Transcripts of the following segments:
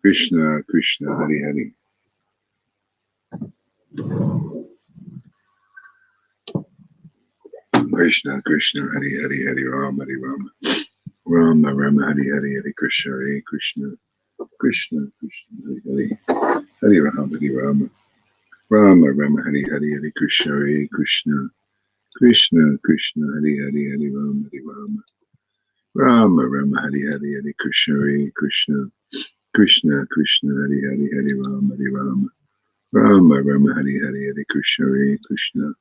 Krishna, Krishna, Hari Hari. Krishna, Krishna, Hari Hari, Hari Ram, Hari Ram. Rama, Rama, Hari Hari, Hari Krishna, Hari Krishna. Krishna, Krishna, Hari Hari. Hari Ram, Hari Rama. Rama, Rama, Hari Hari, Hari Krishna, Hari Krishna. Krishna, Krishna, Hari Hari, Hari Ram, Hari Rama. Rama, Rama, Hari Hari, Hari Krishna, Hari Krishna. Krishna, Krishna, Hari Hari, Hari Ram, Hari Rama. Rama, Rama, Hari Hari, Hari Krishna, Hari Krishna.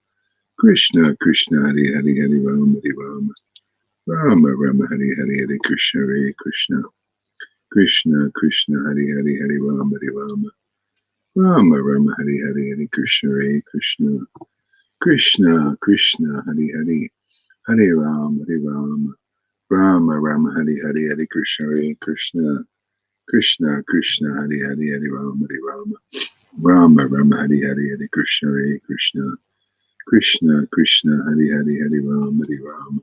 Krishna, Krishna, Hari Hari, Hari Ram, Hari Rama. Rama, Rama, Hari Hari, Hari Krishna, Hari Krishna. Krishna, Krishna, Hari Hari, Hari Ram, Hari Rama. Rama, Rama, Hari Hari, Hari Krishna, Hari Krishna. Krishna, Krishna, Hari Hari, Hare Ram, Hare Ram. Rama, Rama, Hari Hari, Hari Krishna, Hari Krishna. Krishna, Krishna, Hari Hari, Hari Ram, Hare Rama. Rama, Rama, Hari Hari, Hari Krishna, Hari Krishna. Krishna, Krishna, Hari Hari, Hari Ram, Hare Rama.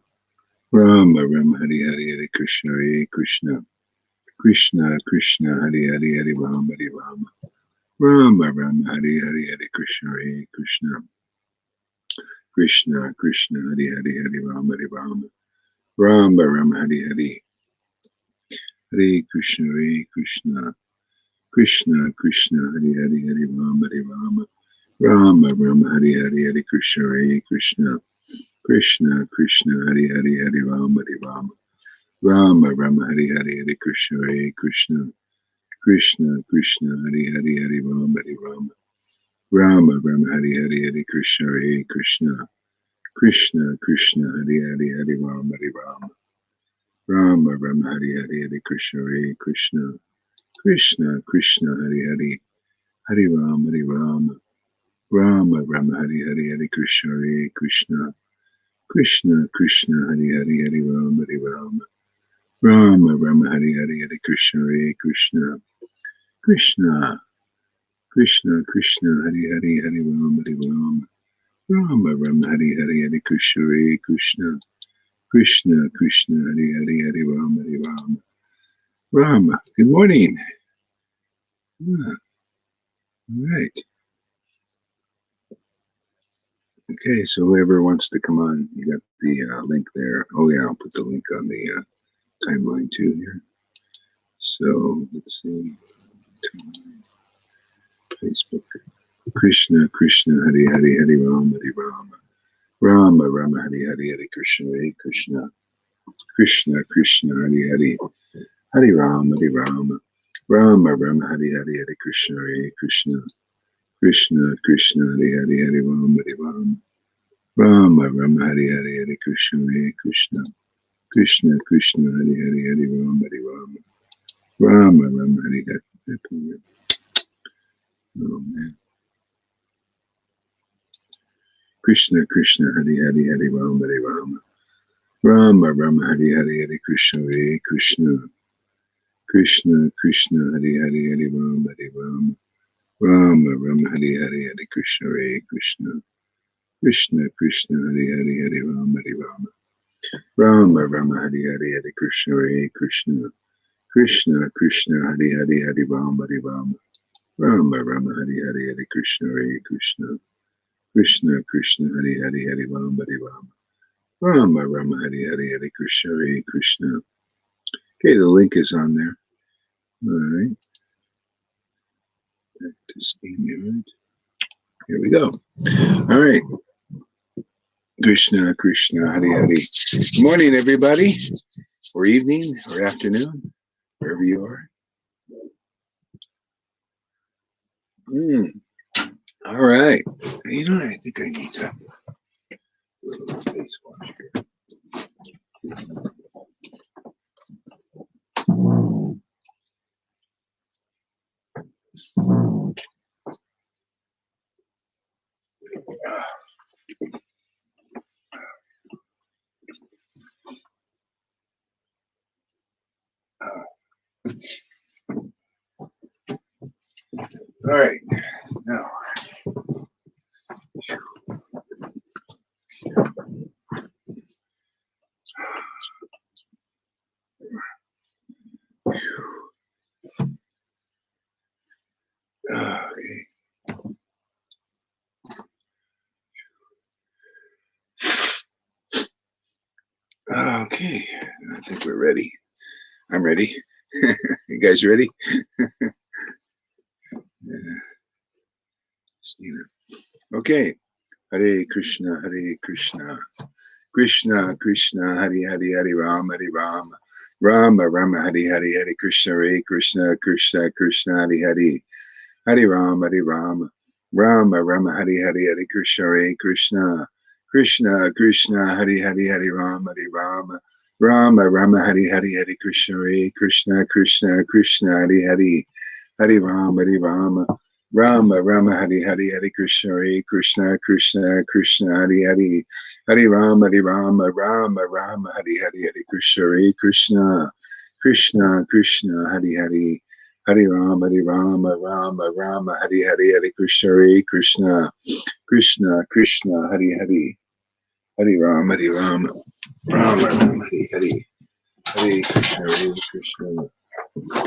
Rama, Rama, Hari Hari, Hari Krishna, Hari Krishna. Krishna, Krishna, Hari Hari, Hari Ram, Hare Rama. Rama, Rama, Hari Hari, Hari Krishna, Hari Krishna. Krishna, Krishna, Hari Hari, Hari Ram, Hare Rama. Rama, Rama, Hari Hari. Hare Krishna, Hare Krishna. Krishna, Krishna, Hari Hari, Hari Rama, Hare Rama. Rama, Rama, Hari Hari, Hari Krishna, Hare Krishna. Krishna, Krishna, Hari Hari, Hari Rama, Hare Rama. Rama, Rama, Hari Hari, Hari Krishna, Hare Krishna. Krishna, Krishna, Hari Hari, Hari Rama, Hare Rama. Rama, Rama, Hari Hari, Hari Krishna, Hare Krishna. Krishna, Krishna, Hari Hari, Hari Rama, Hare Rama. Rama, Rama, Hari Hari, Hari Krishna, Hare Krishna. Krishna, Krishna, Hari Hari, Hari Rama, Hare Rama. Rama, Rama, Hari Hari, Hari Krishna, Hare Krishna. Krishna, Krishna, Hari Hari, Hari Rama, Hare Rama. Rama, Rama, Hari Hari, Hari Krishna, Hare Krishna. Krishna, Krishna, Krishna, Hari Hari, Hari Rama, Hare Rama. Rama, Rama, Hari Hari, Hari Krishna, Hare Krishna. Krishna, Krishna, Hari Hari, Hari Rama, Hare Rama. Rama, good morning. All right. Okay, so whoever wants to come on, you got the link there. Oh yeah, I'll put the link on the timeline too here. So let's see, timeline, Facebook. Krishna, Krishna, Hari Hari, Hari Rama, Hari Rama. Rama, Rama, Hari Hari, Hari Krishna, Hari Krishna. Krishna, Krishna, Hari Hari, Hari Rama, Hari Rama. Rama, Rama, Hari Hari, Hari Krishna, Hari Krishna. Krishna, Krishna, Hari Hari, Hari Rama, Hari Rama. Rama, Rama, Hari Hari, Hari Krishna, Hari Krishna. Krishna, Krishna, Hari Hari, Hari Rama, Hari Rama. Rama, Rama, Hari Hari. Oh man. Krishna, Krishna, Hari Hari, Hari Rama, Hari Rama. Rama, Rama, Hari Hari, Hari Krishna, Hari Krishna. Krishna, Krishna, Hari Hari, Hari Rama, Hari Rama. Rama, Rama, Hari Hari, Hari Krishna, Hari Krishna. Krishna, Krishna, Hari Hari, Hari Rama, Hari Rama. Rama, Rama, Hari Hari, Hari Krishna, Hari Krishna. Krishna, Krishna, Hari Hari, Hari Rama, Hari Rama. Rama, Rama, Hari Hari, Hari Krishna, Hari Krishna. Krishna, Krishna, Hari Hari, Hari Rama, Hari Rama. Rama, Rama, Hari Hari, Hari Krishna, Hari Krishna. Okay, the link is on there. All right. Back to StreamYard. Here we go. All right. Krishna, Krishna, Hari Hari. Good morning, everybody, or evening, or afternoon, wherever you are. All right. You know, I think I need to do a little face wash here. All right. Now. think we're ready. I'm ready. You guys ready? Yeah. Stina. Okay. Hare Krishna, Hare Krishna. Krishna, Krishna, Hare Hare, Hare Rama, Hare Rama. Rama, Rama, Hare Hare, Hare Krishna, Hare Krishna, Krishna, Krishna, Hare Hare. Hare Rama, Hare Rama. Rama, Rama, Hare Hare, Hare Krishna, Hare Krishna. Krishna, Krishna, Hare Hare, Hare Rama, Hare Rama. Rama, Rama, Hare Hare, Hare Krishna, Hare Krishna, Krishna, Krishna, Hare Hare. Hare Rama, Hare Rama. Rama, Rama, Hare Hare, Hare Krishna, Hare Krishna, Krishna, Krishna, Hare Hare. Hare Rama, Hare Rama. Rama, Rama, Hare Hare, Hare Krishna, Hare Krishna. Krishna, Krishna, Hare Hare. Hare Rama, Hare Rama, Rama, Rama, Hare Hare, Hare Krishna, Hare Krishna. Krishna, Krishna, Hare Hare. Hare Rama, Hare Rama. Rama, Rama, Hare Hare. Hare Krishna, Hare Krishna.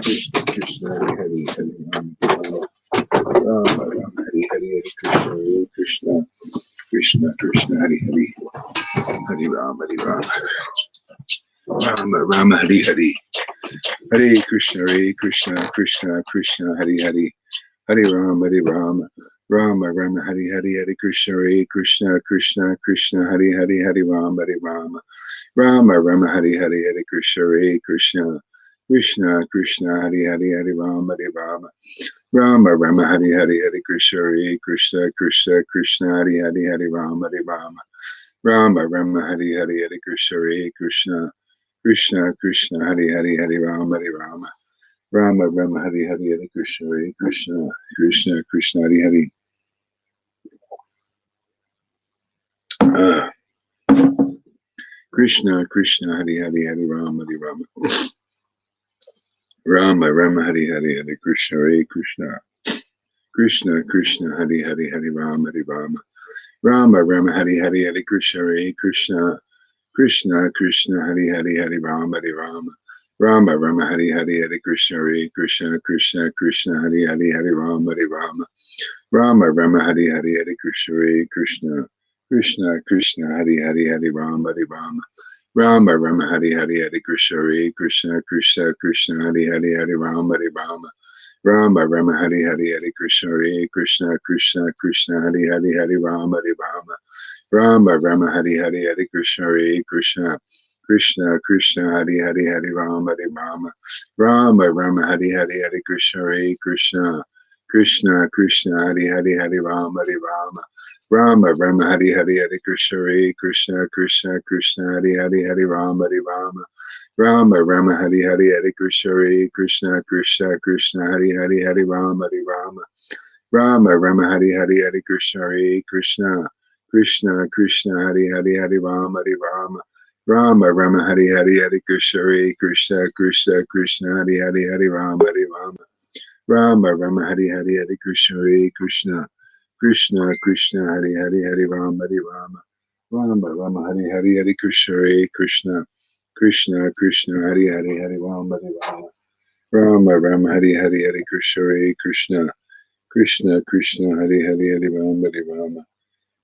Krishna, Krishna, Hare Hare. Hare Rama, Hare Rama. Rama, Rama, Hare Hare. Hare Krishna, Hare Krishna. Krishna, Krishna, Hare Hare. Hare Rama, Hare Rama. Rama, Rama, Hare Hare. Hare Krishna, Krishna, Krishna, Hare Hare. Hare Rama, Hare Rama. Rama, Rama, Hare Hare. Hare Krishna, Krishna, Krishna, Krishna, Hare Hare. Hare Rama, Hare Rama. Rama, Rama, Hare Hare. Hare Krishna, Krishna. Krishna, Krishna, Hare Hare. Hare Rama, Hare Rama. Rama, Rama, Hare Hare. Hare Krishna, Krishna, Krishna, Krishna, Hare Hare. Hare Rama, Hare Rama. Rama, Rama, Hare Hare. Hare Krishna, Krishna. Krishna, Krishna, Hare Hare. Hare Rama, Hare Rama. Rama, Rama, Hare Hare. Hare Krishna, Krishna. Krishna, Krishna, Hare Hare. Krishna, Krishna, Hare Hare. Hare Rama, Hare Rama. Rama, Rama, Hare Hare. Hare Krishna, Krishna. Krishna, Krishna, Hare Hare. Hare Rama, Hare Rama. Rama, Rama, Hare Hare. Hare Krishna, Krishna. Krishna, Krishna, Hare Hare. Hare Rama, Hare Rama. Rama, Rama, Hare Hare. Hare Krishna, Krishna. Krishna, Krishna, Hare Hare. Hare Rama, Hare Rama. Rama, Rama, Hare Hare. Hare Krishna, Krishna. Krishna, Krishna, Hare Hare. Hare Rama, Hare Rama. Rama, Rama, Hare Hare. Hare Krishna, Krishna. Krishna, Krishna, Hare Hare. Hare Rama, Hare Rama. Rama, Rama, Hare Hare. Hare Krishna, Krishna. Krishna, Krishna, Hare Hare. Hare Rama, Hare Rama. Rama, Rama, Hare Hare. Hare Krishna, Krishna. Krishna, Krishna, Hare Hare. Hare Rama, Hare Rama. Rama, Rama, Hare Hare. Hare Krishna, Krishna. Krishna, Krishna, Hare Hare. Hare Rama, Hare Rama. Rama, Rama, Hare Hare. Hare Krishna, Krishna. Krishna, Krishna, Hare Hare. Hare Rama, Hare Rama. Rama, Rama, Hare Hare. Hare Krishna, Krishna. Krishna, Krishna, Hare Hare. Hare Rama, Hare Rama. Rama, Rama, Hare Hare. Hare Krishna, Krishna. Krishna, Krishna, Hare Hare. Hare Rama, Hare Rama. Rama, Rama, Hare Hare. Hare Krishna, Krishna. Krishna, Krishna, Hare Hare. Hare Rama, Hare Rama. Rama, Rama, Hare Hare. Hare Krishna, Krishna. Krishna, Krishna, Hare Hare. Hare Rama, Hare Rama. Rama, Rama, Hare Hare. Hare Krishna, Krishna. Krishna, Krishna, Hare Hare. Hare Rama, Hare Rama. Rama, Rama, Hare Hare. Hare Krishna, Krishna. Krishna, Krishna, Hare Hare. Hare Rama, Hare Rama.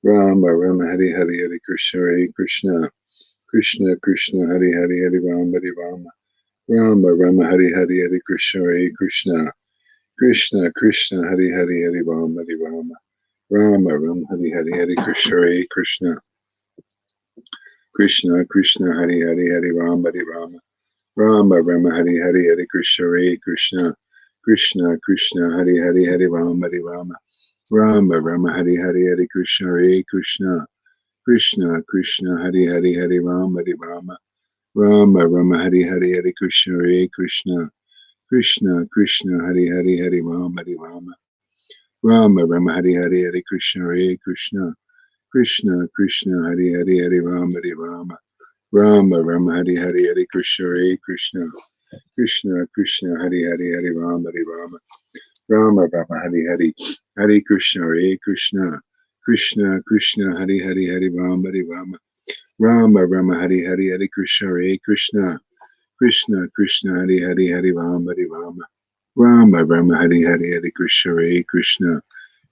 Rama, Rama, Hare Hare. Hare Krishna, Krishna. Krishna, Krishna, Hare Hare. Hare Rama, Hare Rama. Rama, Rama, Hare Hare. Hare Krishna, Krishna. Krishna, Krishna, Hare Hare. Hare Rama, Hare Rama. Rama, Rama, Hare Hare. Hare Krishna, Krishna. Krishna, Krishna, Hare Hare. Hare Rama, Hare Rama. Rama, Rama, Hare Hare. Hare Krishna, Krishna. Krishna, Krishna, Hare Hare. Hare Rama, Hare Rama. Rama, Rama, Hare Hare. Hare Krishna, Krishna. Krishna, Krishna, Hare Hare. Hare Rama, Hare Rama. Rama, Rama, Hare Hare. Hare Krishna, Krishna. Krishna, Krishna, Hare Hare. Hare Rama, Hare Rama. Rama, Rama, Hare Hare. Hare Krishna, Krishna. Krishna, Krishna, Hare Hare. Hare Rama, Hare Rama. Rama, Rama, Hare Hare. Hare Krishna, Krishna. Krishna, Krishna, Hare Hare. Hare Rama, Hare Rama. Rama, Rama, Hare Hare. Hare Krishna, Krishna. Krishna, Krishna, Hare Hare. Hare Rama, Hare Rama. Rama, Rama, Hare Hare. Hare Krishna, Krishna. Krishna, Krishna, Hare Hare. Hare Rama, Hare Rama. Rama, Rama, Hare Hare. Hare Krishna, Krishna.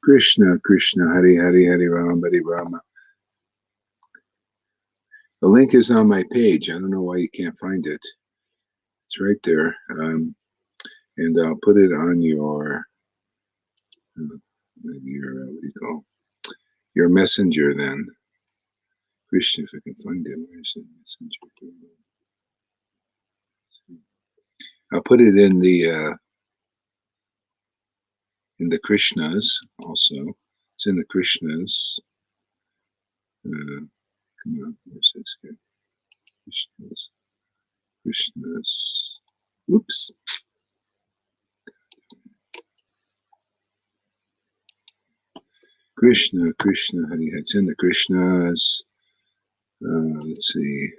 Krishna, Krishna, Hare Hare. Hare Rama, Hare Rama. The link is on my page. I don't know why you can't find it. It's right there. And I'll put it on your, what do you call, your messenger then. Christian, if I can find it. Where's the messenger? I'll put it in the Krishnas also. It's in the Krishnas. Come on, where's this here? Krishnas. Oops. Krishna, Hari. It's in the Krishnas. Let's see.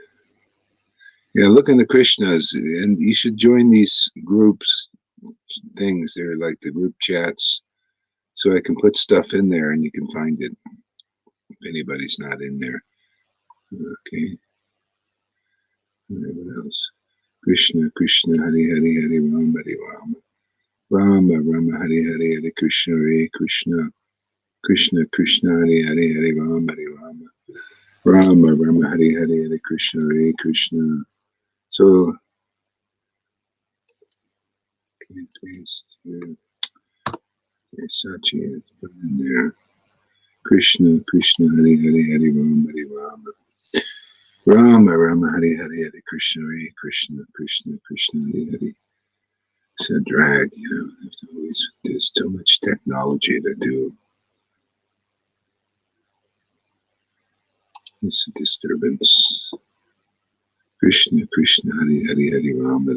Yeah, look in the Krishnas, and you should join these groups things. They're like the group chats, so I can put stuff in there, and you can find it if anybody's not in there. Okay. What else? Krishna, Hari, Rama, Rama, Hari, Krishna, Krishna, Hari, Rama, Rama, Hari, Krishna. So, can paste here. Sachi is put in there. Krishna, Hari, Rama, Hari, Krishna, Krishna, Hari. It's a drag, there's too much technology to do. It's a disturbance. Krishna, Hari, Rama,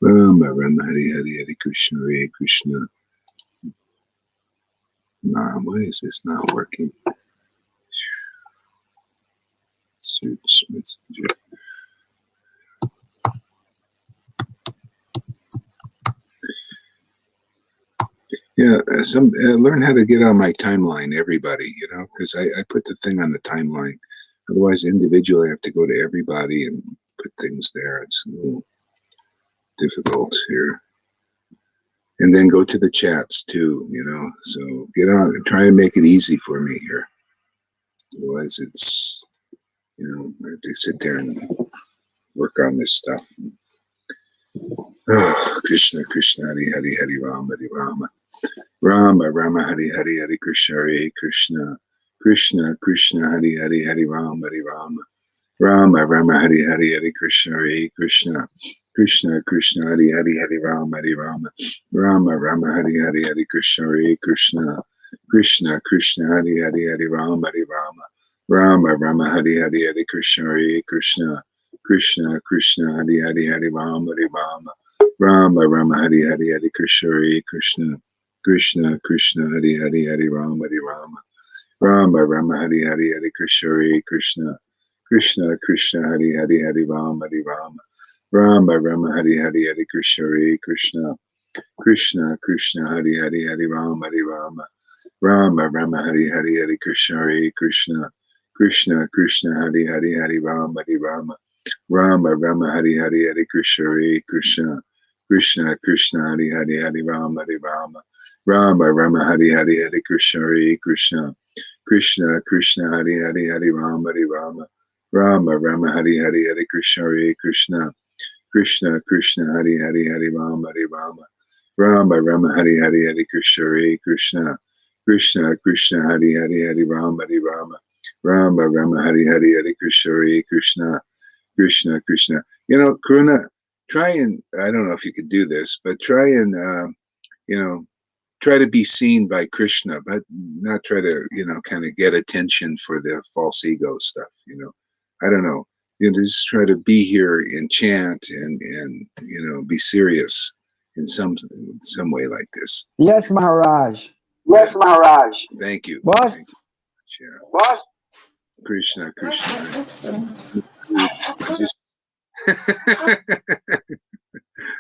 Rama, Hari, Krishna, Krishna. Why is this not working? Search messenger. Yeah, learn how to get on my timeline, everybody, because I put the thing on the timeline. Otherwise, individually, I have to go to everybody and put things there. It's a little difficult here. And then go to the chats too, So get on, try to make it easy for me here. Otherwise, it's, I have to sit there and work on this stuff. Oh, Krishna, Hari, Rama, Rama, Hari, Krishna, Krishna, Hari, Rama, Rama, Hari, Krishna, Krishna, Hari, Rama, Rama, Hari, Krishna, Krishna, Hari, Rama, Rama, Hari, Krishna, Krishna, Hari, Rama, Rama, Hari, Krishna, Krishna, Hari, Rama, Rama, Hari, Krishna, Krishna, Hari, Rama, Rama, Hari, Krishna, Krishna, Hari, Rama, Rama, Hari, Krishna, Krishna, Hari, Rama, Rama, Hari, Krishna, Krishna, Hari, Rama, Rama, Hari, Krishna, Krishna, Hari, Rama, Hari, Krishna, Krishna, Hari, Rama, Hari, Krishna, Krishna, Hari, Rama, Hari, Krishna, Krishna. Karuna, try and, I don't know if you could do this, but try and, try to be seen by Krishna, but not try to, kind of get attention for the false ego stuff, I don't know. Just try to be here and chant and be serious in some way like this. Yes, Maharaj. Yes, Maharaj. Thank you. Boss? Thank you. Yeah. Boss? Krishna.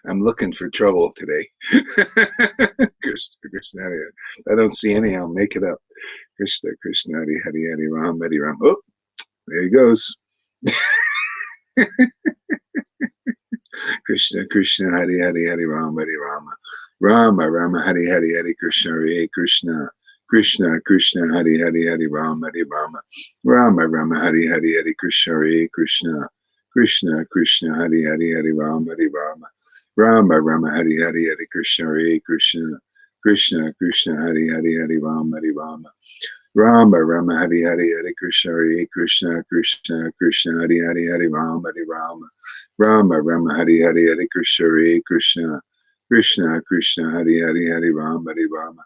I'm looking for trouble today. Krishna, I don't see any. I'll make it up. Krishna, Hari, Ram. Oh, there he goes. Krishna, Hari, Ram, Rama, Hari, Krishna, Krishna Krishna Hari Hari Hari Rama Hari Rama Rama Rama Hari Hari Hari Krishna Hare Krishna Krishna Krishna Hari Hari Hari Rama Hari Rama Rama Rama Hari Hari Hari Krishna Hare Krishna Krishna Krishna Hari Hari Hari Rama Hari Rama Rama Rama Hari Hari Hari Krishna Hare Krishna Krishna Krishna Hari Hari Hari Rama Hari Rama Rama Rama Hari Hari Hari Krishna Hare Krishna Krishna Krishna Hari Hari Hari Rama Hari Rama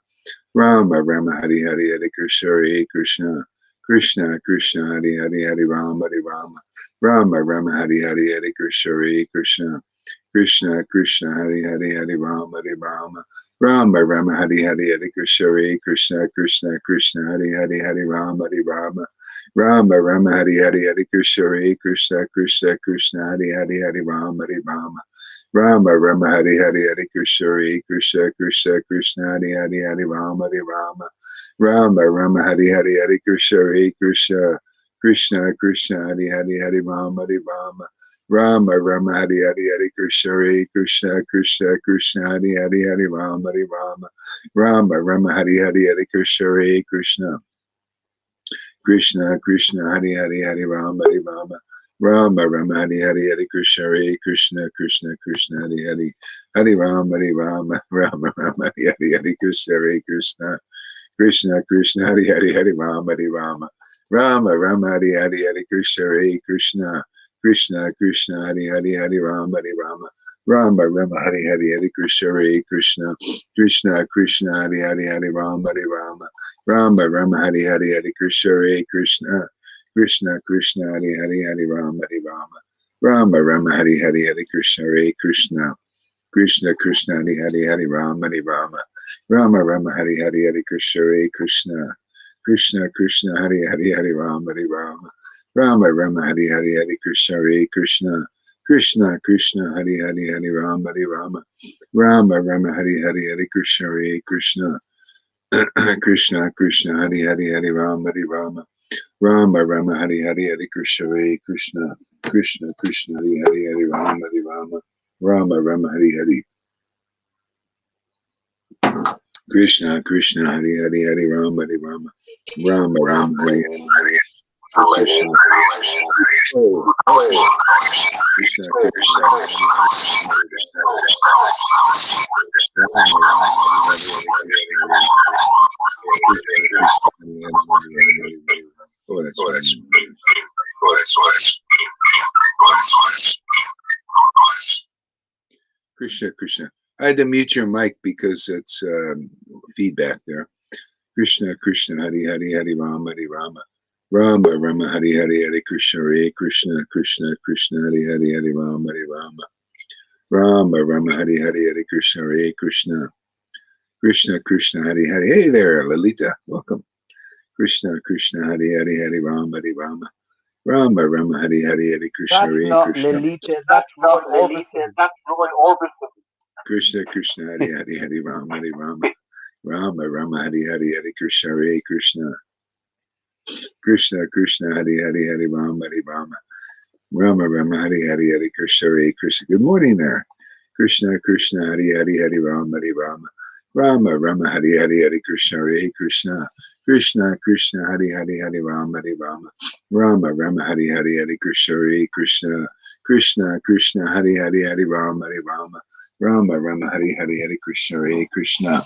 Rama Rama Hari Hari Hari Krishna Hare Krishna Krishna Krishna Hari Hari Hari Rama Hari Rama Rama Rama Hari Hari Hari Krishna Hare Krishna Krishna Krishna Hari Hari Hari Rama Hari Rama Rama Rama Hari Hari Hari Krishna Hare Krishna Krishna Krishna Hari Hari Hari Rama Hari Rama Rama Rama Hari Hari Hari Krishna Hare Krishna Krishna Krishna Hari Hari Hari Rama Hari Rama Rama Rama Hari Hari Hari Krishna Hare Krishna Krishna Krishna Hari Hari Hari Rama Hari Rama Rama Rama Hari Hari Hari Krishna Hare Krishna Krishna Krishna Hari Hari Hari Rama Hari Rama Rama Rama Hari Hari Hari Krishna Hare Krishna Krishna Krishna Hari Hari Hari Rama Hari Rama Rama Rama Hari Hari Hari Krishna Hare Krishna Krishna Krishna Hari Hari Hari Rama Hari Rama Rama Rama Hari Hari Hari Krishna Hare Krishna Krishna Krishna Hari Hari Hari Rama Hari Rama Rama Rama Hari Hari Hari Krishna Hare Krishna Krishna Krishna Hari Hari Hari Rama Hari Rama Rama Rama Hari Hari Hari Krishna Hare Krishna Krishna Krishna Hari Hari Hari Rama Hari Rama Rama Rama Hari Hari Hari Krishna Hare Krishna Krishna Krishna Hari Hari Hari Rama Hari Rama Rama Rama Hari Hari Hari Krishna Hare Krishna Krishna Krishna Hari Hari Hari Rama Hari Rama Rama Rama Hari Hari Hari Krishna Hare Krishna Krishna Krishna Hari Hari Hari Rama Hari Rama Rama Rama Hari Hari Hari Krishna Hare Krishna Krishna Krishna Hari Hari Hari Rama Hari Rama Rama Rama Hari Hari Hari Krishna Hare Krishna Krishna Krishna Hari Hari Hari Rama Hari Rama Rama Rama Hari Hari Hari Krishna Hare Krishna Krishna Krishna Hari Hari Hari Rama Hari Rama Rama Rama Hari Hari Hari Krishna Hare Krishna Krishna Krishna Hari Hari Hari Rama Hari Rama Rama Rama Hari Hari Krishna Krishna Hari Hari Hari Rama Hari Rama Rama Rama Hari Hari Hari Krishna Krishna Krishna Oh, that's Krishna Krishna. I had to mute your mic because it's feedback there. Krishna Krishna Hari Hari Hari Rama Hari Rama Rama Rama Hari Hari Hari Krishna Hare Krishna Krishna Krishna Hari Hari Hari Rama Hari Rama Rama Rama Hari Hari Hari Krishna Hare Krishna Krishna Krishna Hari Hari. Hey there, Lalita, welcome. Krishna Krishna Hari Hari Hari Rama Hari Rama Rama Rama Hari Hari Hari Krishna That's Hare not Krishna. Lelita, that's Roy Orbison. Krishna Krishna Hari Hari Hari Rama Hari Rama Rama Rama Hari Hari Hari Krishna Hare Krishna Krishna Krishna Hari Hari Hari Rama Hari Rama Rama Rama Hari Hari Hari Krishna Hare Krishna. Good morning there. Krishna Krishna Hari Hari Hari Rama Hari Rama Rama Rama Hari Hari Hari Krishna Hare Krishna Krishna Krishna Hari Hari Hari Rama Hari Rama Rama Rama Hari Hari Hari Krishna Hare Krishna Krishna Krishna Hari Hari Hari Rama Hari Rama Rama Rama Hari Hari Hari Krishna Hare Krishna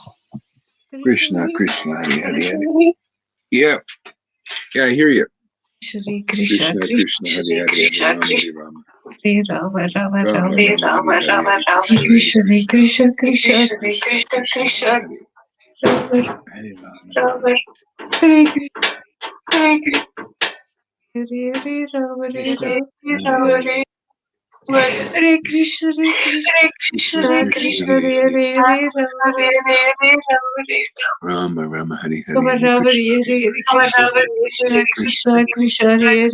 Krishna Krishna Hari Hari Hari. Yeah, I hear you. Shri Krishna Krishna Krishna Hari Hari Hari Rama Hari Rama Rama Rama Rama Rama Hare Krishna Krishna Krishna Krishna Rama Hari Rama Hare Hare Rama Hare Rama Hare Krishna Krishna Krishna Hare Rama Rama Hari Rama Hari Rama Krishna Hare Krishna Krishna Krishna Hare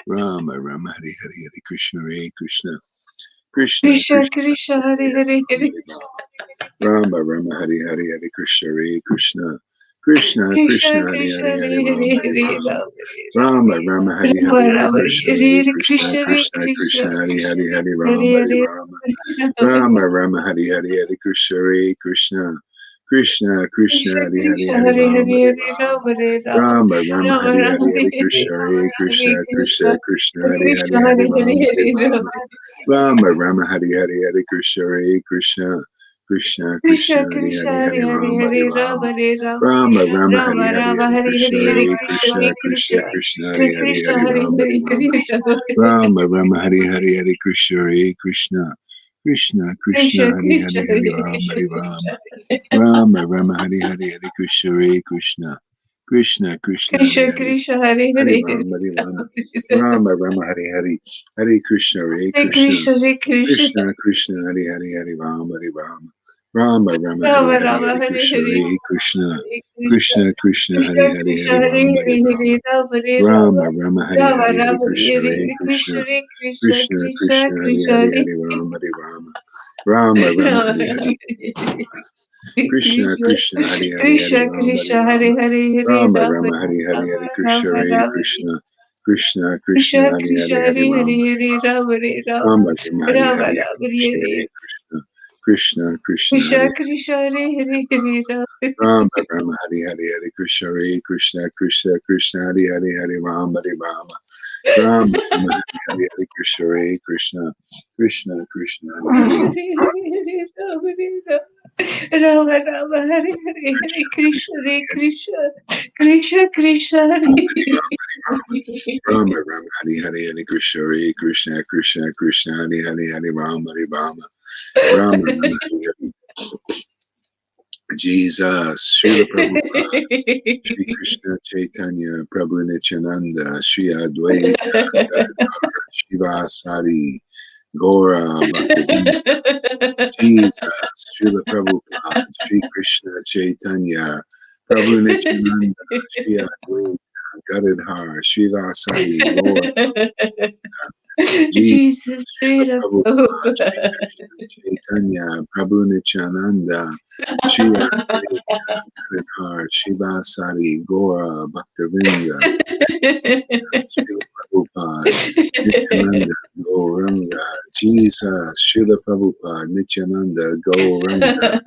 Rama Rama Rama Hari Hari Krishna Hare Krishna Krishna Krishna Krishna Hare Hare Rama Rama Hari Hari Hari Krishna Hare Krishna Krishna, Krishna Krishna, Hari Krishna Hari Hare Hari Hare Rama, Hari Hare Rama. Rama Rama, Rama, Hari Rama Hari Hari Rama Krishna, Hare Hari Hare Krishna, Krishna Hare Krishna, Krishna Krishna, Hari Hari Hari Hare Rama, Hari Hare Rama. Rama Rama, Rama, Hari Hari Hari Krishna, Hari Krishna, Krishna, Krishna, Krishna Hari Hari Krishna Hari Hare Rama, Hare Hari Hare Rama. Rama Hare Rama Rama, Rama, Rama Hari Rama Hari Hari Hare Krishna, Hari Krishna, Hare Krishna, Krishna Krishna, Hari Hari Krishna Hari Hare Hare Rama, Hari Hare Rama. Rama Rama, Rama, Hari Hari Hari Krishna, Hari Krishna, Krishna, Krishna, Krishna Hari Krishna Hari Hari Hare Hare Rama, Hari Hare Rama. Rama Hare Rama Rama, Rama, Hari Rama Hari Rama Hari Hare Krishna, Hare Hare Hari Krishna Krishna, Hare Krishna, Krishna Krishna, Hari Hare Hari Krishna Hari Hare Rama, Hari Hare Rama. Hare Rama, Rama, Hari Hari Hari Krishna, Hari Krishna, Krishna, Krishna, Krishna Hari Krishna Hari Hare Hari Rama, Krishna Hari Krishna Rama. Rama, Rama, Hari Hari Hari Krishna, Hari Krishna, Krishna, Krishna, Hari Krishna Hari Krishna Hare Hari Hare Rama, Hari Rama. Rama, Rama, Hari Hari Hari Krishna, Hari Hare Krishna, Krishna Hare Krishna Krishna, Krishna, Hari Hari Hari Rama, Hari Rama. Rama, Rama, Hari Rama Hari Rama Hari Hare Krishna, Hare Hari Krishna, Hare Krishna Krishna, Krishna, Krishna Hari Hari Krishna Hari Hare Rama, Hari Hare Rama. Hare Rama Hare Rama, Rama Rama, Hari Rama Hari Hari Rama Krishna, Hare Hari Hare Krishna, Krishna Hare Krishna Krishna, Krishna Krishna, Hari Krishna Hari Hare Hari Rama, Hari Rama. Rama, Rama, Rama Hari Hari. Hare Krishna, Krishna Krishna, Hari Hari Hari Krishna Rama, Hari Krishna Hare Rama. Hare Hare Rama, Rama Rama, Hari Hari Hari Krishna, Rama Hari Rama Krishna, Krishna, Krishna, Krishna Hari Krishna Hari Hare Hari Hare Rama, Hari Hare Rama. Rama Hare Rama Rama, Rama, Hari Rama Hari Hari Rama Krishna, Hare Hari Krishna, Krishna, Krishna, Krishna Hari Krishna Hare Hare Hare Rama Rama, Rama, Hari Hari Hari Krishna, Hari Krishna, Krishna, Krishna, Hari Hari Hari Rama, Hari Rama. Rama, Rama, Hari Hari Hari Krishna, Hari Krishna, Krishna, Krishna, Hari Hari. Rama Rama Hare Hare Hare Krishna Hare Krishna Krishna Krishna Hare Rama, Rama, Hari Hari Hari Krishna, Hari Krishna, Krishna, Krishna, Hari Hari Hari Rama, Hari Rama. Rama, Rama, Hari Hari. Jesus, Srila Prabhupada, Shri Krishna Chaitanya, Prabhu Nityananda, Shri Advaita, Gadadhar, Shivasari, Gora, Bhaktivinoda, Jesus, Srila Prabhupada, Shri Krishna Chaitanya, Prabhu Nityananda, Shri Advaita, Gadadhar, Shivasari, Gora, Jesus, Jesus, Srila Srila Prabhupada, Shri Prabhupada. Krishna Chaitanya, Prabhu Nityananda, Shri Advaita, Gadadhar, Shivasari, Gora, Bhaktivinoda, Srila Prabhupada, Nityananda, Gauranga, Jesus, Srila Prabhupada, Nityananda, Gauranga,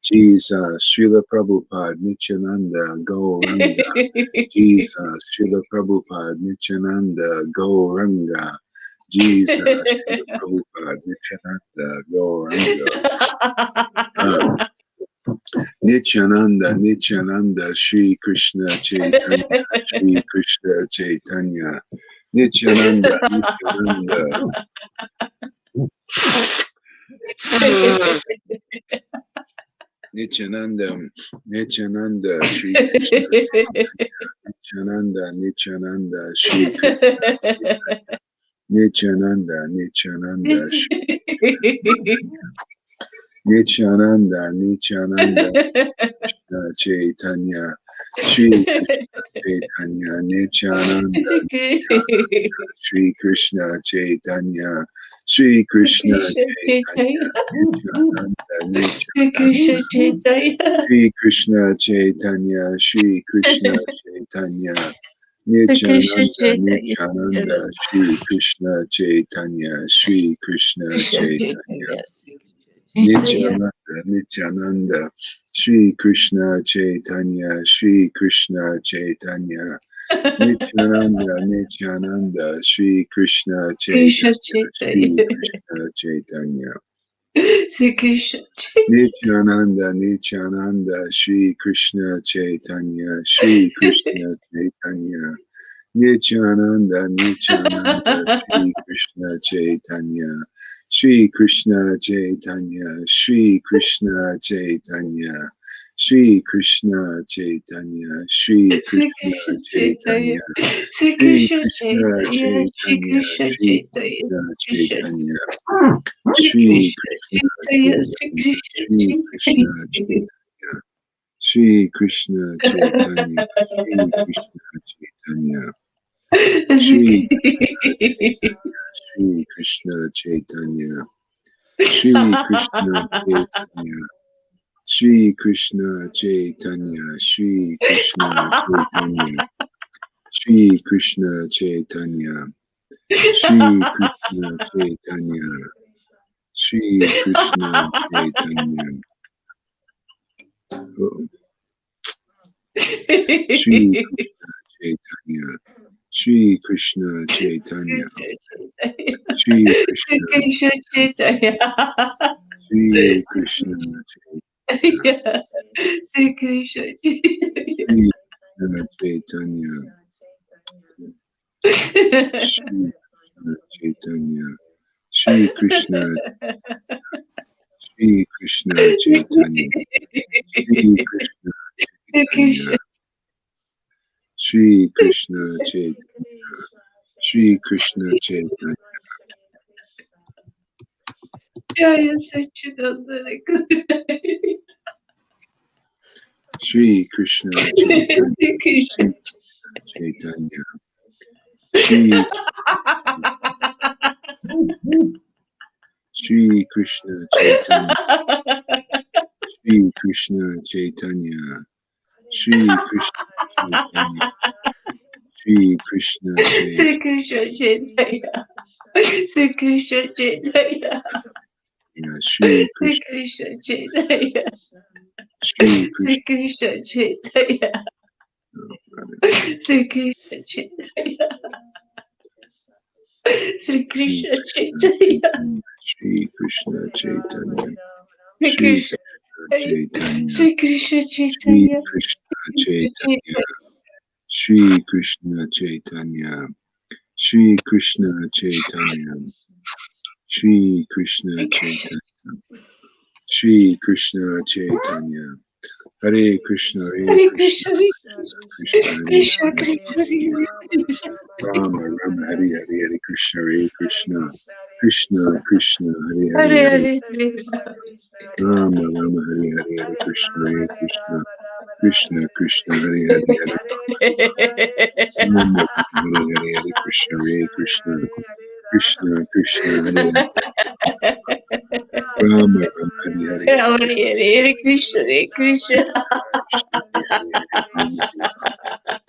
Jesus, Srila Prabhupada, Nityananda, Gauranga, Jesus, Srila Prabhupada, Nityananda, Gauranga, Jesus, Srila Prabhupada, Nityananda, Gauranga. Nityananda, Nityananda, Shri Krishna Chaitanya, Shri Krishna Chaitanya, Nityananda, Nityananda, Nityananda, Nityananda, Shri Krishna Nityananda, Nityananda, Shri Krishna Nityananda, Nityananda, Shri Nityananda, Nityananda, Krishna Chaitanya, Shri Krishna Chaitanya, Nityananda, Shri Krishna Chaitanya, Shri Krishna Krishna Chaitanya, Chaitanya, Nityananda, Krishna Nityananda, Chaitanya, Shri Krishna Chaitanya, Shri Krishna Chaitanya, Krishna Nityananda, Chaitanya, Nityananda, Shri Krishna Chaitanya, Shri Krishna Krishna Chaitanya, Chaitanya, Chaitanya, Nityananda, Nityananda, Shri Krishna Chaitanya, Shri Krishna Chaitanya, Nityananda, Nityananda, Shri Krishna Krishna Chaitanya, Shri Chaitanya, Krishna Chaitanya. Sri Krishna Nityananda, Nityananda, Shri Krishna Chaitanya, Shri Krishna Chaitanya. Nityananda, Nityananda, Shri Krishna Chaitanya, Shri Krishna Chaitanya, Shri Krishna Chaitanya, Shri Krishna Chaitanya, Shri Sri Krishna Krishna Chaitanya, Chaitanya, Sri Shri Krishna Krishna Chaitanya, Sri Chaitanya, Krishna Shri Chaitanya, Krishna Krishna Chaitanya, Sri Shri Krishna Krishna Chaitanya, Sri Chaitanya, Krishna Shri Krishna Chaitanya. Chaitanya, Shri Krishna Chaitanya, Shri Krishna Chaitanya, Shri Krishna Chaitanya, Shri Krishna Chaitanya, Shri Krishna Chaitanya, Shri Krishna Chaitanya, Shri Krishna Chaitanya, Shri Krishna Chaitanya, Shri Krishna Chaitanya, Shri Krishna Chaitanya, oh, Shri Krishna Chaitanya, Shri Krishna Chaitanya, Shri Krishna, Krishna Chaitanya. Shri Krishna Chaitanya, Sri Krishna Shri Krishna Chaitanya, Shri Krishna Chaitanya, Shri Krishna, Shri Krishna Chaitanya, Shri Krishna Chaitanya, Shri Krishna Chaitanya, Shri Krishna Chaitanya, Jaya Satchidananda Shri Krishna Chaitanya, Sri Krishna. Shri Chaitanya, Shri Shri Krishna Chaitanya, Shri Krishna Chaitanya, Shri Krishna Chaitanya, Shri Krishna Sri Chaitanya, Krishna Chaitanya. Sri Krishna Chaitanya. Shri Sri Krishna, Krishna Chaitanya. Shri Sri Krishna, Krishna Chaitanya. Sri Krishna Chaitanya. Sri Shri Krishna Krishna Chaitanya. Chaitanya, Shri Krishna Chaitanya, Sri Shri Krishna Krishna Chaitanya, Sri Krishna Shri Chaitanya. Krishna Chaitanya, Shri Krishna Chaitanya, Shri Krishna Chaitanya, Shri Krishna Chaitanya, Shri Krishna Chaitanya, Hare Krishna, Hare Hare Krishna, Krishna, Hare Krishna Krishna, Hare Krishna, Hare, Krishna, Hare Krishna. Rama Rama, Hare Hare, Hare Krishna, Hare Krishna, Krishna Krishna, Hare Hare, Hare Hare Hare Hare Rama Rama, Hare Hare, Hare Krishna, Hare Krishna, Krishna Krishna, Hare Hare, Hare Rama Rama, Hare Hare, Hare Krishna, Hare Krishna, Krishna Krishna, Hare Hare, Rama Rama, Hare Hare, Hare Hare Hare Krishna, Hare Krishna. Krishna, Hare Hare, Hare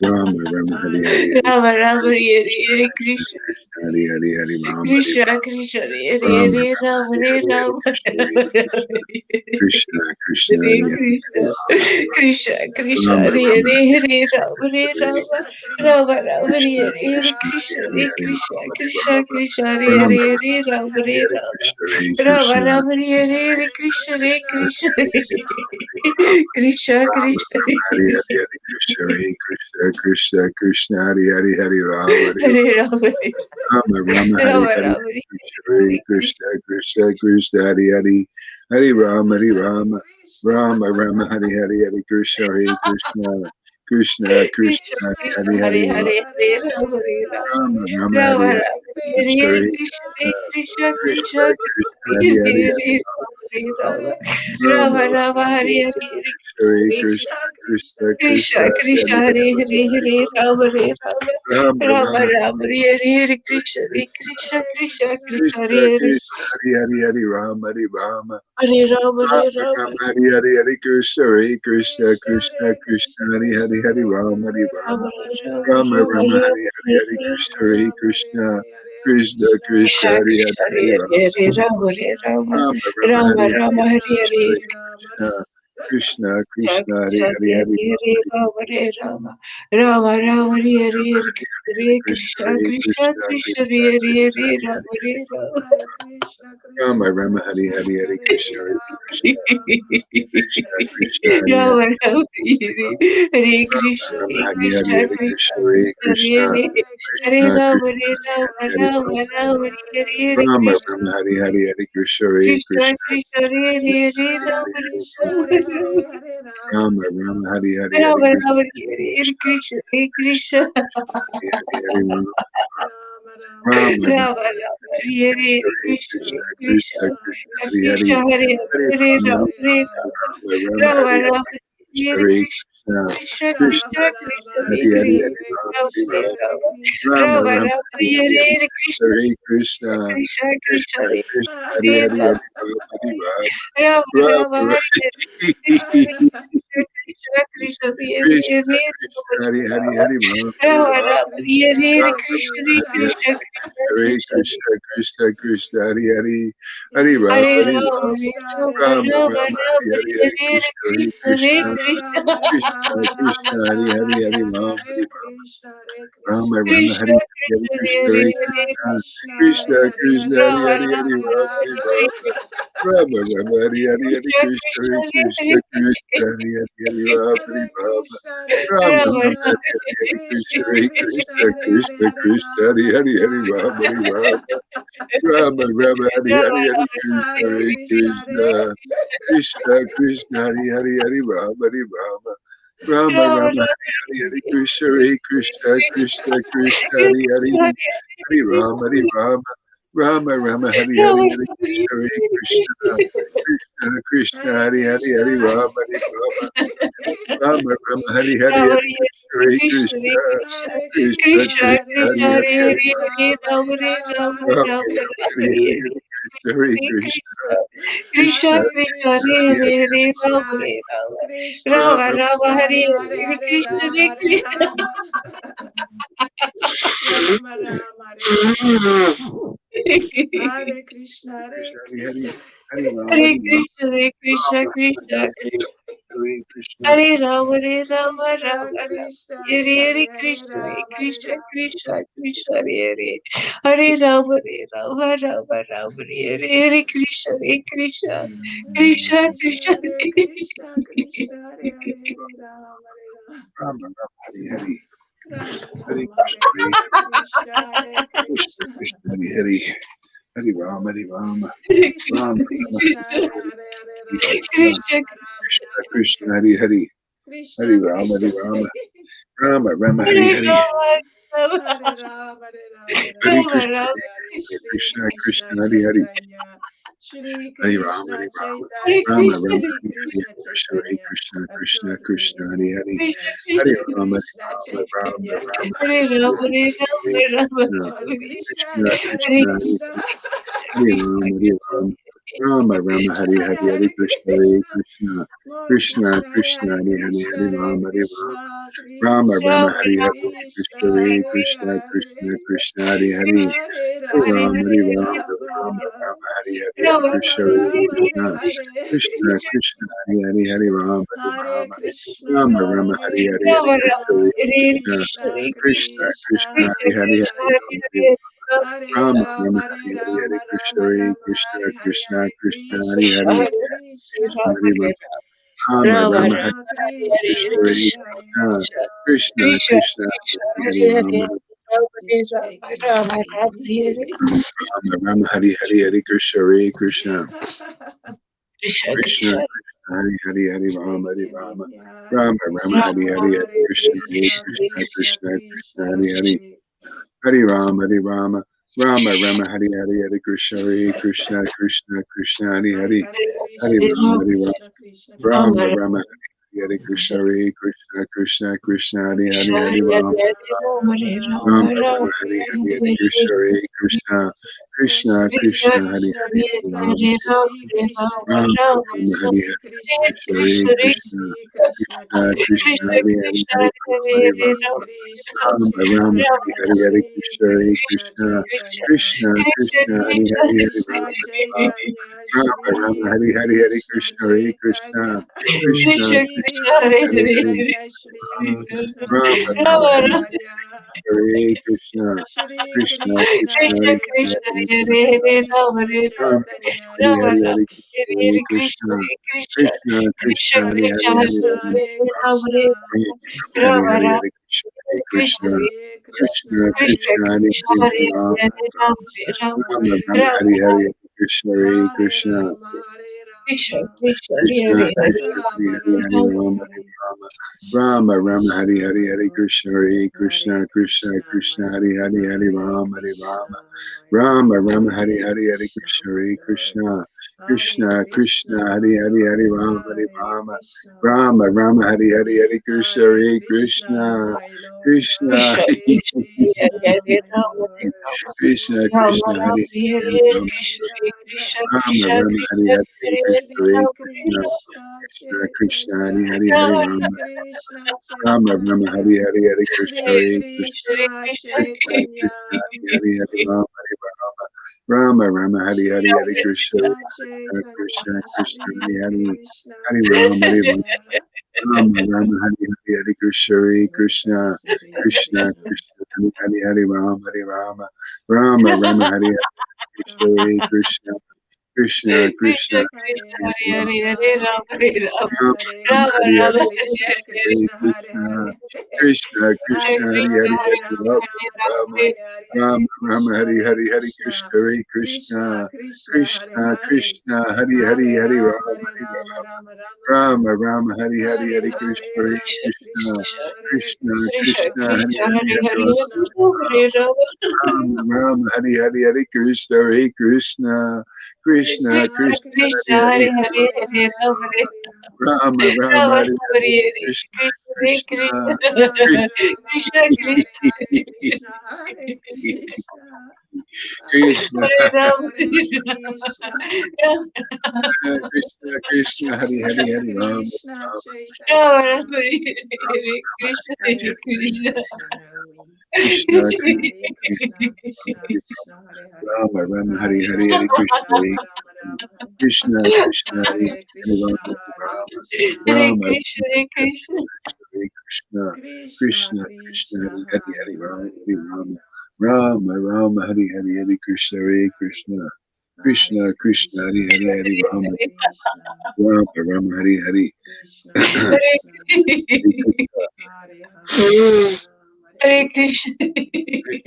Rama Rama, Rama Hare Hare, Hare Rama Rama Hare Krishna, Hare Krishna Krishna. Krishna, Hare Hare, Hare Rama, Hare Krishna Krishna Hare Rama Hare Rama, Rama Hare Hare Hare, Hare Rama Krishna, Hare Krishna, Hare Krishna Krishna, Hare Hare, Hare Krishna. Rama, Hare Krishna Krishna Rama Hare Rama, Hare Hare Hare Krishna, Rama Hare Krishna, Hare Rama Rama Rama Krishna Hare Hare Krishna, Krishna Hare Hare Hare, Krishna Hare Krishna Rama, Krishna Hare Rama Hare Rama, Hare Rama Hare Hare Hare, Rama Krishna, Hare Rama Krishna, Rama Hare Hare Krishna Hare Krishna Krishna Rama Krishna Rama, Hare Hare, Hare Krishna, Hare Krishna, Krishna Krishna, Hare Hare, Hare Rama, Hare Hare Rama Rama Rama, Hare Rama Hare, Rama Krishna, Hare Krishna, Krishna Krishna, Hare Hare, Hare Rama, Hare Rama, Rama Rama, Hare Hare, Hare Krishna, Hare Krishna, Krishna Krishna Krishna, Krishna Hare Hare Hare, Hare Hare Rama Hare Rama Rama, Rama Hare Rama Hare, Hare Krishna, Hare Hare Krishna Krishna, Hare Krishna Krishna Krishna Krishna, Hare Hare Hare, Hare Hare Rama Rama Rama Rama, Rama Hare Hare Hare Hare, Hare Krishna, Krishna Krishna, Krishna Krishna Hare Hare Hare, Hare Hare Rama Hare Rama Rama Rama, Rama Hare Hare Krishna Hare Krishna Krishna Krishna Krishna Krishna Hare Hare Krishna, Hare Hare, Hare Rama, Hare Rama, Hare Rama Hare Rama Rama Rama, Hare Hare, Hare Krishna, Hare Krishna, Krishna Krishna, Hare Hare, Hare Rama, Hare Rama Rama, Rama Rama Rama Rama, Rama Hare Hare, Hare Hare Krishna, Hare Krishna, Krishna Krishna, Krishna Hare Hare, Krishna Hare Hare Rama, Hare Rama Hare Rama Rama Rama, Rama Hare Hare, Rama Hare Hare Krishna, Hare Hare Krishna, Krishna Krishna, Hare Krishna Hare, Hare Rama Hare Rama Rama Rama Hare Hare Krishna, Krishna Hare Krishna Krishna, Krishna Krishna Hare Krishna, Hare Hare Rama Hare Rama Rama Rama, Hare Hare, Hare Krishna, Hare Krishna, Krishna Krishna, Hare Hare Rama Rama Hare Krishna Rama Hare Hare Hare, Krishna Hare Krishna Krishna, Hare Krishna Krishna, Hare Krishna Rama Krishna, Hare Rama Hare Rama Hare Rama Hare Hare Rama Krishna Rama, Hare Hare, Hare Krishna, Hare Krishna Krishna, Krishna Hare Hare Rama Rama Rama Rama, Hare Hare, Hare Rama Krishna, Rama Hare Krishna Hare Krishna Krishna Krishna, Hare Hare, Hare Rama, Rama Rama, Rama Rama Hare Hare Krishna Krishna, Krishna Krishna Krishna, Hare Hare, Krishna Hare Hare Hare Rama, Rama Hare Hare Rama, Rama Rama, Rama Hare Hare, Rama Krishna, Hare Hare Krishna Krishna, Krishna Krishna, Krishna Krishna Krishna, Hare Hari Hari Hare Hari Ram, Rama Hari Hare Ram, Rama Rama Rama Rama Rama Hari Hare Hari Hari Hare Krishna Hare Krishna, Krishna Krishna Krishna Hare Krishna Hari Hare Hari Rama Hari Ram, Hari Ram, Rama Rama Rama Hare Hare Krishna Krishna Krishna Hare Krishna Hare Krishna Hari Hari Hari Ram, Hari Rama Ram, Rama Hare Hare Rama Krishna Hari Krishna Hari Krishna Hare Krishna Krishna Krishna Krishna Hari Hari Hari Ram, Hare Hari Rama Ram, Hare Rama Rama Rama Rama Hari Rama Hari Hari Hare Hare Krishna Hari Krishna Krishna Krishna Krishna Krishna Hari Hari Hari Ram, Hari Ram, Rama Rama Krishna Hari Hari Krishna Krishna Hare Hari Hare Krishna Krishna Krishna Hare Hare Krishna Hare Hari Rama Hari Rama Hari Rama Hare Ram, Hari Hare Rama Ram, Rama Rama Hari Hari Hari Krishna Krishna Krishna Krishna Hare Krishna Hari Hari Hari Ram, Hari Hare Ram, Krishna Hare Rama Rama Rama Krishna Rama Hari Hari Hari Krishna Krishna Hari Krishna Krishna Hare Hare Krishna Hare Krishna Rama Hari Hare Hari Hari Ram, Hari Ram, Rama Rama Hari Rama Hari Hari Rama Krishna Hare Hari Krishna Krishna Krishna Krishna Hari Hari Hari Ram, Hari Ram, Rama Rama Rama Rama Hari Hari Hari Krishna Hari Krishna Krishna Krishna Hari Hari Hari Ram, Hari Ram, Rama Rama Hari Hari Hari Krishna Hari Krishna Krishna Krishna Hari Hari Hari Ram, Hari Ram, Rama Rama Hari Hari Hari Krishna Hari Krishna Hare Krishna Krishna Krishna Hare Hari Hari Hare Hari Hare Rama Hare Rama Hare Rama Hare Rama Hari Hari Hari Krishna Hari Krishna Krishna Krishna Hare Krishna Krishna Krishna Hare Hari Hare Hari Hare Hare Rama Krishna Hare Rama Krishna Rama Rama Rama Krishna Hare Hare Hare Hare Hare Krishna Rama Hare Hare Krishna Rama Rama Rama Hare Krishna Hare Krishna Hare Krishna Hari Hari Krishna Hari Ram Hare Hari Ram Krishna Hare Krishna Rama Krishna Hari Krishna Hari Krishna Hare Rama Hare Rama Krishna Rama Rama Krishna Hare Hare Hare Hare Hare Krishna Hare Rama Hare Krishna Rama Krishna Krishna Hare Hare Hare Rama Hare Rama Rama Rama Hare Hare Krishna Hare Krishna Hare Krishna Krishna Krishna Hare Krishna Krishna Hare Hare Hare Rama Hare Rama Hari Hari Rama Hari Rama Krishna Hare Hari Hare Krishna Hare Krishna Krishna Krishna Hari Hari Hari Ram Hari Ram Krishna Rama Rama Krishna Hare Hare Hare Hari Rama Krishna Rama Rama Krishna Rama Krishna Hare Hari Hari Hari Krishna Ram Hari Krishna Ram Rama Rama Hari Hare Hari Rama Rama Hare Rama Hare Rama Hari Rama Rama Krishna Rama Rama Hare Hari Shri Krishna Krishna Krishna Hari Hari Chaitanya Shri Hari Ram Krishna Hari Ram Hare Chaitanya Rama Krishna Rama Shri Hari Hari Krishna Krishna Hari Chaitanya Krishna Krishna Advaita Krishna Hari Hari Gadadara Hari Shri Ram Hari Krishna Ram Rama Chaitanya Rama Hare Hari Rama Hari Hare Hari Rama Rama Krishna Hare Krishna Krishna Hare Hare Hare Krishna Hari Krishna Hari Ram, Hari Ram, Rama Rama Hari Hare Hari Hari Hare Krishna Hari Krishna Krishna More Krishna Krishna Hare Krishna Hare Hari Hari Krishna Hari Hare Ram Hari Ram Krishna Rama Rama Krishna Hari Hari Hari Krishna Krishna Hari Hare Krishna Hare Krishna Krishna Hari Hari Hare Hari Rama Ram Hari Hare Ram Rama Rama Rama Hari Hari Hari Rama Krishna Hari Rama Krishna Hare Hare Krishna Krishna Hari Hari Hari Ram Hari Hare Rama Krishna Rama Rama Rama Hari Hare Hari Hari Krishna Krishna Hari Krishna Krishna Krishna Krishna Krishna Hari Hare Hari Hari Hare Ram Hari Hare Rama Rama Rama Hare Hari Hari Hari Rama Krishna Rama Hari Rama Krishna Hare Hare Krishna Hare Krishna Hari Krishna Hari Hare Krishna Hari Rama Rama Hari Krishna Krishna Hari Hare Hare Krishna Hare Rama Krishna Krishna Hari Hari Rama Jai Krishna Ji Rama Rama Hari Hari Hari Krishna Hari Krishna Krishna Krishna Hari Hari Hari Rama Hari Rama Nitya Rama Rama Hari Rama Hari Hari Hare Krishna Hari Krishna Krishna Krishna Krishna Krishna Krishna Hari Hari Hare Hari Rama Hari Rama Rama Rama Hari Hari Hari Krishna Hari Krishna Krishna Krishna Hari Hare Hari Hare Hari Krishna Rama Hari Rama Krishna Krishna Rama Krishna Rama Hari Hare Krishna Hare Krishna Krishna Krishna Hare Hare Hare Hare Rama Ram Hare Rama Rama Rama Rama Rama Hare Hare Hare Hare Hare Krishna Hare Krishna Oh Krishna Shri Krishna Hare Krishna Hare Hare Ram Chaitanya Shri Krishna Rama Chaitanya Rama Hare Shri Hare Krishna Krishna Hare Chaitanya Krishna Shri Krishna Krishna Krishna Chaitanya Hare Hare Hare Ram Hare Shri Ram Krishna Rama Rama Chaitanya Hare Hare Shri Krishna Hare Krishna Krishna Chaitanya Krishna Krishna Shri Hare Hare Hare Krishna Ram Hare Ram Chaitanya Rama Rama Shri Hare Hare Hare Krishna Krishna Hare Krishna Chaitanya Krishna Shri Krishna Krishna Hare Hare Chaitanya Shri Krishna Rama Rama Hare Chaitanya Hare Krishna, Shri Krishna Krishna Krishna Hare Chaitanya Krishna, Shri Krishna Rama Chaitanya Hare Hare Shri Hare Krishna Hare Krishna, Krishna Krishna Hare Hare Hare Hare Krishna Rama Hare Krishna Hare Hare Hare Krishna Hare Krishna, Hare Krishna Krishna Hare Krishna Hare Hare Krishna Hare Rama Krishna Rama Hare Rama Hare Rama Hare Krishna Hare Hare Krishna, Rama Hare Rama Krishna Krishna Hare Rama Hare Rama Hare Hare Rama Hare Rama Shri Rama Hare Krishna Hare Hare Krishna Hare Krishna Hare Krishna Krishna Krishna Hare Hare Hare Hare Hare Rama Hare Krishna Rama Rama Rama Hare Hare Hare Hare Krishna Krishna Hare Krishna Krishna, Hare Krishna, Krishna, Hari Hari Hari Rama, Hari Hare Rama, Krishna, Rama, Rama, Hari Hari Hari Krishna, Hare Hare Krishna, Krishna, my Lord, Krishna, Krishna, Hare Krishna, Hare Krishna, Hare my Rama, Hare Lord, Rama, Krishna, Rama Krishna, Rama, Hari Hare Hari Hare, Rama, Krishna, Hare Krishna, Rama, Krishna, Rama, Hari Krishna, Hari Hari Hare Krishna, Hare Hare Rama, Hare Krishna, Rama, Krishna Krishna, Krishna, Chaitanya, Hari Hari Hari Rama Hare Rama, Krishna Rama, Rama, Chaitanya, Hari Hari Hari Krishna, Hare Hare Krishna, Hare Krishna Krishna, Chaitanya, Krishna, Hari Hari Rama, Hari Rama, Rama, Rama, Hari Hari Shri Hari Krishna, Krishna Krishna, Chaitanya, Krishna, Hari Shri Hari Krishna Hari Rama, Hari Rama, Chaitanya, Rama, Rama, Hari Hari Hari Krishna, Hare Krishna, Hare Krishna, Krishna, Krishna, Hari Hari Hari Rama, Hari Rama, Rama, Rama, Hari Hari Krishna, Hare Krishna, Krishna, Krishna, Krishna, Hari Hare Krishna, Hari Hare Rama, Hare, Krishna, Hare Hare Rama, Hare Rama, Krishna, Rama, Hare Rama Hari Krishna, Rama, Hari Krishna Hare Hare Krishna, Hare Krishna, Hare, Krishna, Hare Krishna, Hare Hari Krishna, Hari Rama, Hare Hari Rama Rama, Krishna, Rama Rama, Rama, Rama, Hare Rama, Hare Rama, Krishna, Hari Hare Hari Hari Krishna, Krishna, Hare Krishna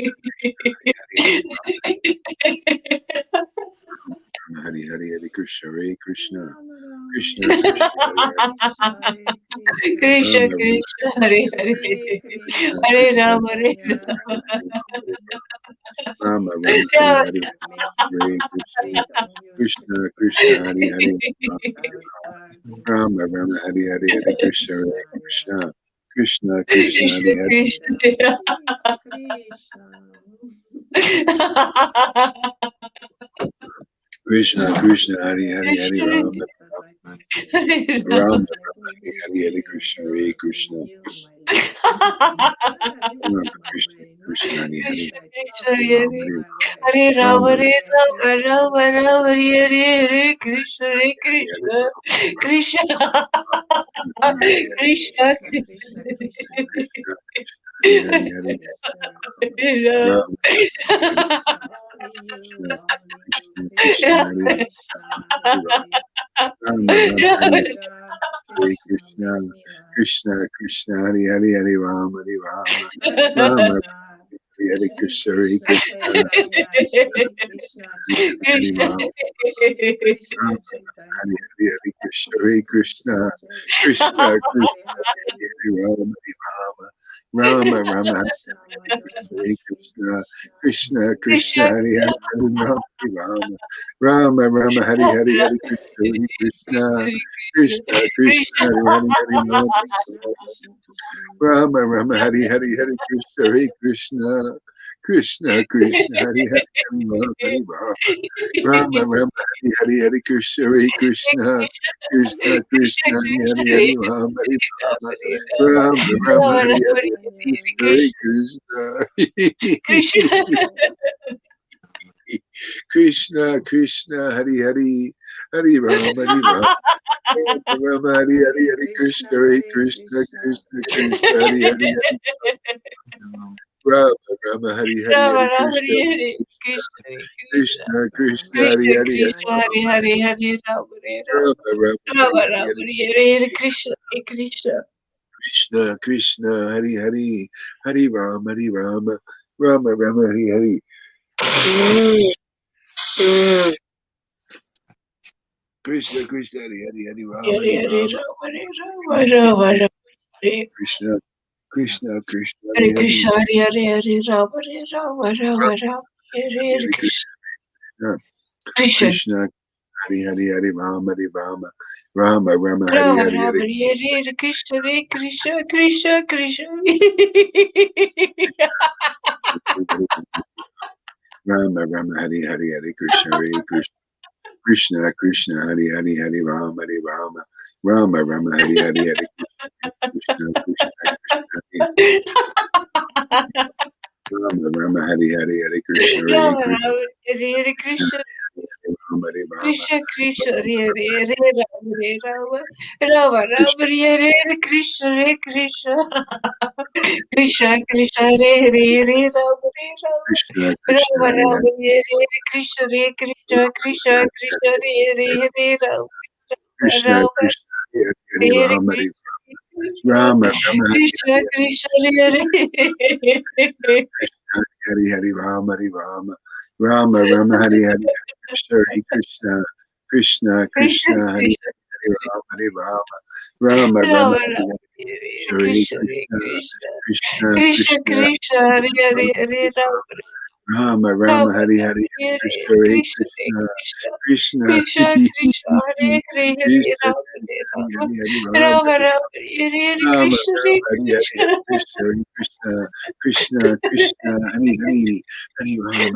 Krishna, Krishna, Hare Krishna, Hare, Krishna, Hari Hari Hare Hari Rama, Rama, Hare Hari Rama, Rama, Rama Rama, Rama, Rama, Hari Hari Hare Hari Krishna, Hare, Hare Hare Krishna, Krishna, Hare Krishna, Krishna, Krishna, Krishna, Hari Krishna, Krishna Hari Hare Hari Hare, Krishna, Hare Rama, Rama, Rama, Hari Hari Hari Krishna, Hare Krishna, Krishna, Krishna, Krishna, Krishna, Hari Krishna, Hari Hare Hari Hare, Hare Hare Rama, Hare, Hare Hare Rama, Rama, Rama, Rama, Hari Rama, Hari Hare Krishna, Krishna, Krishna, Rama Rama, Krishna, Hare Krishna, Hare Krishna, Hare Krishna, Hare Krishna, Hare Krishna, Rama, Hare Krishna, Krishna, Krishna, Hari Hari Hare Hari Rama, Krishna Rama, Chaitanya, Rama, Hare Krishna, Hare Hare Krishna, Krishna. Krishna knowing, Krishna, Hare Krishna, Krishna Krishna, Hare Hare, Rama, Rama, Hari Hare Hari Hari Rama, Krishna, Rama Rama, Rama Hare Hare, Krishna, Krishna, Hari Hare Hari Krishna, Rama, Hare Rama, Krishna, Hare Rama, Krishna, Hare Krishna. Hare Krishna, Krishna Krishna, Krishna, Krishna, Hari Hari Hare Hari Rama, Hare, Hari Hare Rama, Rama, Rama, Hari Hari Hari Krishna, Hare Krishna, Hare Krishna, Krishna, Hari Krishna, Hari Hari Hare Rama, Krishna, Rama, Rama, Hari Hari Krishna Hare Krishna, Krishna, Hare Hare, Ram Hare Hare, Krishna. Krishna, Hari Hari Hari Hari Hari Krishna, Hare Krishna, Ram Ram, Krishna, Krishna, Hari Hare Hari Krishna, Hare Krishna, Krishna, Rama, Rama, Krishna, Hare Hare. Shri Krishna, Krishna Hare Krishna, Ram, Hare Chaitanya, Rama, Rama, Krishna, Hari Ram. Hari let me hear Hare the Krishna, sweet on your Krishna, sweet Krishna, voice. Hari Hari I require thee, Rama, Rama, Hari Hari Hare Krishna, Krishna, Hare Hare Krishna, Hare. Krishna, Krishna, Krishna, Hari Hari Hare Krishna, Ram, Krishna, Krishna. Krishna, Krishna, Hari Hari Hari Krishna, Please Rama, lift up right now, sweet Hare voice, Ram. Rama, and let Rama, me Hari be Hari Hare still Krishna, Hare in Krishna, you, my Lord. Ah, this Rama, is my Krishna, way, not Krishna, Hari my Hari Krishna, way. Krishna, Talk Hare not Rama, Hare. my way. Hare Ram, Rama, Hare Hare Ram, Krishna, Ram, Ram, Hare Hare, Hare Krishna, Hare Hari Hari Krishna. Krishna, Hare Krishna, Krishna, Krishna Krishna. Krishna, Hari Hari Hari Holy Spirit, Holy Krishna. Spirit. Rama, Krishna, only you, Krishna, only you. Krishna, Krishna, Krishna, Hari Krishna, Hare Hare. Rama, Rama, Krishna, Hari Radha, Hare Krishna, Krishna, make me right. Krishna, Krishna, Hari Hari Hari Rama, Hari Rama, Hare Rama, Krishna, Hari Hare Shri Krishna, Hare Krishna Krishna, Chaitanya, Shri Krishna Hari Hari Chaitanya, Rama, Shri Krishna Rama, Hari Chaitanya, Hari Hare Krishna, Shri Hare Krishna Krishna, Krishna, Chaitanya, Hare Krishna, Hare, Hari Rama, Hari Rama, Rama, Rama, Hari Krishna Madhava, Hare Shri Krishna, Krishna, Krishna, Hare Krishna, Krishna, Hari Hari Hari Rama, Hari Rama, Rama, Rama, Hari Hari Hari Krishna, Hare Krishna, Krishna, Krishna, Krishna, Hari Hari Hari Hare Rama, Krishna, Krishna Krishna, Rama, Rama, Hari Hari Hari Krishna, Hare Krishna, Krishna, Krishna, Hari Hari Hari Rama, Hari Rama, Rama, Rama, Hari Hari Hari Krishna, Hare Krishna, Krishna, Krishna, Hari Hari Hari Rama, Hari Rama, Rama, Rama, Hari Hari Chaitanya, Hare Krishna, Krishna, Krishna, Krishna, Hari Hari, Hari Rama, Hari Rama, Rama, Hari Hari Hare Hari Krishna, Krishna, Hare Hare Krishna, Krishna, Krishna, Krishna, Hari Hari Hari Rama, Rama, Hari Hari Rama Hari Rama Krishna, Hare Hare Krishna Hare Krishna Krishna, Krishna, Rama Hari Krishna Hari Rama, Hari Krishna Hare Hare Hare, Hare Hare Rama Hare Rama Rama, Rama, Hari Rama Hari Rama Hari Hare Hare Krishna Hare Krishna Krishna, Krishna, Hari Hari, Hari Rama, Hari Rama, Rama, Rama, Hari Hari. Krishna, Krishna, Hari Hari, Hari Rama, Hare Hari Hare Rama, Rama Rama Rama Hare Krishna, Krishna, Krishna, Hare Hari Hari, Krishna Hare Hare Hare Rama Rama Rama Rama, Rama Hare Hari Hare Hari Krishna Krishna, Krishna Krishna, Hari Hari Hari Rama Hari Rama Rama Rama Hari Rama Hari Rama Hari Hare Krishna Hare Krishna Krishna Krishna Rama Rama Hari Hari Hari Krishna Hari Krishna Krishna Krishna Hari Hari Hari Rama Hari Rama Rama Rama Hari Hari Hari Krishna Krishna Krishna Hari Rama Rama Hari Hari Hari Krishna Hari Rama Krishna Rama Hare Krishna Rama Hari Rama Krishna Krishna Hare Hare Rama Rama Rama Hare Hare Krishna Hare Krishna Krishna Krishna Hare Hare Hare Rama Krishna Krishna Rama Hari Rama Hari Hare Hare Krishna Hare Krishna Krishna Krishna Hare Hare Hare Rama Krishna Rama Krishna Hari Hari Hare Rama Hari Krishna Rama Rama Hari Krishna Krishna Hare Hare Krishna Hari Hari Rama Hari Rama Rama Rama Hari Hari Krishna Hari Krishna Krishna Krishna Krishna Hari Krishna Hari Rama Hari Rama Rama Rama Rama Hari Rama Hari Hare Krishna Hari Krishna Hare Krishna Krishna Krishna Krishna Krishna Krishna Hare Hare Hare Rama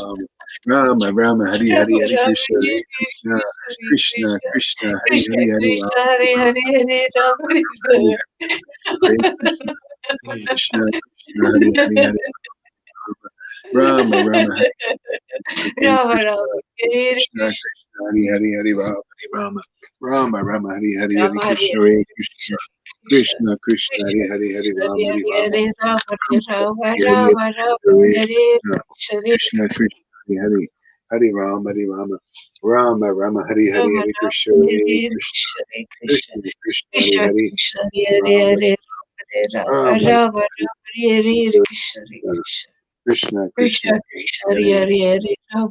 Rama Rama Rama Hari Rama Hari Hare Krishna Hari Krishna Hare Krishna Krishna Krishna Krishna Krishna Hare Hare Hare Krishna Rama Hare Hari Rama Hari Hari Rama Rama Rama Hare Hare Rama Krishna Rama Hare Hari Hari Krishna Hari Krishna Hari Krishna Krishna Krishna Hari Hari Hari Ram Hari Hare Ram Rama Hare Ram Rama Ram Hari Hari Hari Krishna Hari Krishna Krishna Krishna Krishna Krishna Krishna Hari Hari Hari Ram Hari Ram Rama Rama Hari Hari Rama Hari Rama Krishna Hari Hare Krishna Hare Krishna Krishna Krishna Hari Krishna Hari Hari Krishna Ram Hare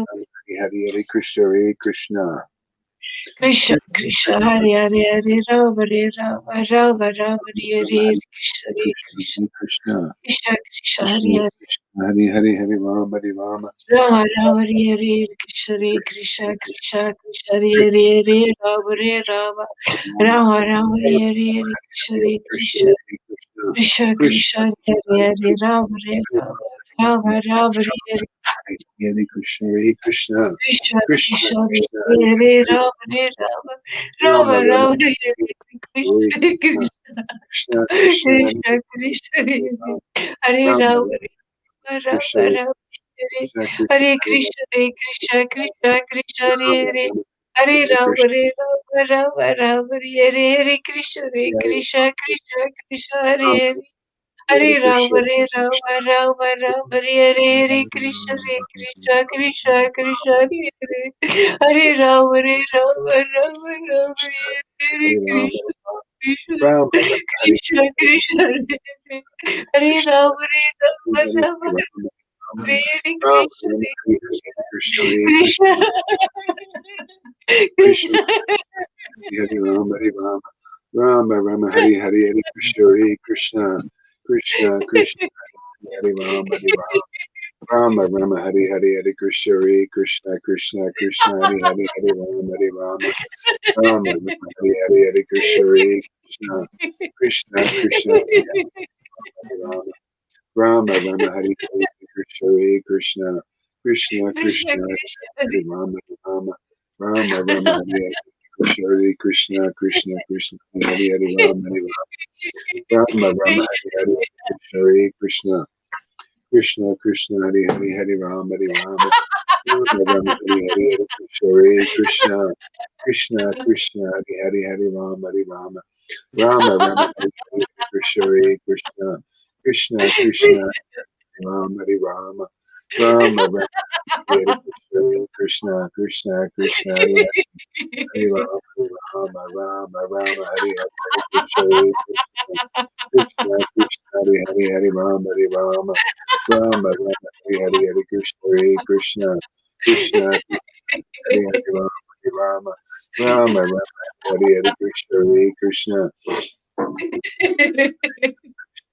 Hare Hare Rama Hari Hare Hari Krishna Krishna Krishna Hari Hari Hari Rama Rama Hari Hari Rama Krishna Rama Hare Krishna Krishna Krishna Hari Hari Hari Rama Hari Rama Rama Rama Hari Hari Hari Rama Hare Krishna Hare Hari Krishna Krishna Krishna Krishna Krishna Hari Krishna Hari Hari Krishna Rama Hari Hare Rama Hare Rama Hare Rama Hari Hari Rama Rama Hari Hare Krishna Krishna Krishna Krishna Hari Hari Hari Rama Hari Rama Rama Rama Hari Hari Rama Hari Rama Krishna Hari Hare Krishna Krishna Krishna Krishna Krishna Hari Krishna Hari Krishna Hare Rama Hare Hare Rama Rama Rama Rama Hare Krishna Krishna Krishna Krishna Krishna Krishna Hare Hare Hare Rama Hare Rama Rama Hari Hari Hari Krishna Hari Krishna Krishna Krishna Krishna Krishna Hare Hare Hare Rama Hare Rama Rama Rama Hare Rama Hare Hari Krishna Hare Krishna Krishna Hari Krishna Krishna Krishna Krishna Hare Hare Krishna Hari Hari Hari Rama Hari Rama Rama Rama Hare Hare Krishna Hare Krishna Krishna Krishna Hare Krishna Hare Hare Rama Hare Rama Rama Rama Rama Hare Hare Hare Krishna Hari Hare Krishna Krishna Hari Krishna Krishna Krishna Krishna Krishna Hare Hari Hare Rama Hare Rama Rama Rama Hare Hare Hare Krishna Hare Krishna Krishna Krishna Krishna Krishna Hare Hare Hare Hare Rama Hare Rama Rama Rama Rama Rama Hare Hare Hare Hare Krishna Hare Krishna Krishna Krishna Krishna Hare Krishna Krishna Hare Hare Rama Rama Rama Rama Krishna Hare Rama Hare Krishna Krishna Hare Hare Krishna Hare Krishna Krishna Krishna Rama Hare Rama Hare Hare Rama Krishna Hare Rama Rama Rama Hare Hare Krishna Hare Hare Krishna Krishna Krishna Hare Rama Hare Hare Hare Krishna Rama Hare Rama Rama Rama Hare Hare Krishna Hare Krishna Krishna Krishna Hare Hare Hare Rama Hare Rama Rama Rama Hare Hare Rama Krishna Krishna Rama Rama Hare Krishna Krishna Hare Hare Krishna Rama Hare Hare Rama Rama Rama Rama Hare Rama Krishna Rama Hare Krishna Hare Krishna Krishna Krishna Krishna Hare Rama Hare Rama Rama Rama Hare Hare Hare Krishna Hare Krishna Krishna Krishna Hare Rama Hare Rama Rama Rama Hare Hare Hare Krishna Hare Krishna Krishna Krishna Hare Hare Hare Rama Hare Rama Rama Rama Hare Hare Hare Krishna Hare Krishna Krishna Krishna Hare Rama Rama Rama Hare Hare Krishna Hare Krishna Krishna Krishna Krishna Krishna Hare Rama Rama Rama Rama Hare Hare Krishna Hare Krishna Krishna Krishna Hare Hare Rama Hare Rama Rama Hare Hare Krishna Hare Krishna Krishna Krishna Hare Hare Hare Rama Hare Rama Rama Rama Hare Hare Hare Krishna Hare Krishna Krishna Krishna Hare Hare Hare Rama Hare Rama Rama Rama Hare Hare Krishna Hare Krishna Krishna Krishna Rama Hare Rama Rama Rama Hare Krishna Krishna Krishna Hare Hare Rama Rama Rama Hare Hare Krishna Hare Krishna Krishna Krishna Hare Hare Hare Rama Hare Rama Rama Rama Hare Hare Hare Krishna Hare Krishna Krishna Krishna Hare Hare Rama Rama, Rama Rama Hare Hare Krishna Hare Krishna,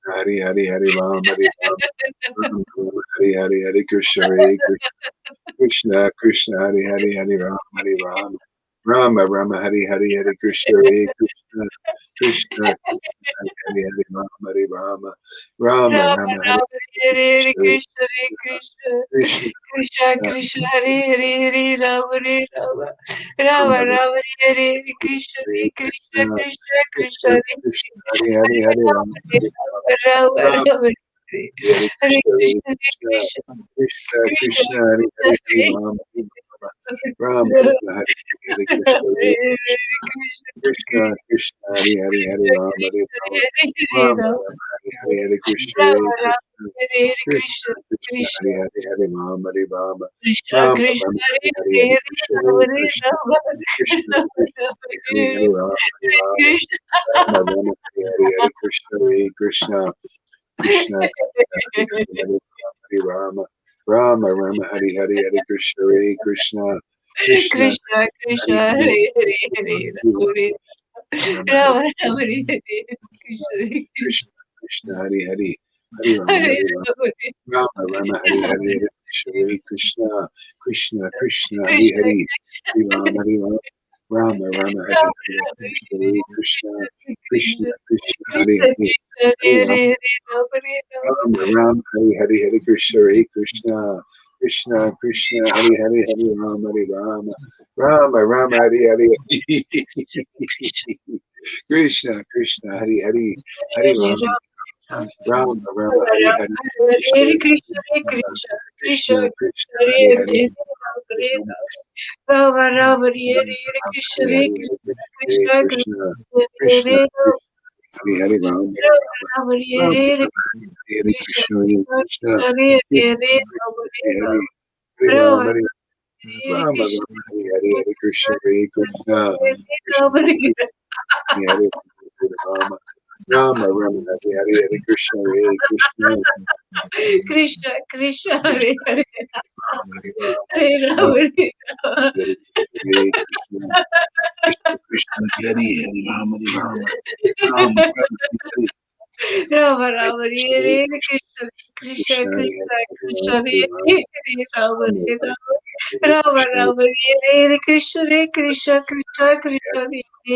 Hare Hare Hare Rama Hare Rama, Rama Rama Hare Hare Hare Krishna Hare Krishna, Krishna Krishna Hare Hare Hare Rama Hare Rama, Rama Rama Hare Hare Hare Krishna Hare Krishna, Krishna Hare Hare Rama Hare Rama, Rama Rama Rama Hare Rama Hare Hare Hare Krishna Hare Krishna Hare Krishna Krishna Krishna Krishna Krishna Hare Hare Hare Rama Hare Rama Rama Rama Rama Rama Hare Hare Krishna Hare Hare Krishna Krishna Krishna Krishna Krishna Hare Krishna Hare Hare Hare Hare Rama Rama Hare Hare Rama Rama Rama Rama Hare Hare Krishna Hare Krishna Hare Krishna Krishna Krishna Krishna Krishna Hare Krishna Hare Hare Hare Rama Rama Rama Rama Hare Hare Krishna Hare Hare Krishna Krishna Krishna Krishna Hare Hare Hare Krishna Rama Hare Krishna Rama Hare Rama Hare Rama Hare Hare Krishna Hare Rama Rama Krishna Hare Hare Krishna Krishna Krishna Krishna Hare Hare Hare Rama Hare Rama Krishna Rama Krishna Rama Hare Hare Hare Hare Hare Krishna Hare Hare Krishna Rama Krishna Rama Krishna Hare Hare Hare Rama Hare Rama Krishna Rama Rama Hare Hare Krishna Hare Krishna Krishna Krishna Hare Hare Hare Rama Rama Rama Hare Hare Hare Krishna Hare Krishna Krishna Krishna Hare Krishna Hare Hare Hare Hare Rama Hare Rama Rama Hare Hare Krishna Krishna Krishna Hare Hare Hare Rama Hare Hare Rama Rama Rama Rama Hare Hare Hare Krishna Hare Krishna Krishna Krishna Hare Krishna Hare Hare Rama Hare Rama Rama Rama Hare Rama Hare Rama Krishna Hare Hare Krishna Krishna Krishna Krishna Hare Krishna Hare Krishna Hare Hare Rama Hare Rama Rama Rama Rama Hare Hare Hare Krishna Hare Krishna Krishna Krishna Hare Hare Hare Rama Hare Rama Rama Rama Hare Hare Krishna Krishna Hare Hare Hare Hare Rama Rama Rama Rama Hare Hare Hare Krishna Hare Krishna Hare Krishna Krishna Krishna Krishna Krishna Hare Hare Hare Hare Rama Rama Rama Hare Rama Hare Rama Krishna Hare Hare Hare Hare Krishna Krishna Krishna Krishna Hare Hare Krishna Hare Hare Rama Rama Rama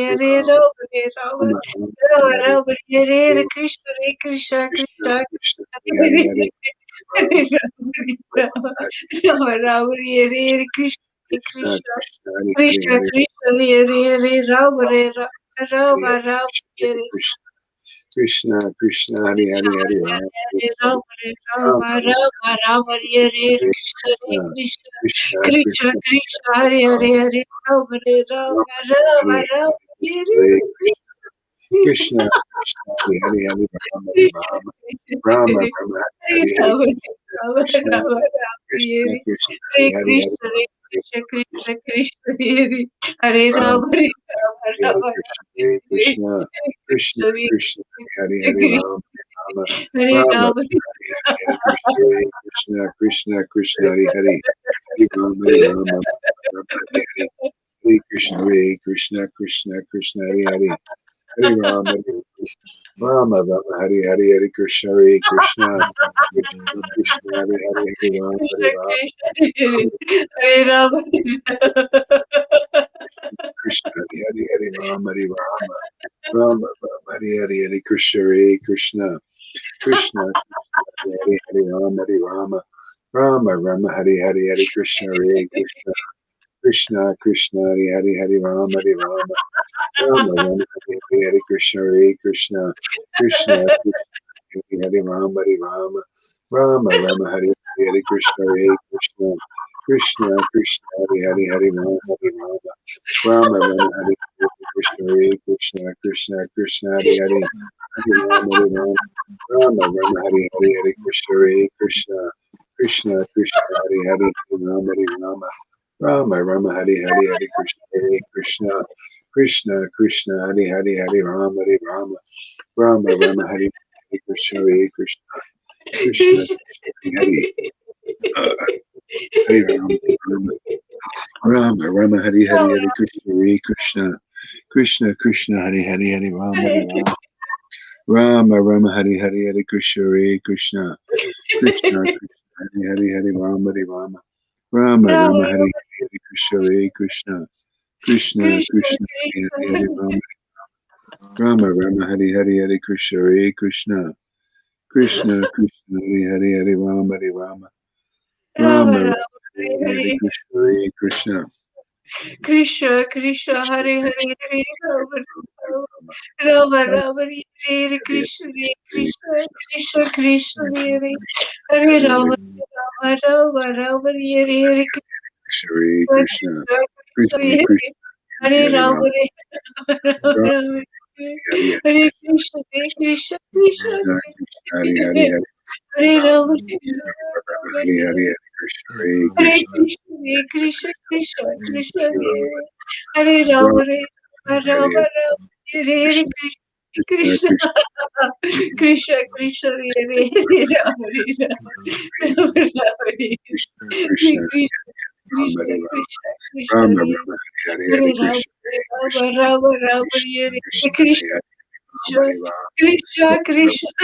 Rama Hare Hare Rama Hare Hare Krishna Krishna Hare Krishna Krishna Hare Krishna Hare Krishna Hare Hare Hare Hare Rama Rama Hare Hare Rama Krishna Rama Hare Hare Hare Krishna Hare Krishna Krishna Rama Krishna Hare Hare Rama Rama Rama Hare Hare Hare Krishna Hare Krishna Krishna Krishna Hare Hare Rama Hare Rama Hare Rama Rama Hare Rama Hare Hare Krishna Krishna Krishna Hare Hare Rama Hare Rama Rama Rama Hare Rama Hare Rama Krishna Hare Hare Hare Krishna Krishna Krishna Hare Krishna Krishna Hare Hare Rama Hare Hare Rama Rama Hare Rama Hare Rama Krishna Rama Hare Hare Krishna Hare Krishna Krishna Krishna Hare Hare Rama Hare Rama Rama Rama Rama Hare Rama Hare Hare Hare Krishna Hare Krishna Krishna Krishna Krishna Krishna Hare Hare Hare Hare Rama Rama Rama Rama Hare Hare Krishna Hare Krishna Krishna Krishna Hare Krishna Hare Krishna Hare Hare Rama Hare Rama Rama Hare Rama Hare Hare Krishna Krishna Krishna Hare Hare Hare Rama Hare Rama Rama Rama Rama Rama Hare Hare Krishna Hare Krishna Krishna Krishna Krishna Krishna Krishna Hare Hare Hare Rama Hare Rama Rama Rama Hare Rama Hare Krishna Krishna Hare Hare Hare Rama Hare Rama Rama Rama Hare Hare Krishna Krishna Krishna Hare Hare Hare Krishna Krishna Krishna Hare Hare Rama Rama Hare Rama Hare Rama Krishna Hare Hare Krishna Krishna Krishna Krishna Hare Hare Krishna Rama Rama Hare Rama Rama Hare Hare Krishna Hare Krishna Krishna Krishna Hare Hare Hare Rama Hare Rama Rama Hare Hare Hare Krishna Krishna Krishna Hare Hare Hare Rama Rama Rama Hare Hare Hare Krishna Hare Krishna Krishna Krishna Hare Hare Hare Rama Hare Rama Hare Rama Krishna Hare Hare Hare Rama Hare Rama Rama Rama Hare Hare Hare Krishna Hare Krishna Krishna Krishna Hare Hare Rama Hare Rama Rama Rama Hare Hare Hare Krishna Hare Krishna Krishna Krishna Hare Hare Hare Rama Hare Rama Rama Rama Hare Hare Hare Krishna Hare Krishna Krishna Krishna Hare Hare Rama Hare Rama Rama Rama Hare Hare Krishna Hare Krishna Krishna Krishna Hare Hare Hare Rama Hare Rama Rama Rama Hare Hare Krishna Hare Krishna Krishna Krishna Hare Hare Hare Rama Hare Rama Rama Rama Hare Hare Hare Krishna Hare Krishna Krishna Krishna Hare Hare Rama Hare Rama Rama Rama Hare Hare Hare Krishna Krishna Krishna Hare Hare Hare Rama Hare Rama Rama Rama Hare Hare Krishna Hare Krishna Krishna Krishna Hare Hare Hare Rama Rama Rama Rama Hari Hari Hari Krishna Hare Krishna Krishna Krishna Hari Hari Hari Rama Hari Rama Rama Rama Hari Hari Hari Krishna Hare Krishna Krishna Krishna Hari Hari Hari Rama Hari Rama Rama Rama Hari Hari Hari Krishna Hare Krishna Krishna Krishna Hari Hari Hari Rama Rama Rama Hari Hari Hari Krishna Hare Krishna Krishna Krishna Hari Hari Hari Rama Hari Rama Rama Rama Hari Hari Hari Krishna Hare Krishna Krishna Krishna Hare Hare Hare Rama Rama Rama Hare Hare Krishna Krishna Krishna Krishna Hare Hare Rama Rama Rama Rama Hare Hare Hare Krishna Krishna Krishna Hare Krishna Hare Hare Rama Rama Rama Rama Rama Hare Hare Krishna Krishna Krishna Krishna Krishna Hare Hare Hare Rama Rama Rama Hare Hare Krishna Hare Hare Krishna Krishna Krishna Krishna Krishna Rama Hare Rama Rama Rama Hare Rama Hare Rama Hare Hare Krishna Krishna Krishna Krishna Krishna Krishna Hare Hare Rama Rama Rama Krishna Hare Krishna Rama Krishna Hare Krishna Krishna Rama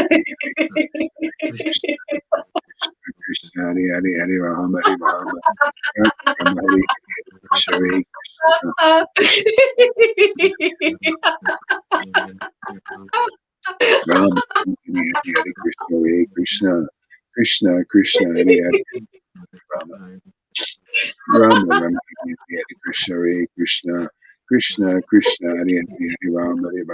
Hare Rama Hare Hare Hare Rama Krishna Rama Krishna Rama Rama Krishna Hare Krishna Krishna Hare Rama Krishna Hare Krishna Rama Krishna Krishna Hare Hare Hare Rama Hare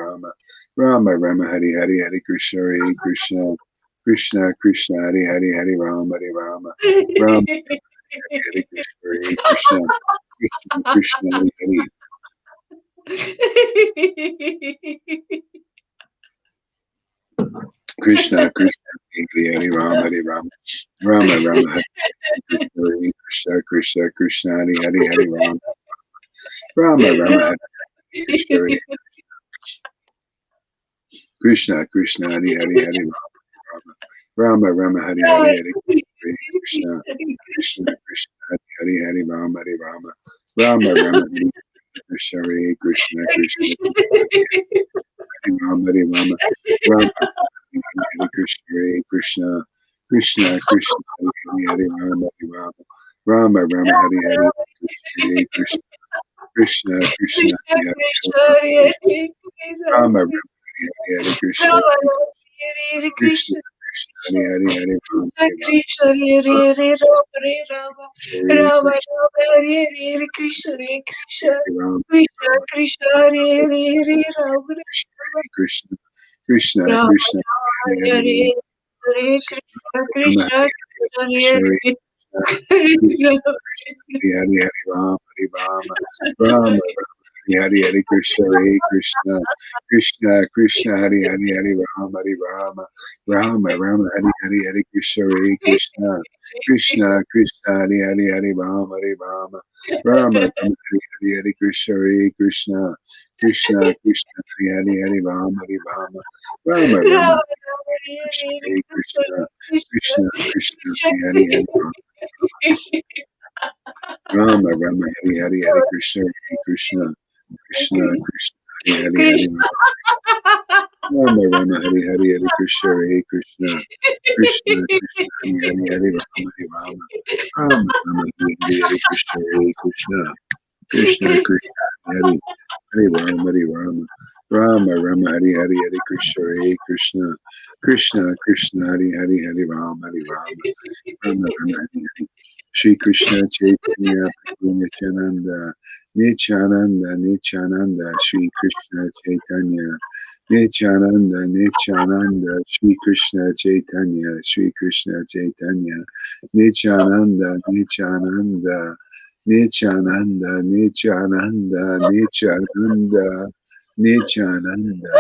Rama Rama Hare Hare Krishna Hare Krishna Rama Hare Hare Krishna Hare Krishna Krishna Krishna Hare Hare Rama Rama Rama Hare Hare Krishna Hare Krishna Krishna Krishna Hare Hare Rama Hare Rama Rama Rama Hare Hare Hare Krishna Hare Krishna Krishna Krishna Hare Hare Hare Rama Hare Rama Rama Hare Krishna Hare Krishna Krishna Krishna Hare Hare Krishna Krishna Hare Hare Rama Hare Rama Rama Rama Hare Hare Krishna Krishna Krishna Hare Hare Hare Rama Rama Rama Hare Krishna Hare Krishna Krishna Hare Hare Hare Rama Rama Rama Hare Hare Hare Krishna Krishna Krishna Hare Hare Rama Hare Rama Rama Rama Hare Krishna Hare Krishna Krishna Hare Rama Hare Rama Rama Hare Krishna Hare Krishna Krishna Krishna Hare Hare Rama Hare Rama Rama Rama Hare Hare Krishna Hare Krishna Krishna Krishna Hare Hare Rama Rama Hare Hare Krishna Krishna Krishna Hare Hare Hare Rama Hare Rama Krishna Hare Hare Rama Hare Rama Hare Rama Krishna Rama Hare Hare Krishna Hare Krishna Hare Rama Krishna Krishna Hare Hare Hare Rama Hare Krishna Krishna Rama Krishna Rama Hare Hare Hare Hare Krishna Rama Krishna Hare Krishna Krishna Hare Hare Hare Hare Hare Rama Hare Rama Rama Rama Hare Hare Krishna Hare Krishna Krishna Krishna Hare Hare Hare Rama Hare Rama Rama Rama Hare Hare Hare Krishna Hare Krishna Krishna Krishna Hare Hare Hare Rama Hare Rama Rama Rama Hare Hare Hare Krishna Hare Krishna Krishna Krishna Hare Hare Hare Rama Hare Rama Rama Rama Rama Krishna Hare Hare Krishna Krishna Krishna Krishna Hare Hare Hare Rama Rama Hare Hare Hare Krishna Hare Krishna Krishna Krishna Hare Hare Hare Krishna Rama Rama Hare Hare Hare Krishna Hare Krishna Krishna Krishna Hare Hare Hare Rama Hare Rama Rama Rama Hare Hare Hare Krishna Hare Krishna Krishna Krishna Hare Hare Rama Hare Rama Rama Rama Hare Hare Hare Krishna Hare Krishna Krishna Krishna Hare Hare Hare Rama Hare Rama Rama Rama Hare Hare Shri Krishna Chaitanya Prabhu Nityananda Nityananda Nityananda Shri Krishna Chaitanya Nityananda Nityananda Shri Krishna Chaitanya Shri Krishna Chaitanya Nityananda Nityananda Nityananda Nityananda Nityananda Nityananda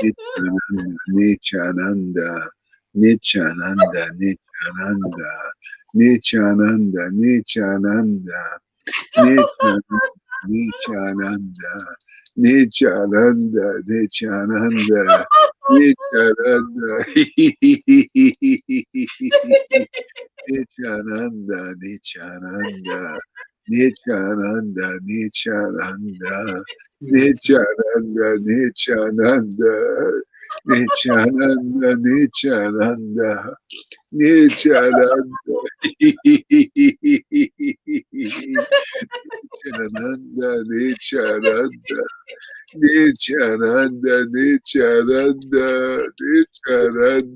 Nityananda Nityananda Nityananda Nityananda Nityananda Nityananda Nityananda Nityananda Nityananda Nityananda Nityananda Nityananda Nityananda Nityananda, Nityananda, Nityananda, Nityananda, Nityananda, Nityananda, Nityananda, Nityananda, Nityananda, Nityananda, Nityananda, Nityananda,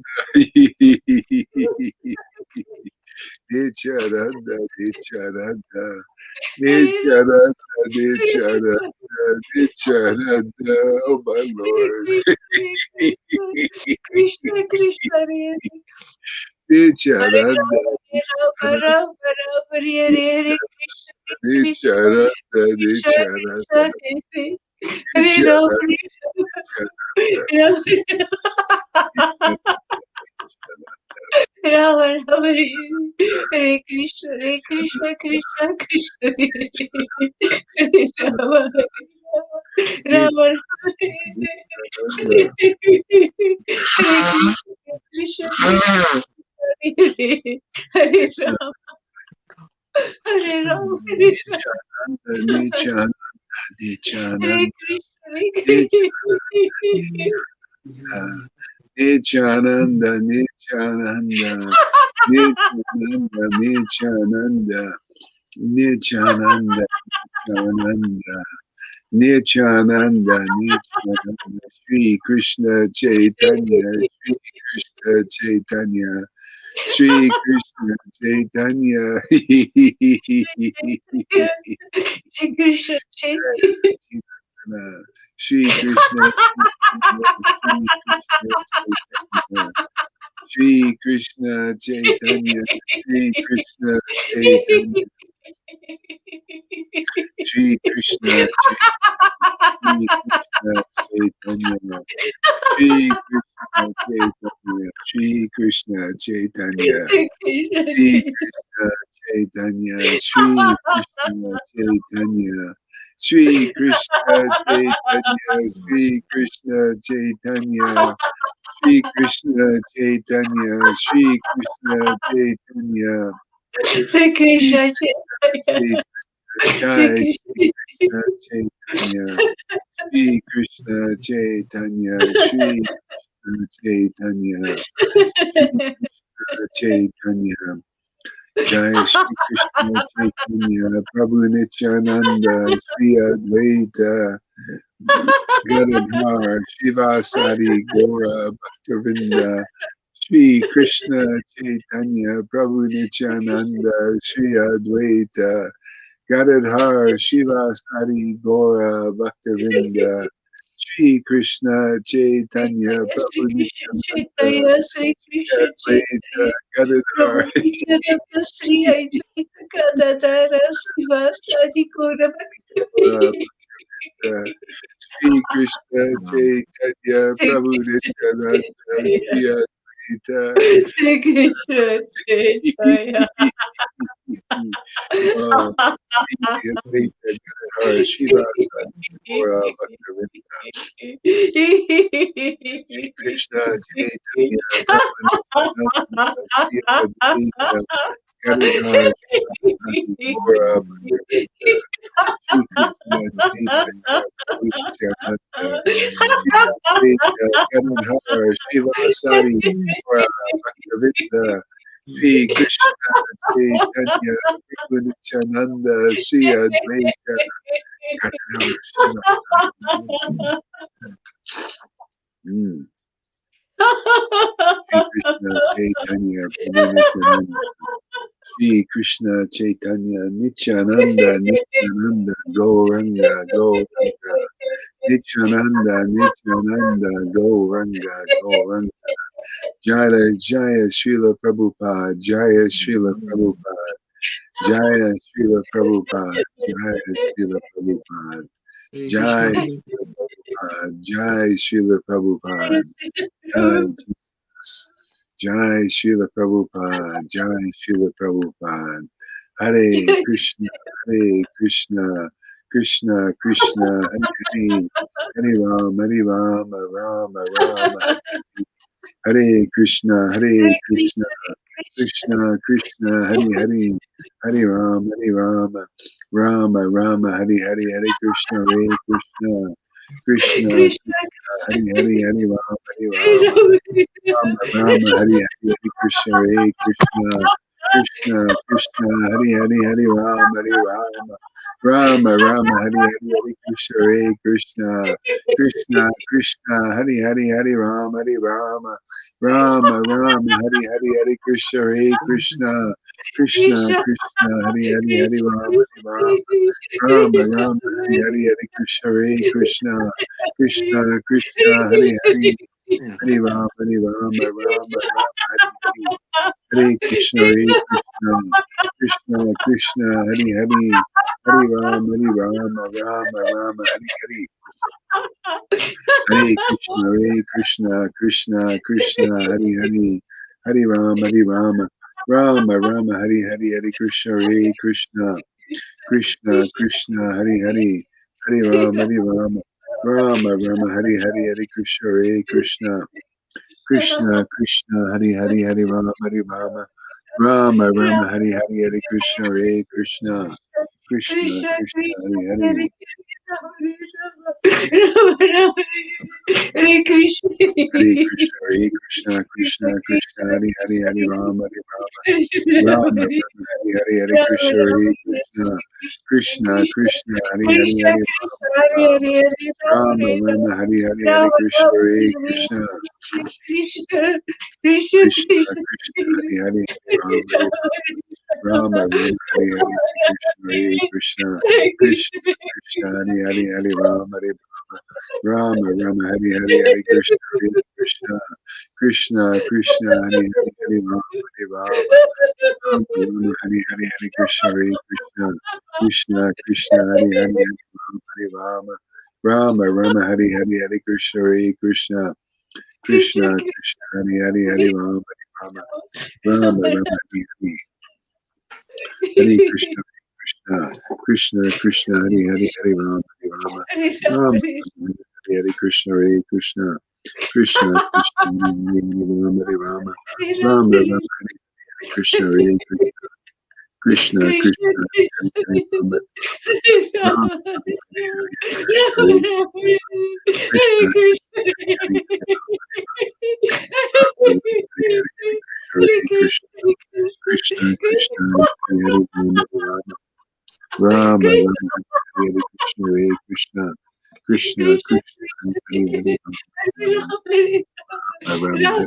Nityananda, Nityananda, Nityananda, Nityananda, Nityananda, oh my Lord. Krishna Krishna Hare Nityananda, Hare Rama Rama Hare Hare Krishna Krishna Nityananda, Krishna Nityananda, Krishna Hare Rama Nityananda, Rama Rama Rama Hare Krishna Krishna Krishna Hare Rama Rama Hare Krishna Hare Rama Hare Rama Hare Nityananda, Hare Nityananda, Krishna Nityananda, Nityananda, Nityananda, Nityananda, Nityananda, Nityananda, Nityananda, Nityananda, Sri Krishna Chaitanya, Sri Krishna Chaitanya, Sri Krishna Chaitanya, Shri Krishna Sri Krishna Chaitanya, Sri Krishna Chaitanya, Sri Krishna Chaitanya, Sri Krishna Chaitanya, Sri Krishna Chaitanya, Sri Krishna Chaitanya, Sri Krishna Chaitanya, Sri Krishna Chaitanya, Sri Krishna Chaitanya, Sri Krishna Chaitanya, Sri Krishna Chaitanya, Sri Krishna Chaitanya, Sri Sri Krishna Chaitanya, Jai Sri Sri Krishna Chaitanya, Sri Krishna Chaitanya, Sri Krishna Chaitanya, Sri Krishna Chaitanya, Jai Shri Krishna Chaitanya, Prabhu Nityananda, Sri Advaita, Gadadhar, Shivasari, Gora, Bhaktavinda, Sri Krishna Chaitanya, Prabhu Nityananda, Sri Advaita, Gadadhar, Shivasari, Gora, Bhaktavinda, Sri Krishna Chaitanya, Prabhu Nityananda, Chaitanya Sri Sri Krishna Advaita, Chaitanya Gadadhar, Prabhu Nityananda Sri Advaita Gadadhara Srivasadi Gaura uh, Sri Krishna Chaitanya, Sri Prabhu Nityananda, Krishna Sri Advaita. Sri Krishna Chaitanya Oh, Sri Advaita, Gadadhar, Shiva, Gora, Bhaktavinda, Sri Krishna Chaitanya, Prabhu Nityananda, Sri Advaita, Gadadhar, Shiva, Gora, Bhaktavinda, Sri Krishna Chaitanya, Prabhu Nityananda, Sri Advaita, Gadadhar, Shiva, Sari, Gora, Bhaktavinda, Sri Krishna Chaitanya, Prabhu Nityananda, Sri Advaita, Gadadhar, Shiva, Sari. Sri Krishna Chaitanya, Prabhu Nityananda, Sri Krishna Chaitanya, Nityananda, Nityananda, Gauranga, Gauranga, Nityananda, Nityananda, Gauranga, Gauranga, Jaya Jaya Srila Prabhupada, Jaya Srila Prabhupada, Jaya Srila Prabhupada, Jaya Srila Prabhupada, Jai Srila Prabhupada, Jai Srila Prabhupada, Jai Jesus, Jai Srila Prabhupada, Jai Srila Prabhupada, Hare Krishna, Hare Krishna, Krishna Krishna, Hare Hare, Hare Rama, Hare Rama, Rama Rama, Hare Hare Krishna, Hare Krishna, Krishna Krishna, Hare Hare, Hare Rama, Rama Rama Hari Hari Hare Krishna Hare Krishna Krishna Krishna Krishna Hari Hari Hari Rama Rama Rama Hari Hari Hare Krishna Hare Krishna Krishna Krishna Hari Hari Hari Rama Rama Rama Hari Hari Hare Krishna Hare Krishna Krishna Krishna Hari Hari Hari Rama Rama Hari Hari Hare Krishna Hare Krishna Krishna Krishna Krishna Hari Hari Hari Krishna Rama Rama Hari Hari Hare Krishna Hare Krishna Krishna Krishna Hari Hari Hare Rama Hari Hari Hare Krishna Krishna Krishna Hari Hari Rama Hari Hari Hare Krishna Krishna Krishna Hari Hari Hari Rama Rama Hari Hari Hare Krishna Hare Krishna Krishna Krishna Hari Hari Rama Rama Hari Hari Hare Krishna Hare Krishna Krishna Krishna Hari Hari Rama Hari Hari Hare Krishna Hare Krishna Krishna Krishna Hari Hari Hare Krishna Hare Krishna Krishna Krishna Hari Hari Rama Hari Hari Hare Krishna Hare Krishna Krishna Hari Hari Rama Hari Hari Hare Krishna Hare Krishna Krishna Krishna Hari Hari Rama Hari Hari Hare Krishna Krishna Krishna Hari Hari Rama Hari Hari Hare Krishna Hare Krishna Krishna Krishna Hari Hari Rama Hari Hari Hare Krishna Hare Krishna Krishna Krishna Hari Hari Rama Hari Hari Hare Krishna Hare Krishna Krishna Krishna Hari Hari Rama Hari Hari Hare Krishna Krishna Krishna Hari Hari Rama Rama Hari Krishna Hare Krishna Krishna Krishna Hari Rama Hari Krishna Hare Krishna Krishna Hari Rama Krishna Krishna Krishna Krishna Hari Rama Hari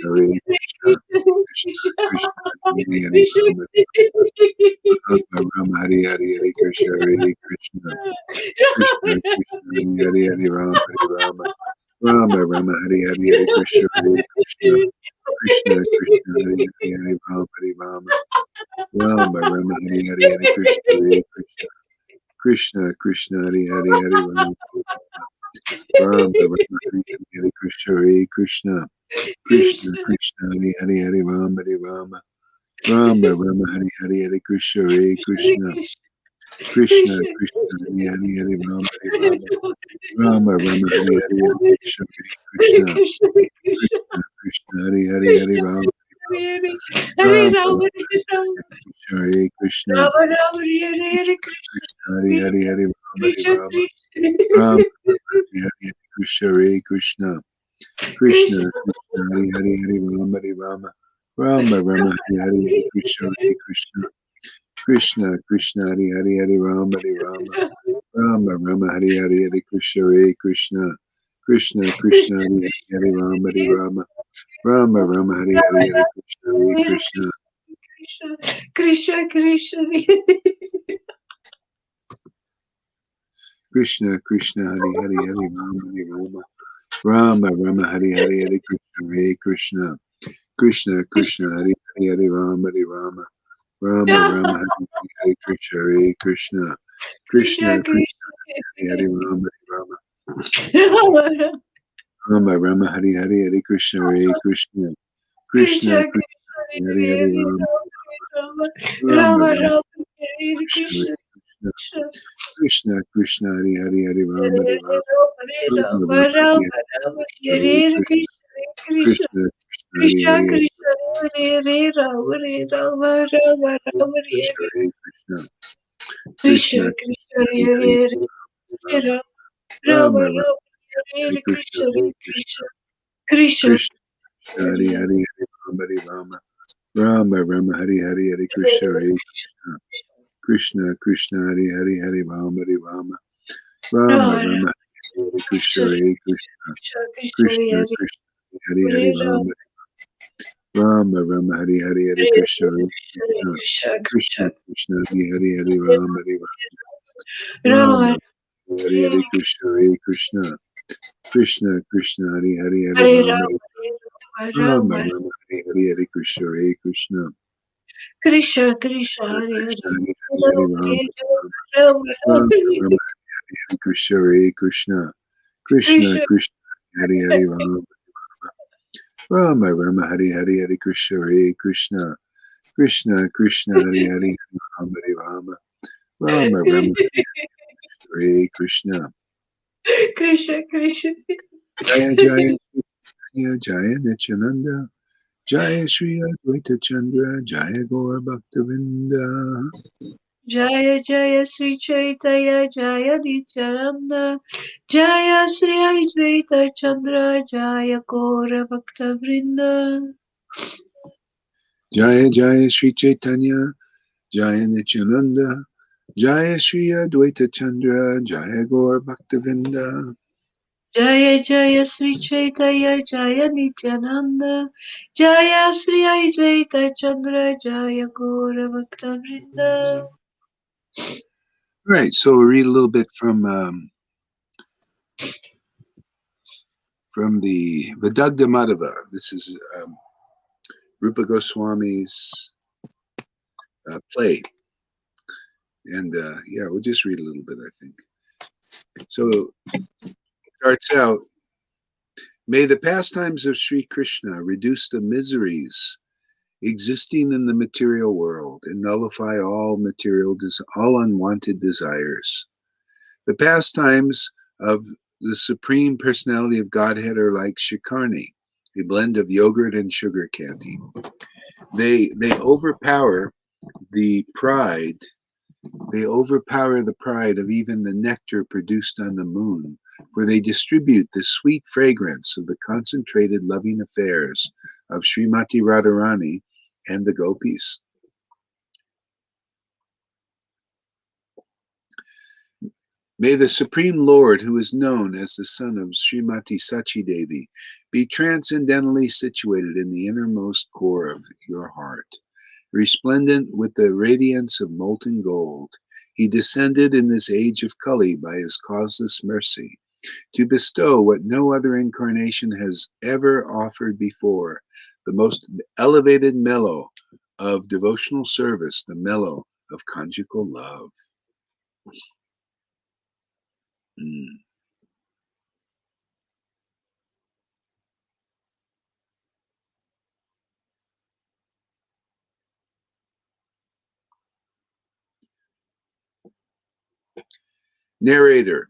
Krishna Hare Krishna Krishna Krishna Hari Rama Hari Hare Krishna Krishna Krishna Hari Rama Hari Hare Krishna Hare Krishna Krishna Krishna Hari Rama Hari Hare Krishna Hare Krishna Krishna Krishna Hari Rama Hari Hare Krishna Hare Krishna Krishna Krishna Hari Rama Hari Hare Krishna Hare Krishna Krishna Krishna Hari Rama Rama Hari Hare Krishna Hare Krishna Krishna Krishna Hari Rama Hari Hare Krishna Hare Krishna Krishna Krishna Hari Rama Hare Krishna Krishna Hari Rama Hari Krishna Hare Krishna Krishna Krishna Hari Rama Rama Hari Hare Krishna Hare Krishna Krishna Krishna Hari Rama Rama Hari Hare Krishna Hare Krishna Krishna Krishna Hari Rama Rama Hari Hare Krishna Hare Krishna Krishna Krishna Krishna Krishna Hari Rama Rama Hari Hare Krishna Hare Krishna Krishna Krishna Hari Rama Rama Hari Hare Krishna Hare Krishna Krishna Krishna Hari Rama Rama Hari Hare Krishna Hare Krishna Krishna Krishna Hari Rama Krishna Krishna Krishna Hari Rama Rama Hari Krishna Krishna Krishna Hari Krishna Krishna, Krishna, Krishna, Hare Hare Hare, Hare, Rama, Rama, Rama, Rama, Rama, Rama, Hare Hare Krishna, Krishna, Hare Hare Krishna, Krishna, Krishna, Krishna, Hare Hare, Hare Rama, Hare Rama, Rama, Rama, Hare Hare, Hare Krishna, Hare Hare Krishna, Krishna, Krishna, Hare Hare, Hare Rama, Hare Rama, Rama, Rama, Rama, Hare Krishna, Krishna, Hare Krishna, Krishna, Krishna, Krishna, Hare Krishna, Hare Hare Hare Rama, Rama, Rama, Rama, Hare Hare, Hare Hare Krishna, Hare Krishna, Krishna, Krishna, Krishna, Krishna, Hare Hare, Hare Rama, Hare Rama, Rama, Hare Hare Krishna, Hare Krishna, Krishna, Krishna, Hare Hare, Hare Hare Rama, Rama, Rama, Rama, Rama, Hare Hare, Hare Krishna, Hare Krishna, Krishna, Krishna, Hare Krishna, Hare, Hare Hare, Hare Rama, Rama, Rama, Rama, Rama, Rama, Hare Krishna, Hare Krishna, Krishna, Krishna, Krishna, Hare Hare, Rama, Rama, Rama, Hare Hare, Hare Krishna, Hare Krishna, Krishna, Krishna, Hare Hare, Rama, Hare Rama, Rama, Rama, Hare Krishna, Krishna, Krishna, Jaya Jaya Jaya Jaya Nityananda, Jaya Shri Advaita Chandra, Jaya Gaura Bhaktavinda. Jaya Jaya Sri Chaitanya Jaya Nityananda Jaya Sri Advaita Chandra Jaya Gaura Bhakta Vrinda Jaya Jaya Sri Chaitanya, Jaya Nityananda, Jaya Shri Advaita Chandra, Jaya Gaura Bhaktavinda. Jaya Jaya Sri Chaitanya Jaya Nityananda Jaya Sri Advaita Chandra Jaya Gaura Bhakta Vrinda. Right, so we'll read a little bit from the Vidagdha Madhava. This is Rupa Goswami's play. And yeah, we'll just read a little bit, I think. So it starts out, may the pastimes of Sri Krishna reduce the miseries existing in the material world and nullify all all unwanted desires. The pastimes of the Supreme Personality of Godhead are like shikarni, a blend of yogurt and sugar candy. They overpower the pride. They overpower the pride of even the nectar produced on the moon, for they distribute the sweet fragrance of the concentrated loving affairs of Srimati Radharani and the gopis. May the Supreme Lord, who is known as the son of Srimati Sachi Devi, be transcendently situated in the innermost core of your heart. Resplendent with the radiance of molten gold, he descended in this age of Kali by his causeless mercy to bestow what no other incarnation has ever offered before, the most elevated mellow of devotional service, the mellow of conjugal love. Mm. Narrator,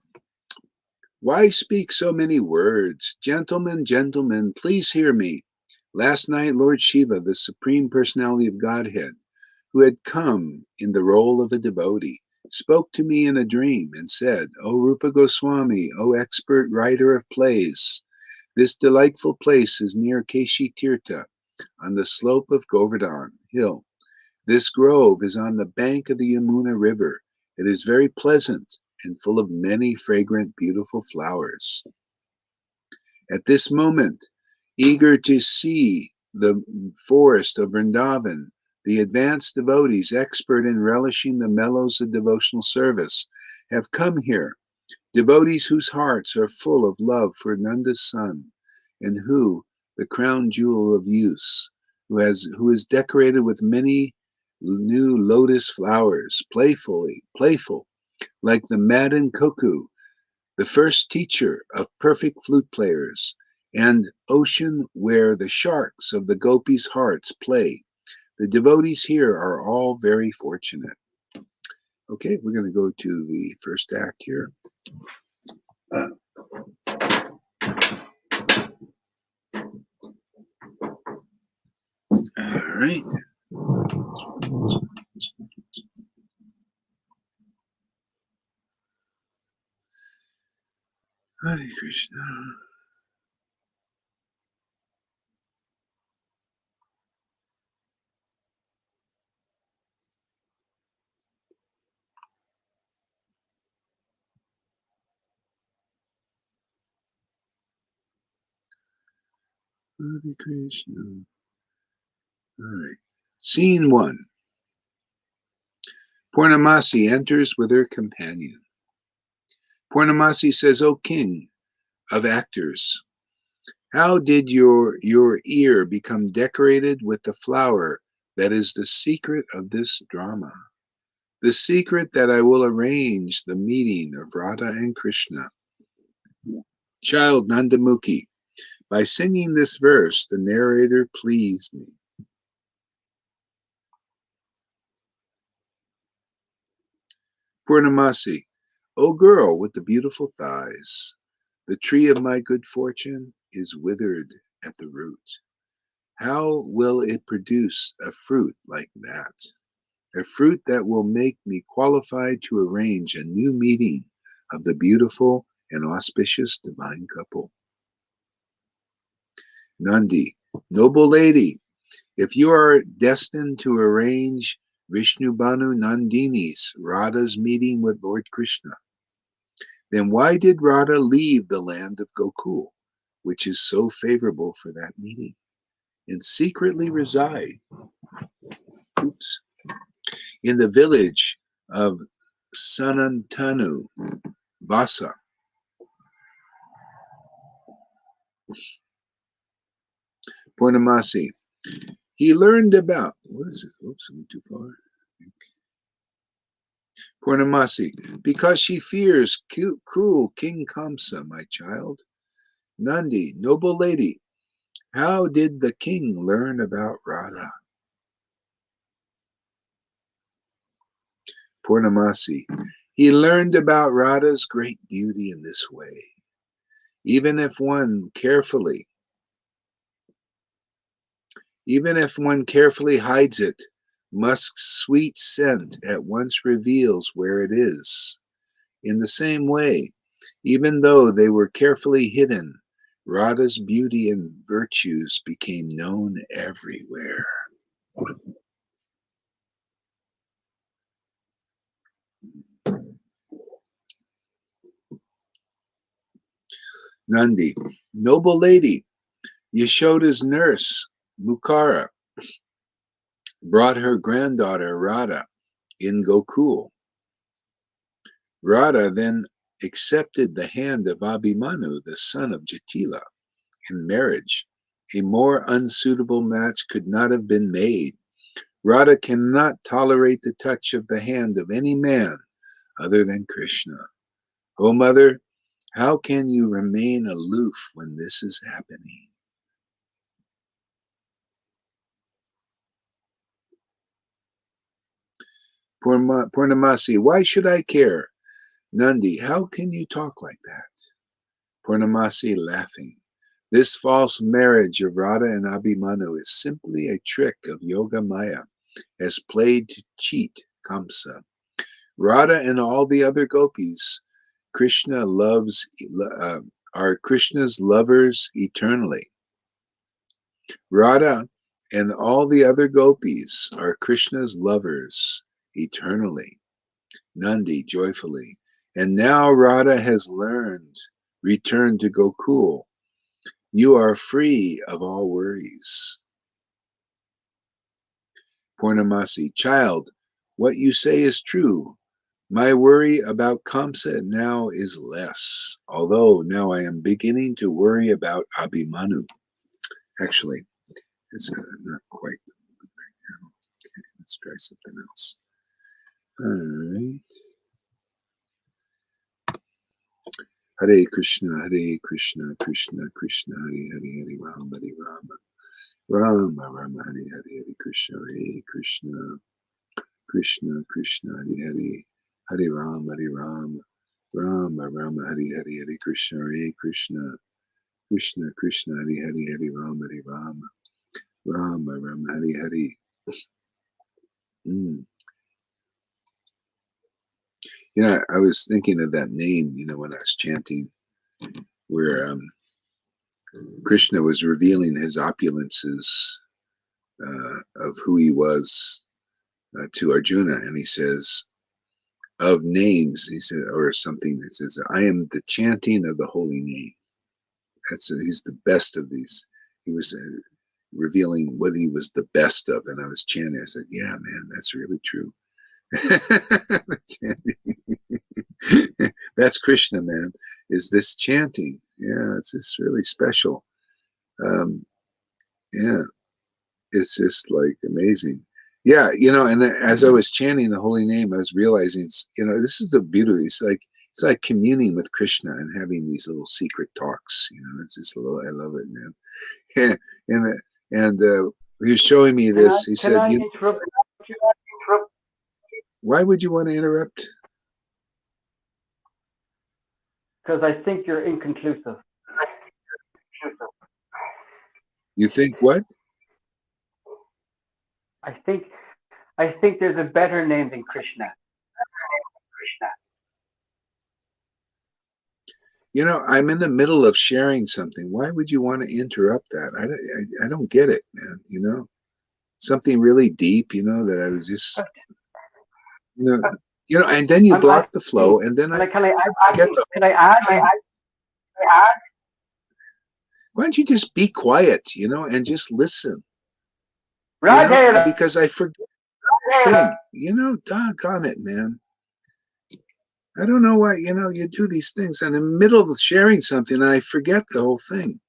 why speak so many words? Gentlemen, gentlemen, please hear me. Last night, Lord Shiva, the Supreme Personality of Godhead, who had come in the role of a devotee, spoke to me in a dream and said, O Rupa Goswami, O expert writer of plays, this delightful place is near Keshi Tirtha on the slope of Govardhan Hill. This grove is on the bank of the Yamuna River. It is very pleasant and full of many fragrant, beautiful flowers. At this moment, eager to see the forest of Vrindavan, the advanced devotees, expert in relishing the mellows of devotional service, have come here. Devotees whose hearts are full of love for Nanda's son, and who, the crown jewel of use, who is decorated with many new lotus flowers, playful, like the Madan cuckoo, the first teacher of perfect flute players, and ocean where the sharks of the gopis' hearts play. The devotees here are all very fortunate. Okay, we're going to go to the first act here. All right. Krishna. Hare Krishna. All right. Scene 1. Purnamasi enters with her companion. Purnamasi says, "O king of actors, how did your ear become decorated with the flower that is the secret of this drama? The secret that I will arrange the meeting of Radha and Krishna." Child Nandamukhi, by singing this verse, the narrator pleased me. Purnamasi, O girl with the beautiful thighs, the tree of my good fortune is withered at the root. How will it produce a fruit like that? A fruit that will make me qualified to arrange a new meeting of the beautiful and auspicious divine couple. Nandi, noble lady, if you are destined to arrange Vishnu Banu Nandini's Radha's meeting with Lord Krishna, then why did Radha leave the land of Gokul, which is so favorable for that meeting, and secretly reside in the village of Sanantanu Vasa? Purnamasi, he learned about, what is it? Oops, I went too far. Purnamasi, because she fears cruel King Kamsa, my child. Nandi, noble lady, how did the king learn about Radha? Purnamasi, he learned about Radha's great beauty in this way. Even if one carefully hides it, musk's sweet scent at once reveals where it is. In the same way, even though they were carefully hidden, Radha's beauty and virtues became known everywhere. Nandi, noble lady, Yashoda's nurse, Mukara, brought her granddaughter Radha in Gokul. Radha then accepted the hand of Abhimanyu, the son of Jatila, in marriage. A more unsuitable match could not have been made. Radha cannot tolerate the touch of the hand of any man other than Krishna. O mother, how can you remain aloof when this is happening? Purnamasi, why should I care? Nandi, how can you talk like that? Purnamasi, laughing. This false marriage of Radha and Abhimanyu is simply a trick of Yoga Maya, as played to cheat Kamsa. Radha and all the other gopis, are Krishna's lovers eternally. Radha and all the other gopis are Krishna's lovers eternally. Nandi, joyfully. And now Radha has returned to Gokul. You are free of all worries. Purnamasi, child, what you say is true. My worry about Kamsa now is less, although now I am beginning to worry about Abhimanyu. Actually, it's not quite right now. Okay, let's try something else. All right. Hare Krishna, Krishna Krishna, Hare Rama, Rama Rama, Hare Krishna, Krishna Krishna Krishna, Hare Rama, Rama Rama, Hare Krishna, Krishna Krishna Krishna, Hare Rama, Rama Rama, Hare. You know, I was thinking of that name, when I was chanting. where Krishna was revealing his opulences of who he was to Arjuna, and he says, of names, he said, or something that says, I am the chanting of the holy name. He's the best of these. He was revealing what he was the best of, and I was chanting. I said, yeah, man, that's really true. That's Krishna, man, is this chanting. Yeah, it's just really special. Yeah, it's just like amazing. Yeah, and as I was chanting the holy name, I was realizing, this is the beauty. It's like communing with Krishna and having these little secret talks. It's just I love it, man. and he was showing me this. He said, why would you want to interrupt? Because I think you're inconclusive. You think what? I think there's a better name than Krishna. I'm in the middle of sharing something. Why would you want to interrupt that? I don't get it, man. Something really deep, that I was just, and then you block the flow, and then I get the. Can I add? Why don't you just be quiet, and just listen? Right, because I forget thing. Doggone it, man. I don't know why, you do these things, and in the middle of sharing something, I forget the whole thing.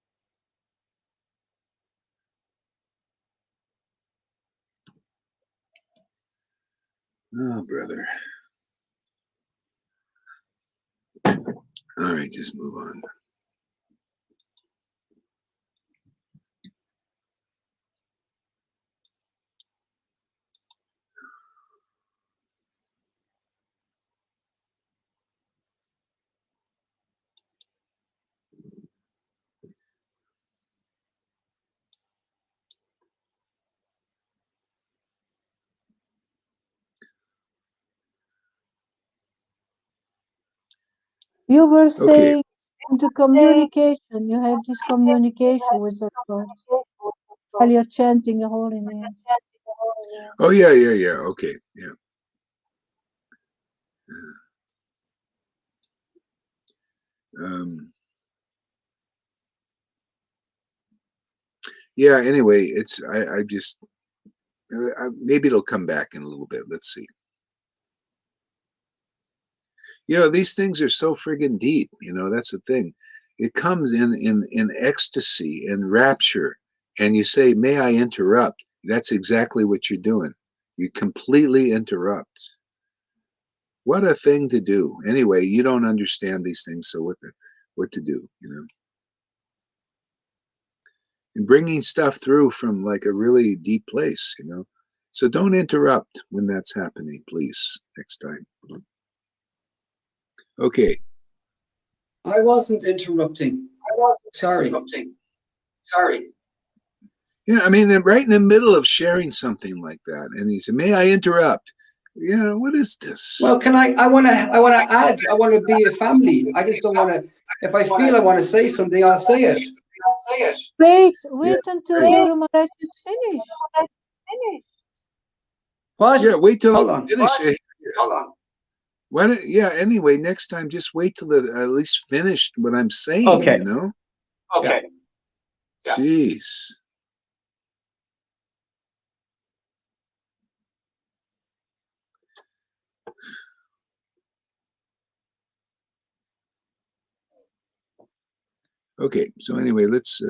Oh, brother. All right, just move on. You were saying into communication, you have this communication with the Lord while you're chanting the holy name. Oh, yeah. Okay, yeah. Yeah, anyway, I just, maybe it'll come back in a little bit. Let's see. These things are so friggin' deep, that's the thing. It comes in ecstasy and rapture, and you say, may I interrupt? That's exactly what you're doing. You completely interrupt. What a thing to do. Anyway, you don't understand these things, so what to do, And bringing stuff through from like a really deep place, So don't interrupt when that's happening, please, next time. Okay. I wasn't interrupting. Sorry. Yeah, I mean, right in the middle of sharing something like that, and he said, "May I interrupt?" What is this? Well, I want to add. I want to be a family. I just don't want to. If I feel I want to say something, I'll say it. Wait until Guru Maharaj is finished. What? Yeah, wait till Hold on. finish. Hold on. Why don't, anyway, next time just wait till at least finished what I'm saying, Okay. Okay. Yeah. Jeez. Okay, so anyway, let's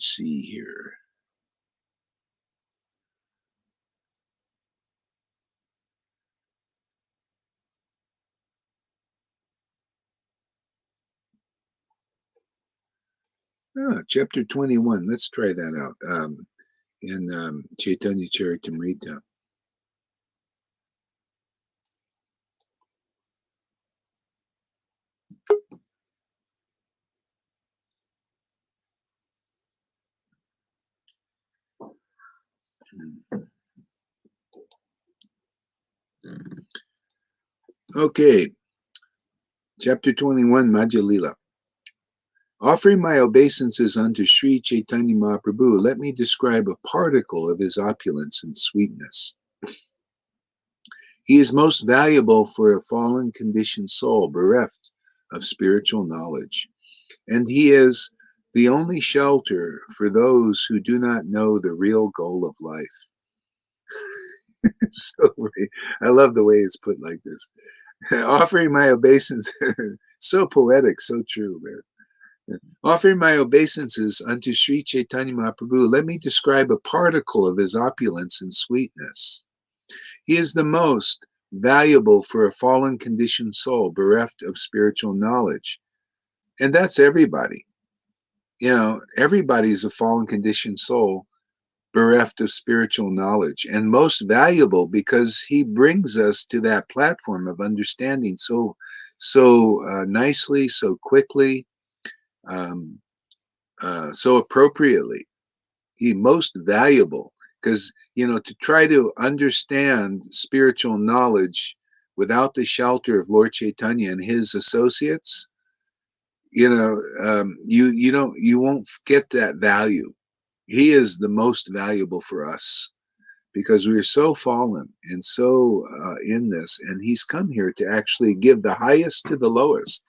see here. Chapter 21. Let's try that out. In Chaitanya Charitamrita. Okay, chapter 21, Madhya Lila. Offering my obeisances unto Sri Chaitanya Mahaprabhu, let me describe a particle of his opulence and sweetness. He is most valuable for a fallen conditioned soul bereft of spiritual knowledge, and he is the only shelter for those who do not know the real goal of life. So I love the way it's put like this. Offering my obeisances, so poetic, so true, man. Offering my obeisances unto Sri Chaitanya Mahaprabhu, let me describe a particle of his opulence and sweetness. He is the most valuable for a fallen conditioned soul bereft of spiritual knowledge. And that's everybody. You know, everybody's a fallen conditioned soul bereft of spiritual knowledge, and most valuable because he brings us to that platform of understanding so nicely, so quickly, so appropriately. He most valuable because, you know, to try to understand spiritual knowledge without the shelter of Lord Chaitanya and his associates, you know, you won't get that value. He is the most valuable for us because we're so fallen and so in this, and he's come here to actually give the highest to the lowest.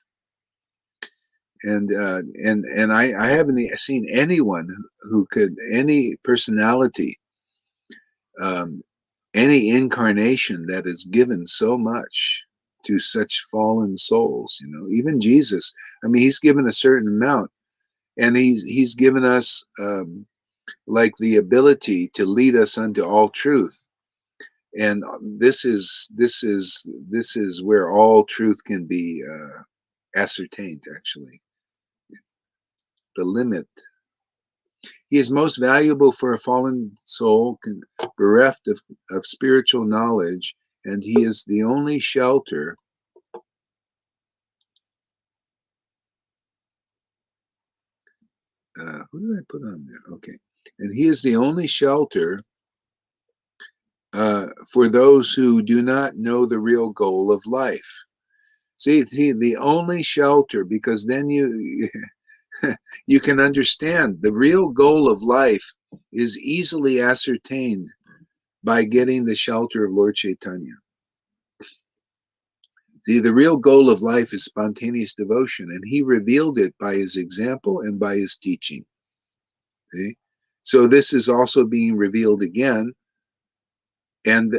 And I haven't seen anyone who could, any personality, any incarnation that has given so much to such fallen souls. You know, even Jesus. I mean, he's given a certain amount, and he's given us like the ability to lead us unto all truth. And this is where all truth can be ascertained. Actually, the limit. He is most valuable for a fallen soul bereft of spiritual knowledge, and he is the only shelter who did I put on there? Okay. And he is the only shelter for those who do not know the real goal of life. See, the only shelter, because then you you can understand the real goal of life is easily ascertained by getting the shelter of Lord Chaitanya. See, the real goal of life is spontaneous devotion, and he revealed it by his example and by his teaching. See? So this is also being revealed again, and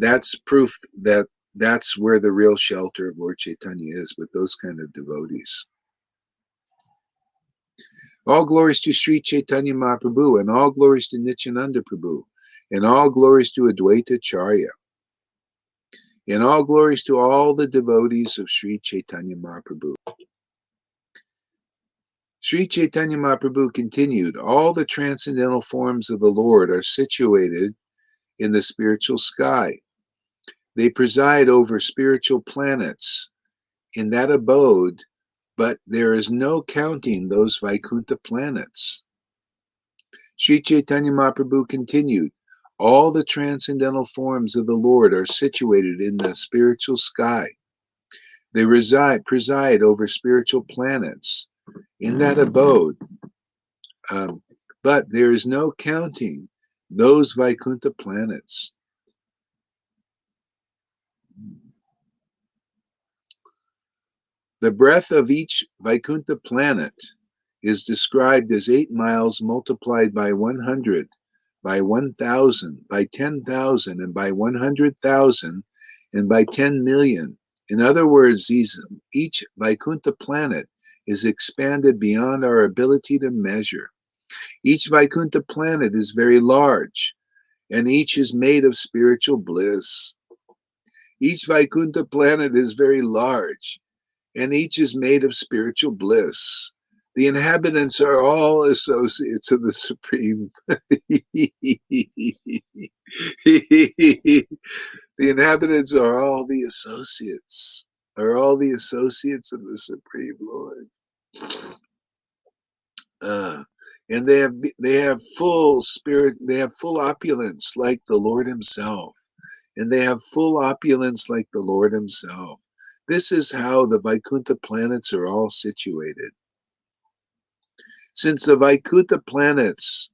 that's proof that that's where the real shelter of Lord Chaitanya is, with those kind of devotees. All glories to Sri Chaitanya Mahaprabhu, and all glories to Nityananda Prabhu, and all glories to Advaita Charya, and all glories to all the devotees of Sri Chaitanya Mahaprabhu. Sri Chaitanya Mahaprabhu continued, all the transcendental forms of the Lord are situated in the spiritual sky. They preside over spiritual planets in that abode, but there is no counting those Vaikuntha planets. Sri Chaitanya Mahaprabhu continued, all the transcendental forms of the Lord are situated in the spiritual sky. They preside over spiritual planets in that abode, but there is no counting those Vaikuntha planets. The breadth of each Vaikuntha planet is described as 8 miles multiplied by 100, by 1,000, by 10,000, and by 100,000, and by 10 million. In other words, each Vaikuntha planet is expanded beyond our ability to measure. Each Vaikuntha planet is very large, and each is made of spiritual bliss. Each Vaikuntha planet is very large, and each is made of spiritual bliss. The inhabitants are all associates of the Supreme. The inhabitants are all the associates of the Supreme Lord. and they have full spirit, they have full opulence like the Lord himself, and they have full opulence like the Lord himself. This is how the Vaikuntha planets are all situated. Since the Vaikuntha planets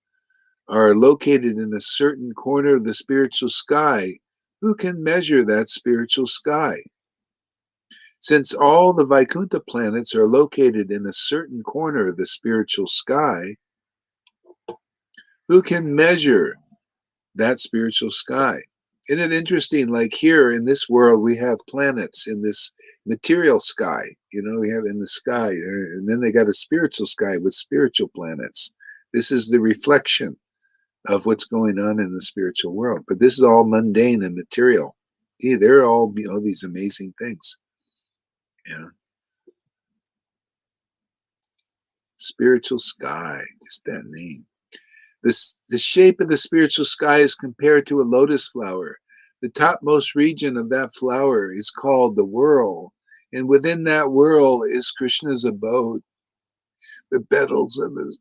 are located in a certain corner of the spiritual sky, who can measure that spiritual sky? Since all the Vaikuntha planets are located in a certain corner of the spiritual sky, who can measure that spiritual sky? Isn't it interesting? Like here in this world, we have planets in this material sky. You know, we have in the sky, and then they got a spiritual sky with spiritual planets. This is the reflection of what's going on in the spiritual world. But this is all mundane and material. They're all, you know, these amazing things. Yeah. Spiritual sky, just that name. The shape of the spiritual sky is compared to a lotus flower. The topmost region of that flower is called the whirl, and within that whirl is Krishna's abode. The petals of the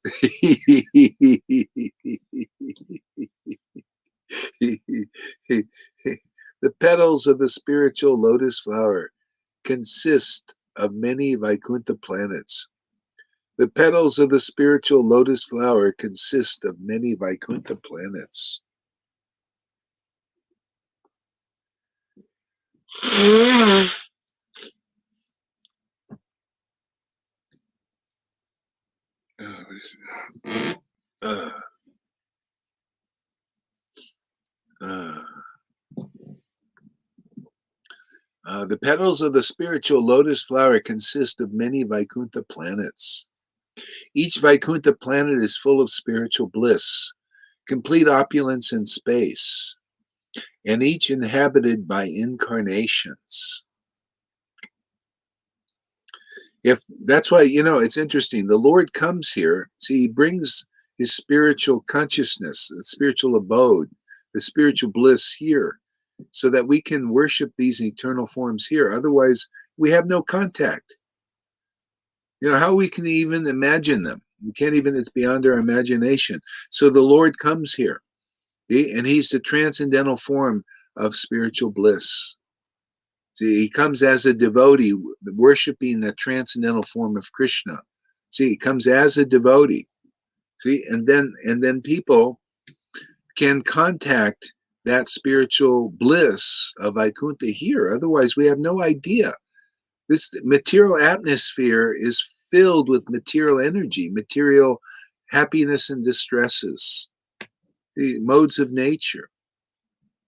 the petals of the spiritual lotus flower consist of many Vaikuntha planets. The petals of the spiritual lotus flower consist of many Vaikuntha planets. The petals of the spiritual lotus flower consist of many Vaikuntha planets. Each Vaikuntha planet is full of spiritual bliss, complete opulence and space, and each inhabited by incarnations. If that's why, you know, it's interesting. The Lord comes here, see, he brings his spiritual consciousness, the spiritual abode, the spiritual bliss here, so that we can worship these eternal forms here. Otherwise, we have no contact. You know, how we can even imagine them? We can't even, it's beyond our imagination. So the Lord comes here, and he's the transcendental form of spiritual bliss. See, he comes as a devotee, worshiping the transcendental form of Krishna. See, he comes as a devotee. See, and then people can contact that spiritual bliss of Vaikuntha here. Otherwise, we have no idea. This material atmosphere is filled with material energy, material happiness and distresses, the modes of nature.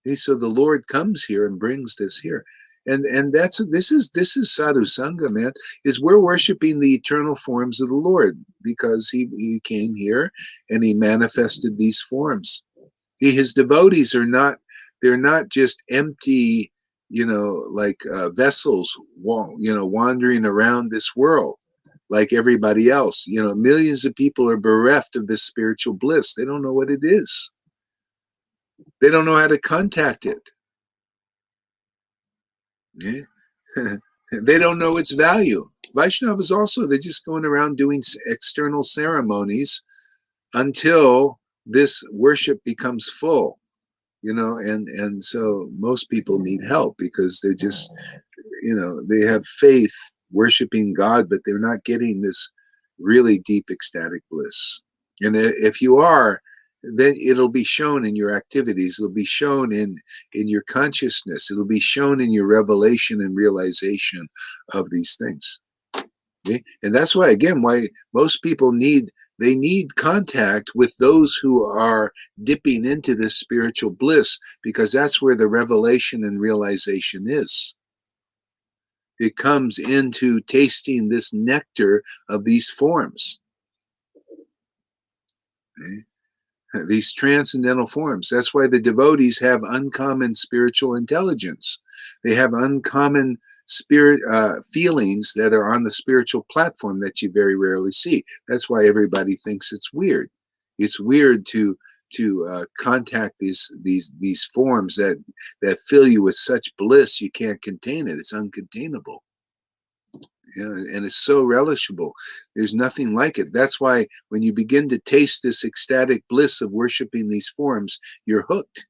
See, so the Lord comes here and brings this here. And this is sadhu sangha, man. Is we're worshiping the eternal forms of the Lord because he came here and he manifested these forms. His devotees are not, they're not just empty, you know, like vessels, you know, wandering around this world like everybody else. You know, millions of people are bereft of this spiritual bliss. They don't know what it is. They don't know how to contact it. Yeah. They don't know its value. Vaishnavas also, they're just going around doing external ceremonies until this worship becomes full, you know, and so most people need help because they're just, you know, they have faith worshiping God, but they're not getting this really deep ecstatic bliss. And if you are, then it'll be shown in your activities. It'll be shown in your consciousness. It'll be shown in your revelation and realization of these things. Okay? And that's why, again, why most people need contact with those who are dipping into this spiritual bliss, because that's where the revelation and realization is. It comes into tasting this nectar of these forms. Okay? These transcendental forms. That's why the devotees have uncommon spiritual intelligence. They have uncommon spirit feelings that are on the spiritual platform that you very rarely see. That's why everybody thinks it's weird. It's weird to contact these forms that fill you with such bliss you can't contain it. It's uncontainable. and it's so relishable. There's nothing like it. That's why when you begin to taste this ecstatic bliss of worshiping these forms, you're hooked.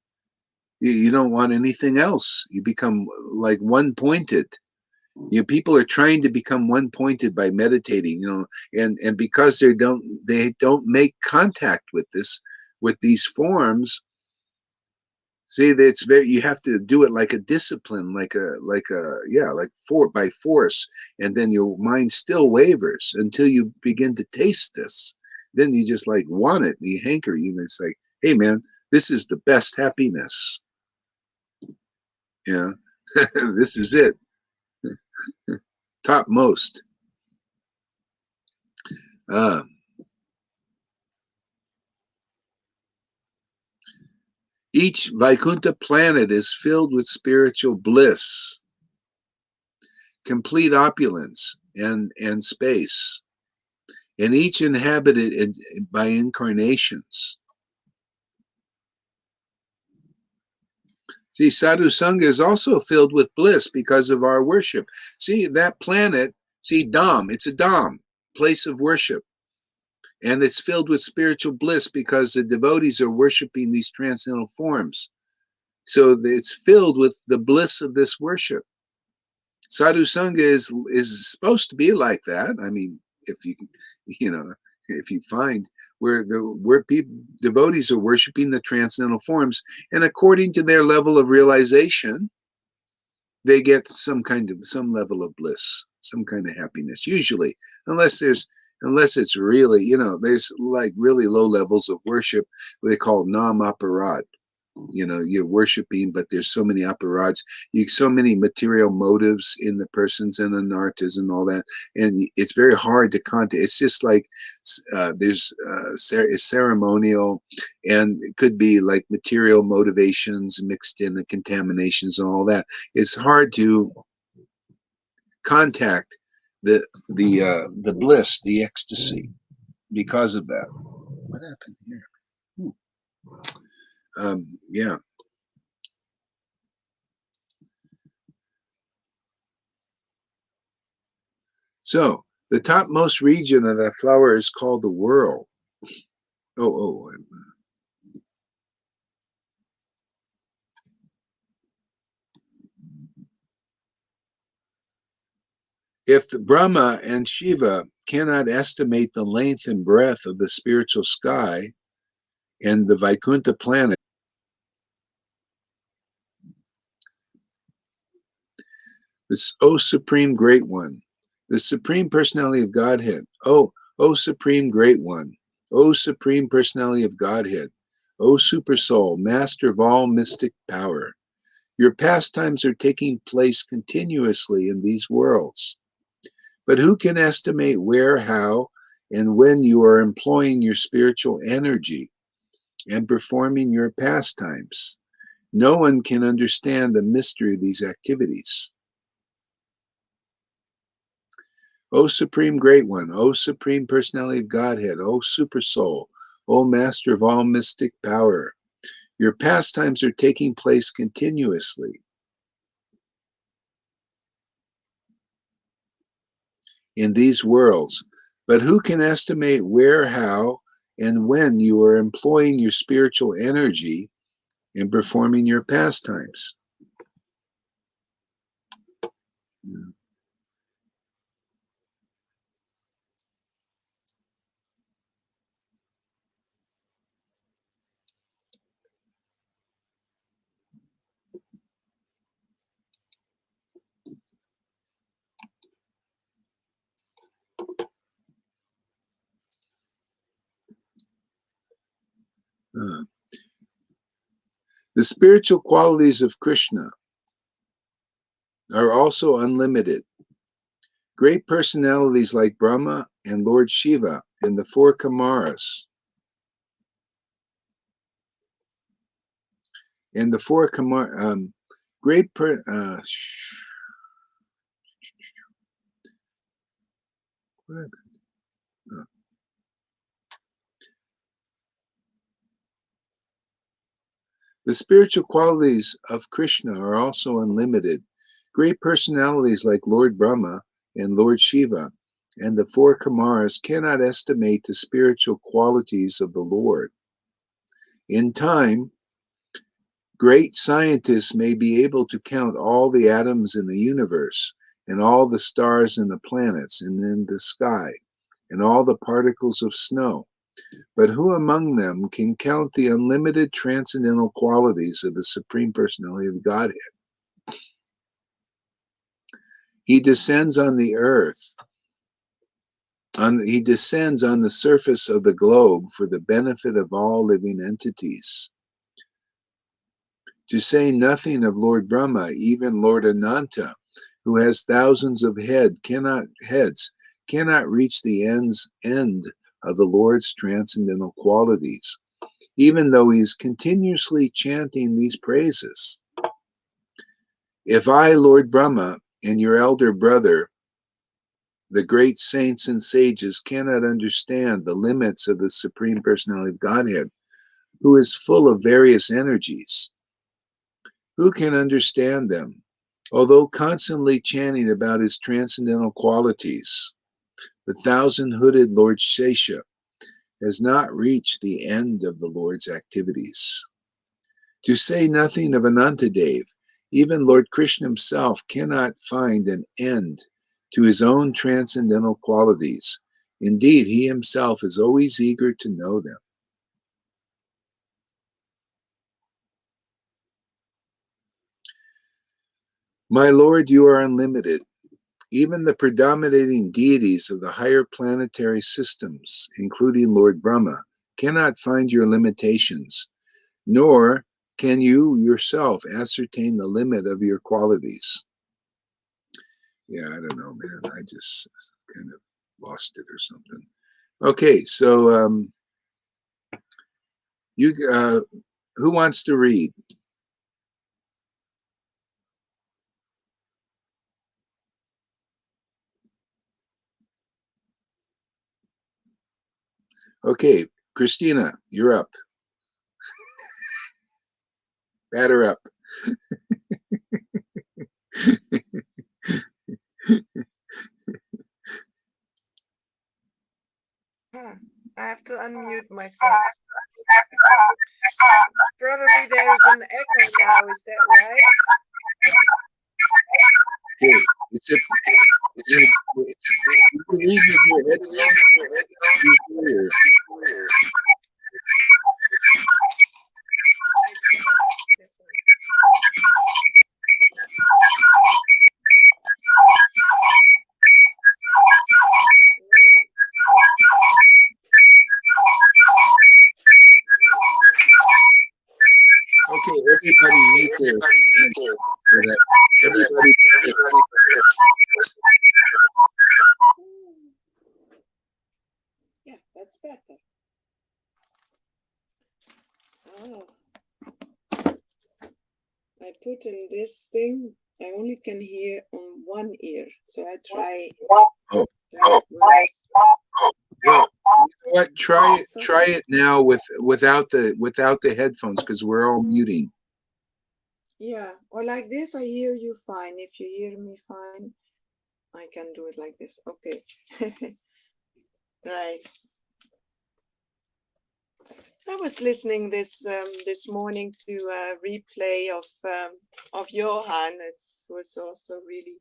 You don't want anything else. You become like one-pointed. People are trying to become one-pointed by meditating, and because they don't make contact with these forms. See, that's you have to do it like a discipline, like by force, and then your mind still wavers until you begin to taste this. Then you just like want it, and you hanker, it's like, hey man, this is the best happiness. This is it. Topmost. Each Vaikuntha planet is filled with spiritual bliss, complete opulence, and space, and each inhabited by incarnations. See, Sadhu Sangha is also filled with bliss because of our worship. See, that planet, Dham, it's a Dham, place of worship. And it's filled with spiritual bliss because the devotees are worshiping these transcendental forms. So it's filled with the bliss of this worship. Sadhu Sangha is supposed to be like that. I mean, if you find where devotees are worshiping the transcendental forms, and according to their level of realization, they get some level of bliss, some kind of happiness. Usually, unless it's really, there's like really low levels of worship, what they call nam aparad. You're worshiping, but there's so many aparads, so many material motives in the persons and anartas and all that, and it's very hard to contact. It's just like there's ceremonial, and it could be like material motivations mixed in, the contaminations and all that. It's hard to contact the bliss, the ecstasy, because of that. What happened here? Yeah. So the topmost region of that flower is called the whirl. If the Brahma and Shiva cannot estimate the length and breadth of the spiritual sky and the Vaikuntha planet, this, O Supreme Great One, the Supreme Personality of Godhead, O Supreme Great One, O Supreme Personality of Godhead, O Super Soul, Master of all mystic power, your pastimes are taking place continuously in these worlds. But who can estimate where, how, and when you are employing your spiritual energy and performing your pastimes? No one can understand the mystery of these activities. O Supreme Great One, O Supreme Personality of Godhead, O Super Soul, O Master of all mystic power, your pastimes are taking place continuously in these worlds. But who can estimate where, how, and when you are employing your spiritual energy and performing your pastimes? The spiritual qualities of Krishna are also unlimited. Great personalities like Brahma and Lord Shiva and the four Kamaras the spiritual qualities of Krishna are also unlimited. Great personalities like Lord Brahma and Lord Shiva and the four Kumars cannot estimate the spiritual qualities of the Lord. In time, great scientists may be able to count all the atoms in the universe, and all the stars and the planets and in the sky, and all the particles of snow. But who among them can count the unlimited transcendental qualities of the Supreme Personality of Godhead? He descends on the earth. He descends on the surface of the globe for the benefit of all living entities. To say nothing of Lord Brahma, even Lord Ananta, who has thousands of heads, cannot reach the end of the Lord's transcendental qualities, even though he's continuously chanting these praises. If I, Lord Brahma, and your elder brother, the great saints and sages, cannot understand the limits of the Supreme Personality of Godhead, who is full of various energies, who can understand them? Although constantly chanting about his transcendental qualities, the thousand-hooded Lord Shesha has not reached the end of the Lord's activities. To say nothing of Anantadev, even Lord Krishna himself cannot find an end to his own transcendental qualities. Indeed, he himself is always eager to know them. My Lord, you are unlimited. Even the predominating deities of the higher planetary systems, including Lord Brahma, cannot find your limitations, nor can you yourself ascertain the limit of your qualities. Yeah, I don't know, man. I just kind of lost it or something. Okay, so who wants to read? Okay, Christina, you're up. Batter up. I have to unmute myself. Probably there's an echo now, is that right? Okay, read with your head clear. Okay, everybody mute their. Everybody. Yeah, that's better. Oh. I put in this thing, I only can hear on one ear, so I try. Oh. Well, you know what? Try it now without the headphones, because we're all muting. Yeah, or like this, I hear you fine. If you hear me fine, I can do it like this. Okay. Right. I was listening this morning to a replay of Johann. It was also really.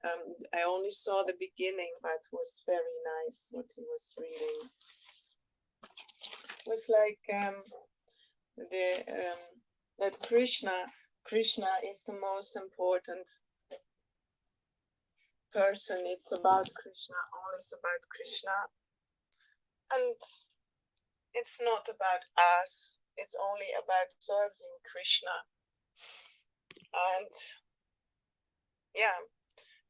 I only saw the beginning, but it was very nice what he was reading. It was like that Krishna is the most important person. It's about Krishna, all is about Krishna, and it's not about us. It's only about serving Krishna, and yeah,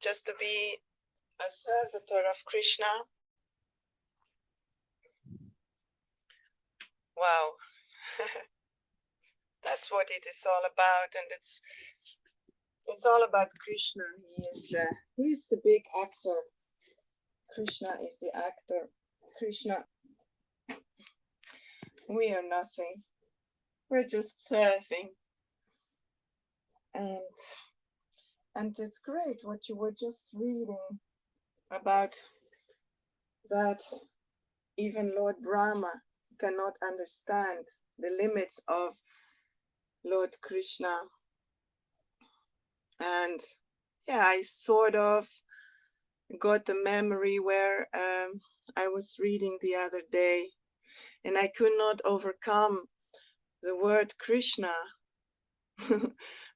just to be a servitor of Krishna. Wow. That's what it is all about, and it's all about Krishna. He's the big actor. Krishna is the actor. Krishna, we are nothing. We're just serving. And it's great what you were just reading. about that even Lord Brahma cannot understand the limits of Lord Krishna. And yeah, I sort of got the memory where I was reading the other day, and I could not overcome the word Krishna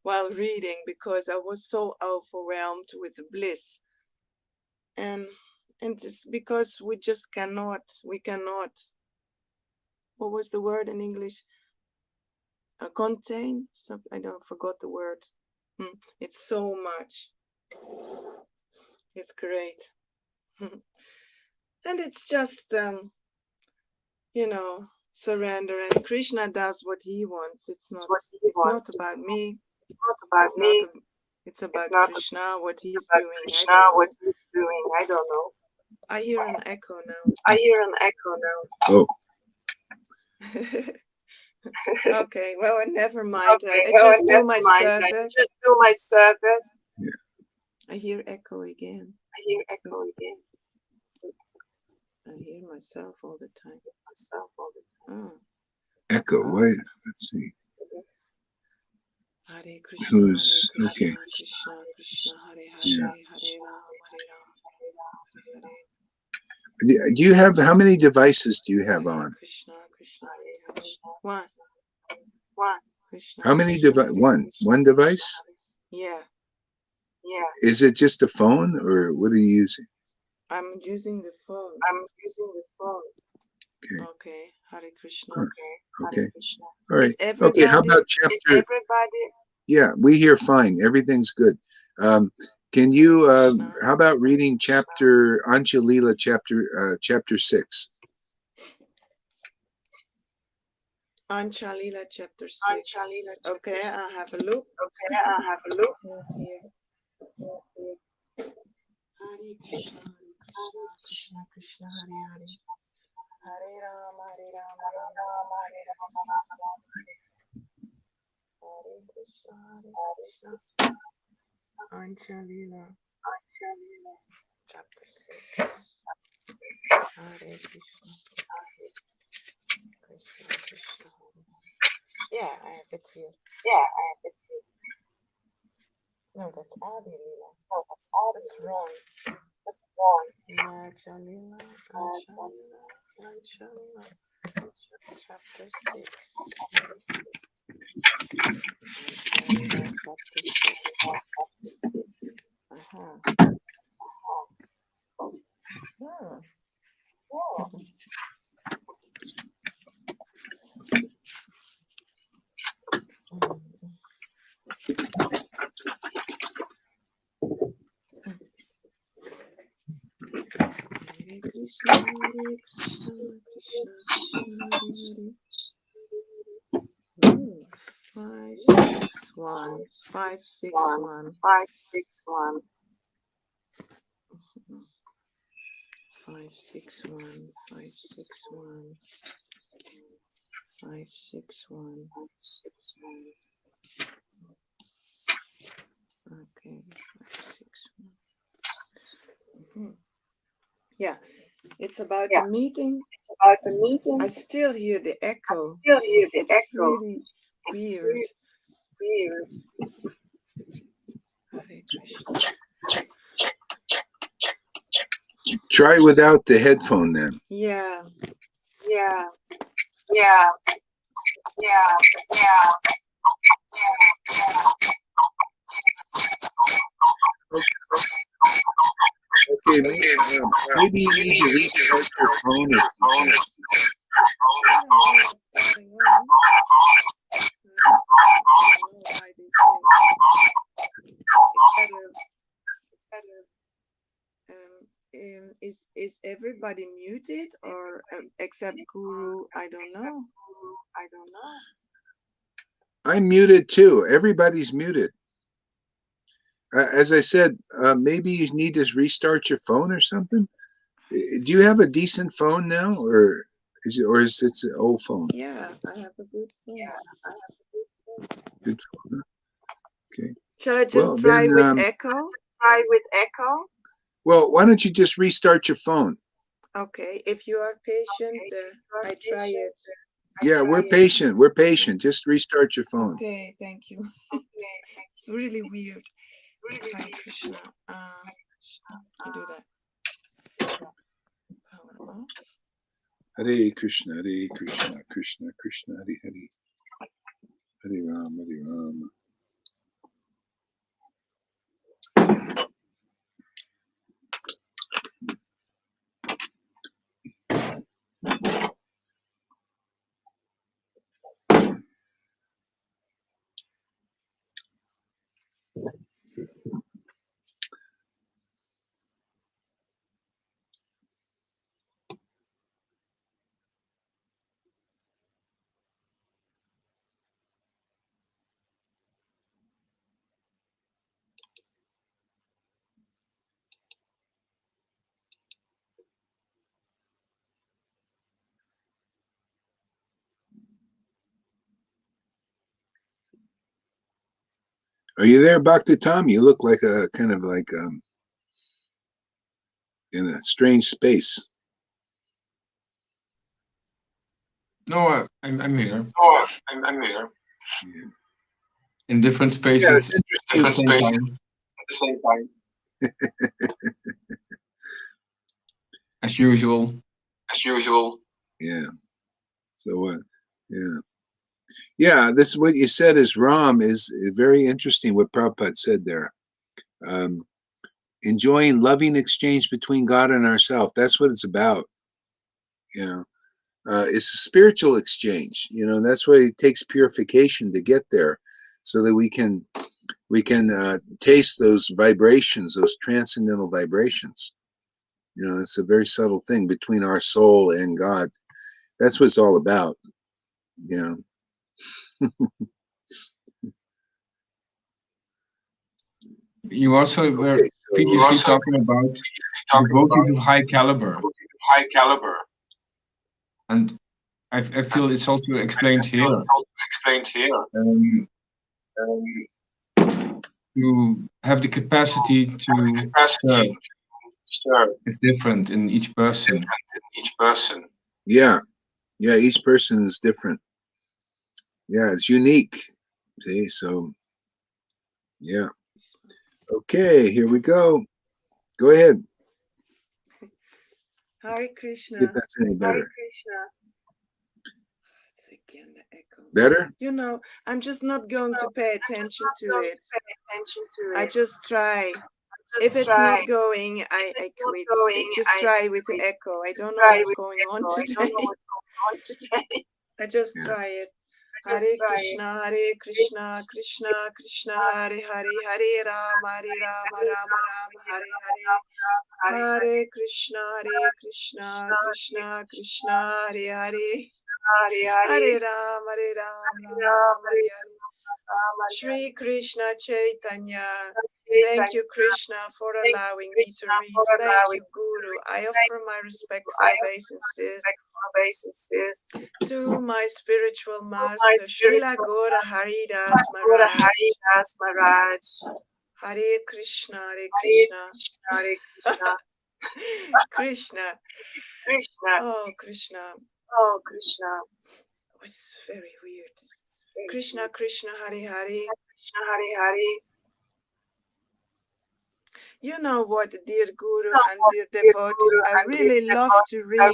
while reading because I was so overwhelmed with bliss. And it's because we just cannot, what was the word in English? Contain? I forgot the word. It's so much. It's great. And it's just, you know, surrender, and Krishna does what he wants. It's not about me. It's about Krishna, what he's doing. I don't know. I hear an echo now. Oh. Okay, well, never mind. I just do my service. Yeah. I hear echo again. I hear myself all the time. Oh. Echo. Why? Let's see. Hare Krishna, Who's Hare Krishna, okay? Krishna Krishna, Hare Hare, Yeah. Hare Ram, Hare Ram. Do you have, how many devices do you have on? Krishna, Krishna, Hare Hare. One. Krishna. How many device? One device? Yeah. Is it just a phone, or what are you using? I'm using the phone. Okay. Hare Krishna. Okay. All right. Everybody, okay. How about chapter? Yeah, we hear fine. Everything's good. Can you? How about reading chapter Anchalila, chapter 6? Anchalila chapter 6. Okay, I'll have a look. It's not here. Hare Krishna, Krishna Krishna, Hare Hare. Hare Rama, Hare Rama, Rama Hare Hare Krishna, Anchalila chapter 6. Hare Krishna, Krishna Krishna. Yeah, I have it here. No, that's Adi Lila. That's wrong. Anchalila, chapter 6. Anchalila chapter 6. Hare Krishna, Hare Krishna, Krishna Krishna, Hare Hare. 561, 561. 561, 561, 561. Okay, 561. Yeah, it's about the meeting. I still hear the echo. It's really weird. Hare Krishna. Try without the headphone then. Yeah. Okay, maybe you need to restart your phone or something. Is everybody muted, or except Guru? I don't know. I'm muted too. Everybody's muted. As I said, maybe you need to restart your phone or something. Do you have a decent phone now, or is it an old phone? Yeah, I have a good phone. Good phone. Okay. Shall I just try with echo? Well, why don't you just restart your phone? Okay, if you are patient, I try it. Yeah, we're patient. We're patient. Just restart your phone. Okay, thank you. It's really weird. Hare Krishna. I do that. Power off. Hare Krishna, Hare Krishna, Krishna Krishna, Hare Hare. Hare Ram, Hare Ram. Are you there, Bhakti Tom? You look like a kind of like in a strange space. No, I'm here. Oh, I'm here. Yeah. In different spaces. Yeah, it's interesting. Different spaces At the same time. As usual. As usual. Yeah. So, yeah. Yeah, this is what you said is Ram is very interesting what Prabhupada said there. Enjoying loving exchange between God and ourselves. That's what it's about. You know, it's a spiritual exchange. You know, that's why it takes purification to get there, so that we can taste those vibrations, those transcendental vibrations. You know, it's a very subtle thing between our soul and God. That's what it's all about. You know. You also were previously talking about devotees of high caliber. High caliber. And I feel it's also explained here. To have the capacity to serve is different in each person. Yeah. Yeah, each person is different. Yeah, it's unique. See, so yeah. Okay, here we go. Go ahead. Hare Krishna. If that's any better. Hare Krishna. It's again the echo. Better? You know, I'm just not going to pay attention to it. I just try. If it's not going, I quit. Just try with the echo. I don't know what's going on today. I just try it. Hare Krishna, Krishna Krishna, Hare Hare, Hare Rama, Rama Rama, Hare Hare. Hare Krishna, Krishna Krishna, Hare Hare. Hare Rama, Rama Rama, Hare Hare. Shri Krishna Chaitanya. Thank you, Krishna, for allowing me to read. Thank you, Guru. I offer my respectful obeisances to my spiritual master, Srila Gaura Haridas Maharaj. Hare Krishna, Hare Krishna. Krishna. Oh, Krishna. It's very weird. Krishna, Krishna, Hare Hare. You know what, dear Guru and dear devotees, I really love to read,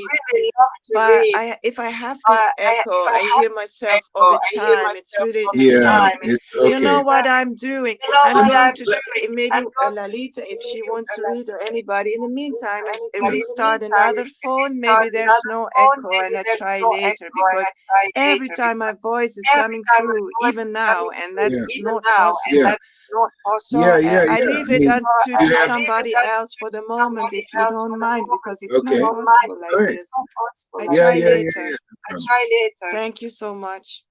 but if I have this echo, I hear myself all the time. It's really disturbing. It's okay. You know what I'm doing? I'm going to, maybe Lalita, if she wants to read, or anybody. In the meantime, I restart another phone. Maybe there's no echo, and I try later, because every time my voice is coming through, even now, and that's not possible. So I leave it to somebody else for the moment, if you don't mind, because it's not possible like this. I try later. Thank you so much.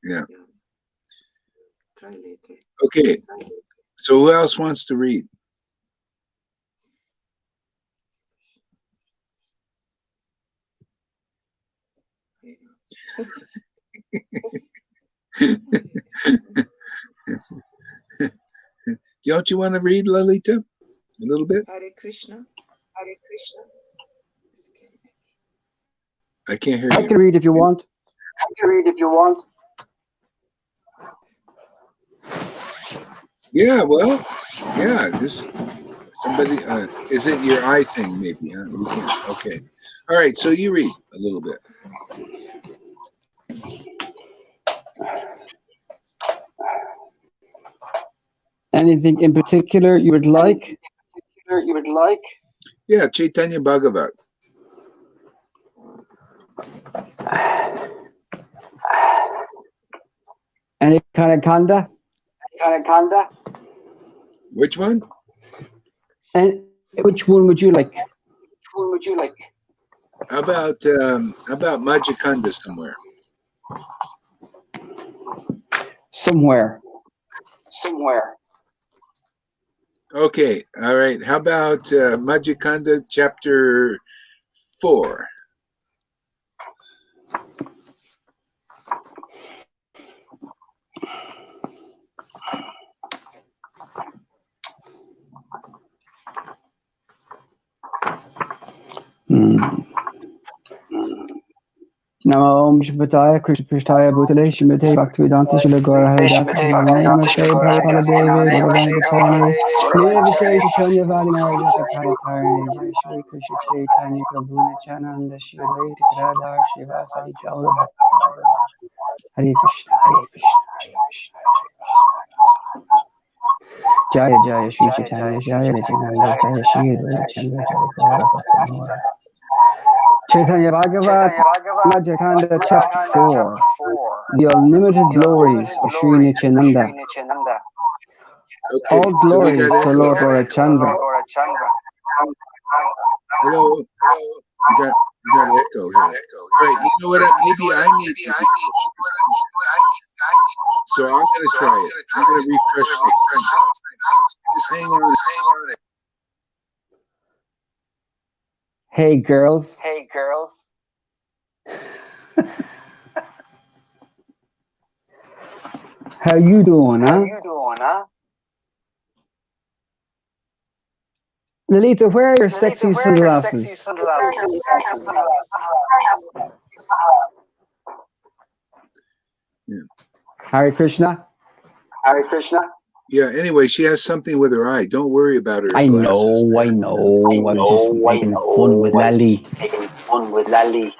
Yeah. Try later. Okay. So who else wants to read? Don't you want to read, Lalita? A little bit? Hare Krishna. Hare Krishna. I can't hear I you. can read if you want. I can read if you want. Yeah, well, yeah, just somebody, is it your eye thing maybe, huh? You can't, okay. All right, so you read a little bit. Anything in particular you would like? Yeah, Chaitanya Bhagavat. Any kind of kanda? Which one? And which one would you like? How about Majikanda somewhere? Somewhere. Okay, all right. How about Majikanda chapter 4? Namo Om Shivaya Krishna Prishtaya Bhutale Shimate Bhaktivedanta Shila Gaura Haridasa Namaste Bharatala Devi Bhagavan Prachane Nirvishe Shunya Vadina Jata Karikarni Jai Shri Krishna Chaitanya Prabhu Nityananda Shri Advaita Gadadhar Shivasadi Gaura Bhakti Hare Krishna Hare Krishna Hare Krishna Jaya Jaya Shri Chaitanya Jaya Nityananda Jaya Shri Advaita Chandra Jaya Gaura Bhakti Chaitanya Bhagavat Majikanda Chapter 4 The Unlimited Glories of Sri Nityananda. Okay, All so we glories got to echo. Lord Gaurachandra. Hello. You got echo here. All right, you know what? Maybe I need to. So I'm going to try it. I'm going to refresh it. Just hang on. Hey girls. How you doing, huh? Lalita, where are your sexy sunglasses? Yeah. Hare Krishna. Yeah, anyway, she has something with her eye. Don't worry about her I glasses. know. I was just taking fun with Lali.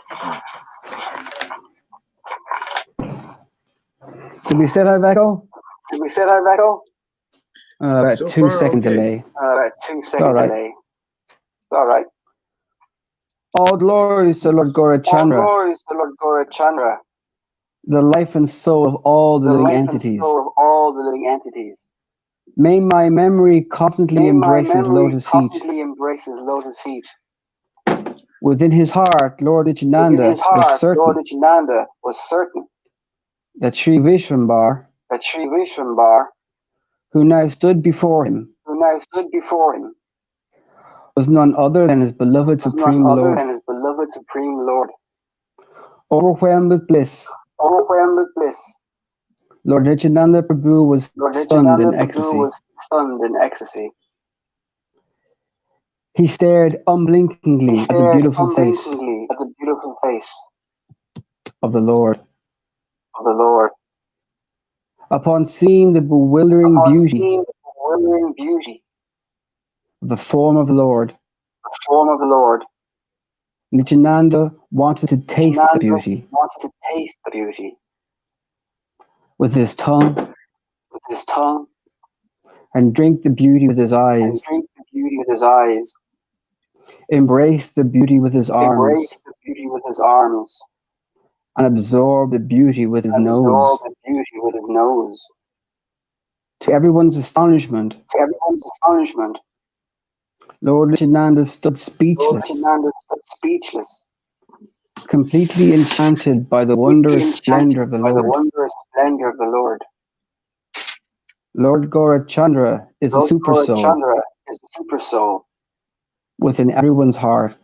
Did we set our echo? About So 2 far, second okay. delay. All right. All glories to Lord Gaurachandra, the life and soul of all the living entities. May my memory constantly embrace his lotus feet. Within his heart, Lord Nityananda was certain that Sri Vishwambar, who now stood before him, was none other than his beloved Supreme Lord. Overwhelmed with bliss, Lord Nityananda Prabhu was stunned in ecstasy. He stared unblinkingly at the beautiful face of the Lord. Upon seeing the bewildering beauty of the form of the Lord, Nityananda wanted to taste the beauty with his tongue and drink the beauty with his eyes, embrace the beauty with his arms, and absorb the beauty with his nose. To everyone's astonishment, Lord Nityananda stood speechless, completely enchanted by the wondrous splendor of the Lord. Lord Gaurachandra is a super soul within everyone's heart.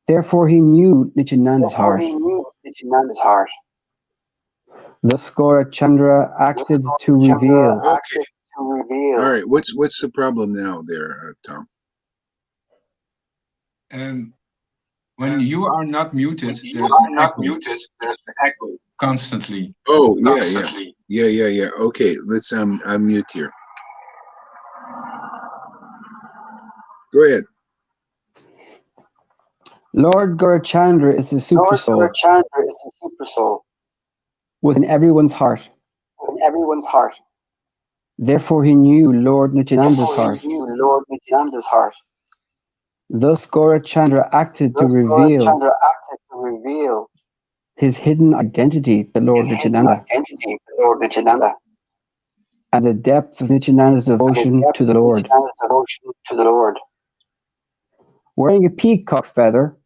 Therefore he knew Nityananda's heart. Thus Gaurachandra acted to reveal All right, what's the problem now there, Tom? When you are not muted, there's an echo constantly. Oh, yeah. Okay, let's unmute here. Go ahead. Lord Gaurachandra is the supersoul within everyone's heart. Therefore he knew Lord Nityananda's heart. Thus Gaurachandra acted to reveal his hidden identity to Lord Nityananda and the depth of Nityananda's devotion to the Lord. Wearing a peacock feather,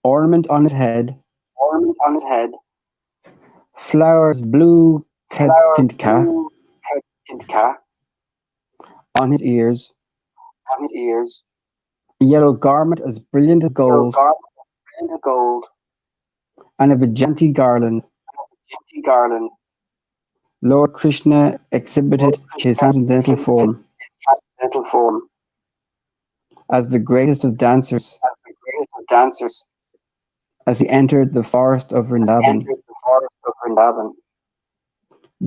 ornament on his head, flowers blue ketinka on his ears, a yellow garment as brilliant as gold, and a Vijayanti garland. Lord Krishna exhibited his transcendental form as the greatest of dancers as he entered the forest of Vrindavan,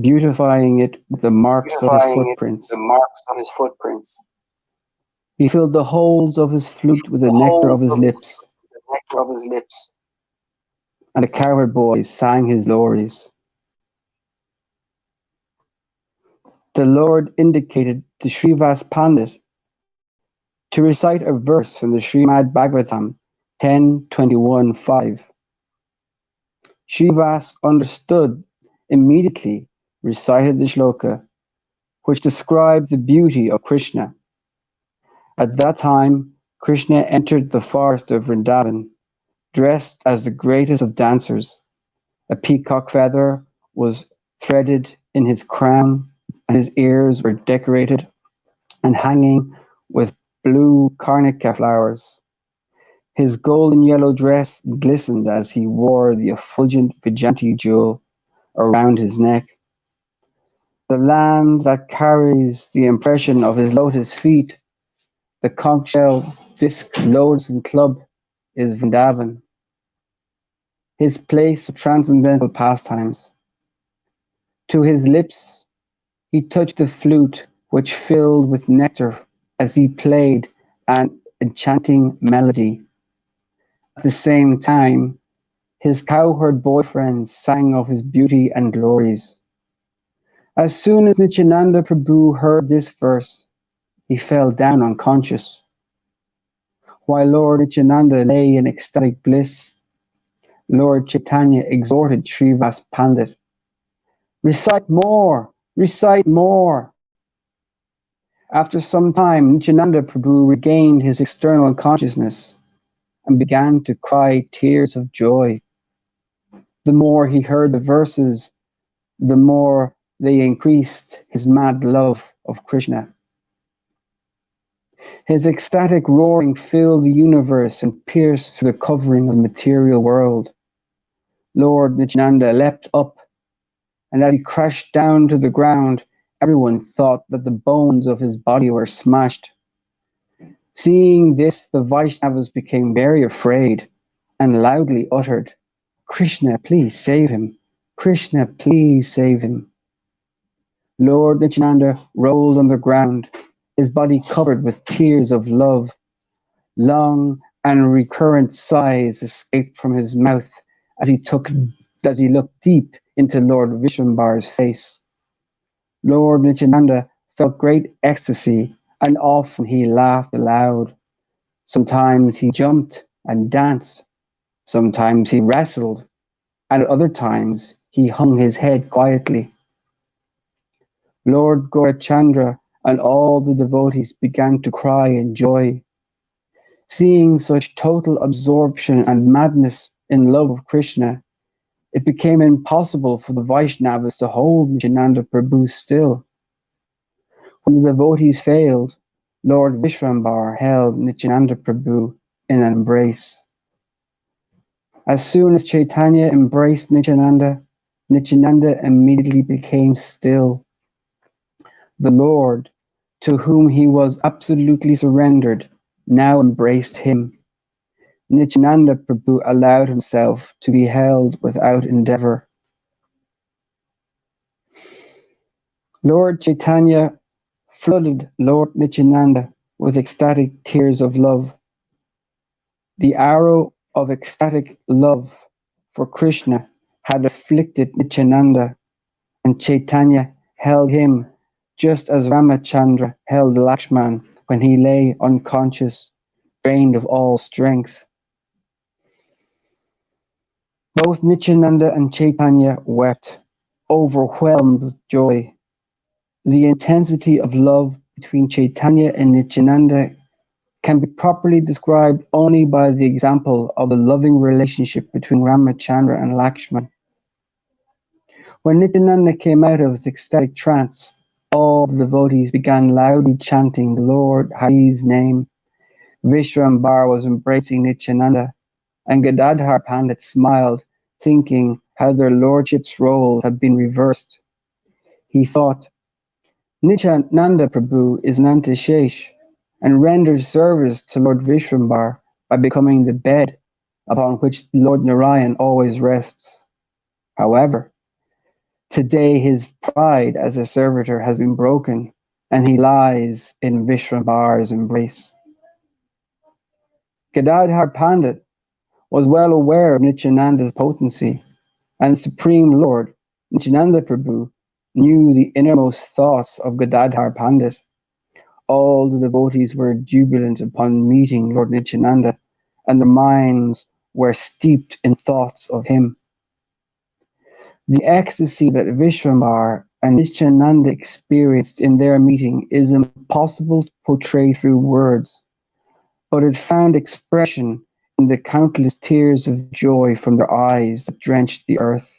beautifying it with the marks of his footprints. He filled the holes of his flute with the nectar of his lips, and the cowherd boys sang his glories. The Lord indicated to Srivas Pandit to recite a verse from the Srimad Bhagavatam 10:21-5. Srivas understood immediately, recited the shloka, which described the beauty of Krishna. At that time, Krishna entered the forest of Vrindavan, dressed as the greatest of dancers. A peacock feather was threaded in his crown, and his ears were decorated and hanging with blue karnika flowers. His golden yellow dress glistened as he wore the effulgent Vijayanti jewel around his neck. The land that carries the impression of his lotus feet, the conch shell disc lotus and club, is Vrindavan, his place of transcendental pastimes. To his lips he touched the flute, which filled with nectar as he played an enchanting melody. At the same time, his cowherd boyfriends sang of his beauty and glories. As soon as Nityananda Prabhu heard this verse, he fell down unconscious. While Lord Nityananda lay in ecstatic bliss, Lord Chaitanya exhorted Srivas Pandit, "Recite more! Recite more!" After some time, Nityananda Prabhu regained his external consciousness and began to cry tears of joy. The more he heard the verses, the more they increased his mad love of Krishna. His ecstatic roaring filled the universe and pierced through the covering of the material world. Lord Nityananda leapt up, and as he crashed down to the ground, everyone thought that the bones of his body were smashed. Seeing this, the Vaishnavas became very afraid and loudly uttered, "Krishna, please save him! Krishna, please save him!" Lord Nityananda rolled on the ground, his body covered with tears of love. Long and recurrent sighs escaped from his mouth as he looked deep into Lord Vishwambar's face. Lord Nityananda felt great ecstasy, and often he laughed aloud. Sometimes he jumped and danced. Sometimes he wrestled, and at other times he hung his head quietly. Lord Gaurachandra and all the devotees began to cry in joy. Seeing such total absorption and madness in love of Krishna, it became impossible for the Vaishnavas to hold Nityananda Prabhu still. When the devotees failed, Lord Vishwambar held Nityananda Prabhu in an embrace. As soon as Chaitanya embraced Nityananda, Nityananda immediately became still the Lord, to whom he was absolutely surrendered, now embraced him. Nityananda Prabhu allowed himself to be held without endeavor. Lord Chaitanya flooded Lord Nityananda with ecstatic tears of love. The arrow of ecstatic love for Krishna had afflicted Nityananda, and Chaitanya held him just as Ramachandra held Lakshman when he lay unconscious, drained of all strength. Both Nityananda and Chaitanya wept, overwhelmed with joy. The intensity of love between Chaitanya and Nityananda can be properly described only by the example of the loving relationship between Ramachandra and Lakshman. When Nityananda came out of his ecstatic trance, all the devotees began loudly chanting the Lord Hari's name. Vishrambar was embracing Nityananda, and Gadadhar Pandit smiled, thinking how their lordships' roles had been reversed. He thought, Nityananda Prabhu is Nantashesh and renders service to Lord Vishrambar by becoming the bed upon which Lord Narayan always rests. However, today his pride as a servitor has been broken, and he lies in Vishrambar's embrace. Gadadhar Pandit was well aware of Nityananda's potency, and the Supreme Lord, Nityananda Prabhu, knew the innermost thoughts of Gadadhar Pandit. All the devotees were jubilant upon meeting Lord Nityananda, and their minds were steeped in thoughts of him. The ecstasy that Vishrambar and Nityananda experienced in their meeting is impossible to portray through words, but it found expression in the countless tears of joy from their eyes that drenched the earth.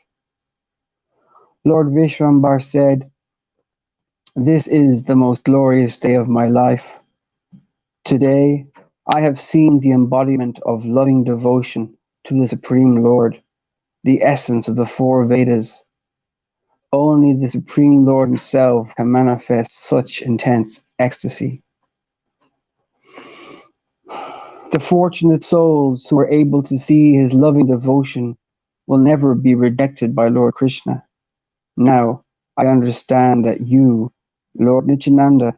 Lord Vishrambar said, "This is the most glorious day of my life. Today, I have seen the embodiment of loving devotion to the Supreme Lord, the essence of the four Vedas. Only the Supreme Lord himself can manifest such intense ecstasy." The fortunate souls who are able to see his loving devotion will never be rejected by Lord Krishna. Now, I understand that you, Lord Nityananda,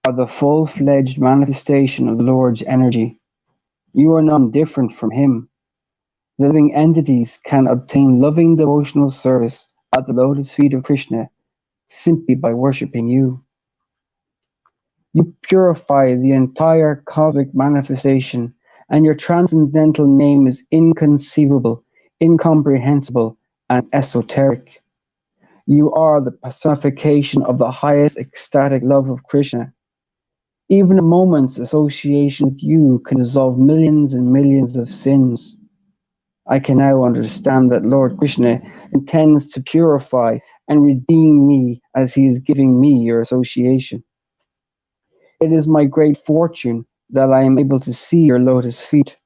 are the full-fledged manifestation of the Lord's energy. You are none different from him. The living entities can obtain loving devotional service at the lotus feet of Krishna simply by worshipping you. You purify the entire cosmic manifestation, and your transcendental name is inconceivable, incomprehensible, and esoteric. You are the personification of the highest ecstatic love of Krishna. Even a moment's association with you can dissolve millions and millions of sins. I can now understand that Lord Krishna intends to purify and redeem me as he is giving me your association. It is my great fortune that I am able to see your lotus feet.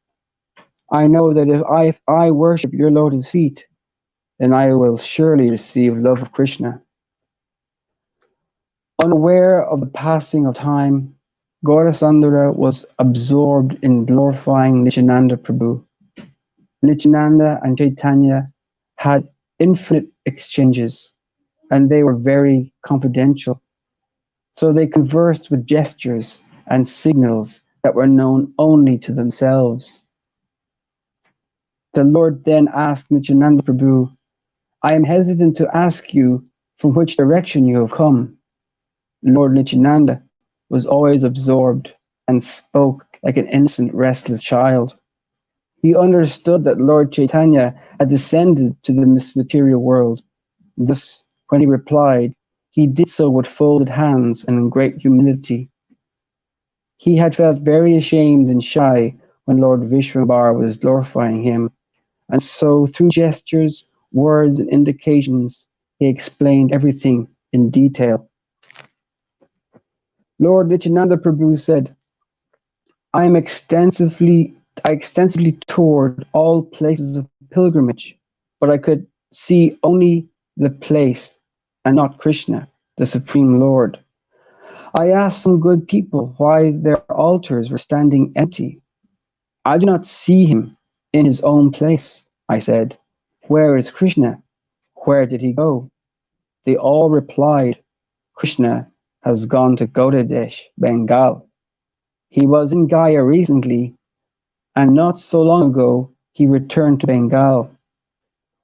I know that if I worship your lotus feet, then I will surely receive love of Krishna. Unaware of the passing of time, Gaurasundara was absorbed in glorifying Nityananda Prabhu. Nityananda and Chaitanya had infinite exchanges, and they were very confidential. So they conversed with gestures and signals that were known only to themselves. The Lord then asked Nityananda Prabhu, "I am hesitant to ask you from which direction you have come." Lord Nityananda was always absorbed and spoke like an innocent, restless child. He understood that Lord Chaitanya had descended to the material world. Thus, when he replied, he did so with folded hands and in great humility. He had felt very ashamed and shy when Lord Vishrambar was glorifying him, and so through gestures, words, and indications, he explained everything in detail. Lord Nityananda Prabhu said, I extensively toured all places of pilgrimage, but I could see only the place and not Krishna, the Supreme Lord. I asked some good people why their altars were standing empty. I do not see him in his own place, I said. Where is Krishna? Where did he go? They all replied, Krishna has gone to Godadesh, Bengal. He was in Gaya recently, and not so long ago he returned to Bengal.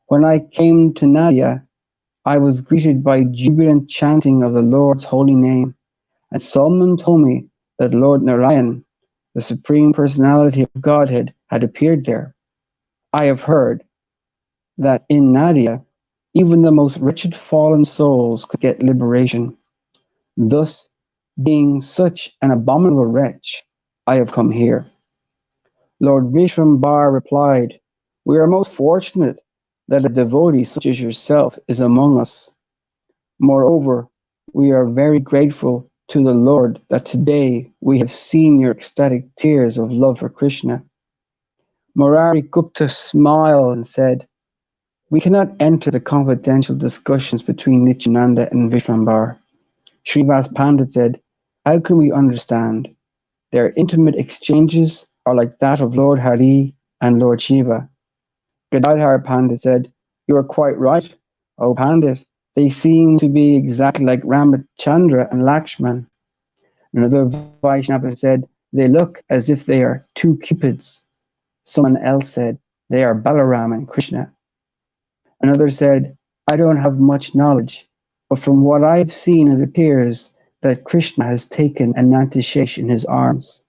When I came to Nadia, I was greeted by jubilant chanting of the Lord's holy name, and someone told me that Lord Narayan, the Supreme Personality of Godhead, had appeared there. I have heard that in Nadia, even the most wretched fallen souls could get liberation. Thus, being such an abominable wretch, I have come here. Lord Vishwambar replied, We are most fortunate that a devotee such as yourself is among us. Moreover, we are very grateful to the Lord that today we have seen your ecstatic tears of love for Krishna. Murari Gupta smiled and said, We cannot enter the confidential discussions between Nityananda and Vishwambar. Srivas Pandit said, How can we understand? Their intimate exchanges are like that of Lord Hari and Lord Shiva. Gadadhar Pandit said, You are quite right, O Pandit. They seem to be exactly like Ramachandra and Lakshman. Another Vaishnava said, They look as if they are two cupids. Someone else said, They are Balaram and Krishna. Another said, I don't have much knowledge, but from what I have seen it appears that Krishna has taken Anantashesh in his arms.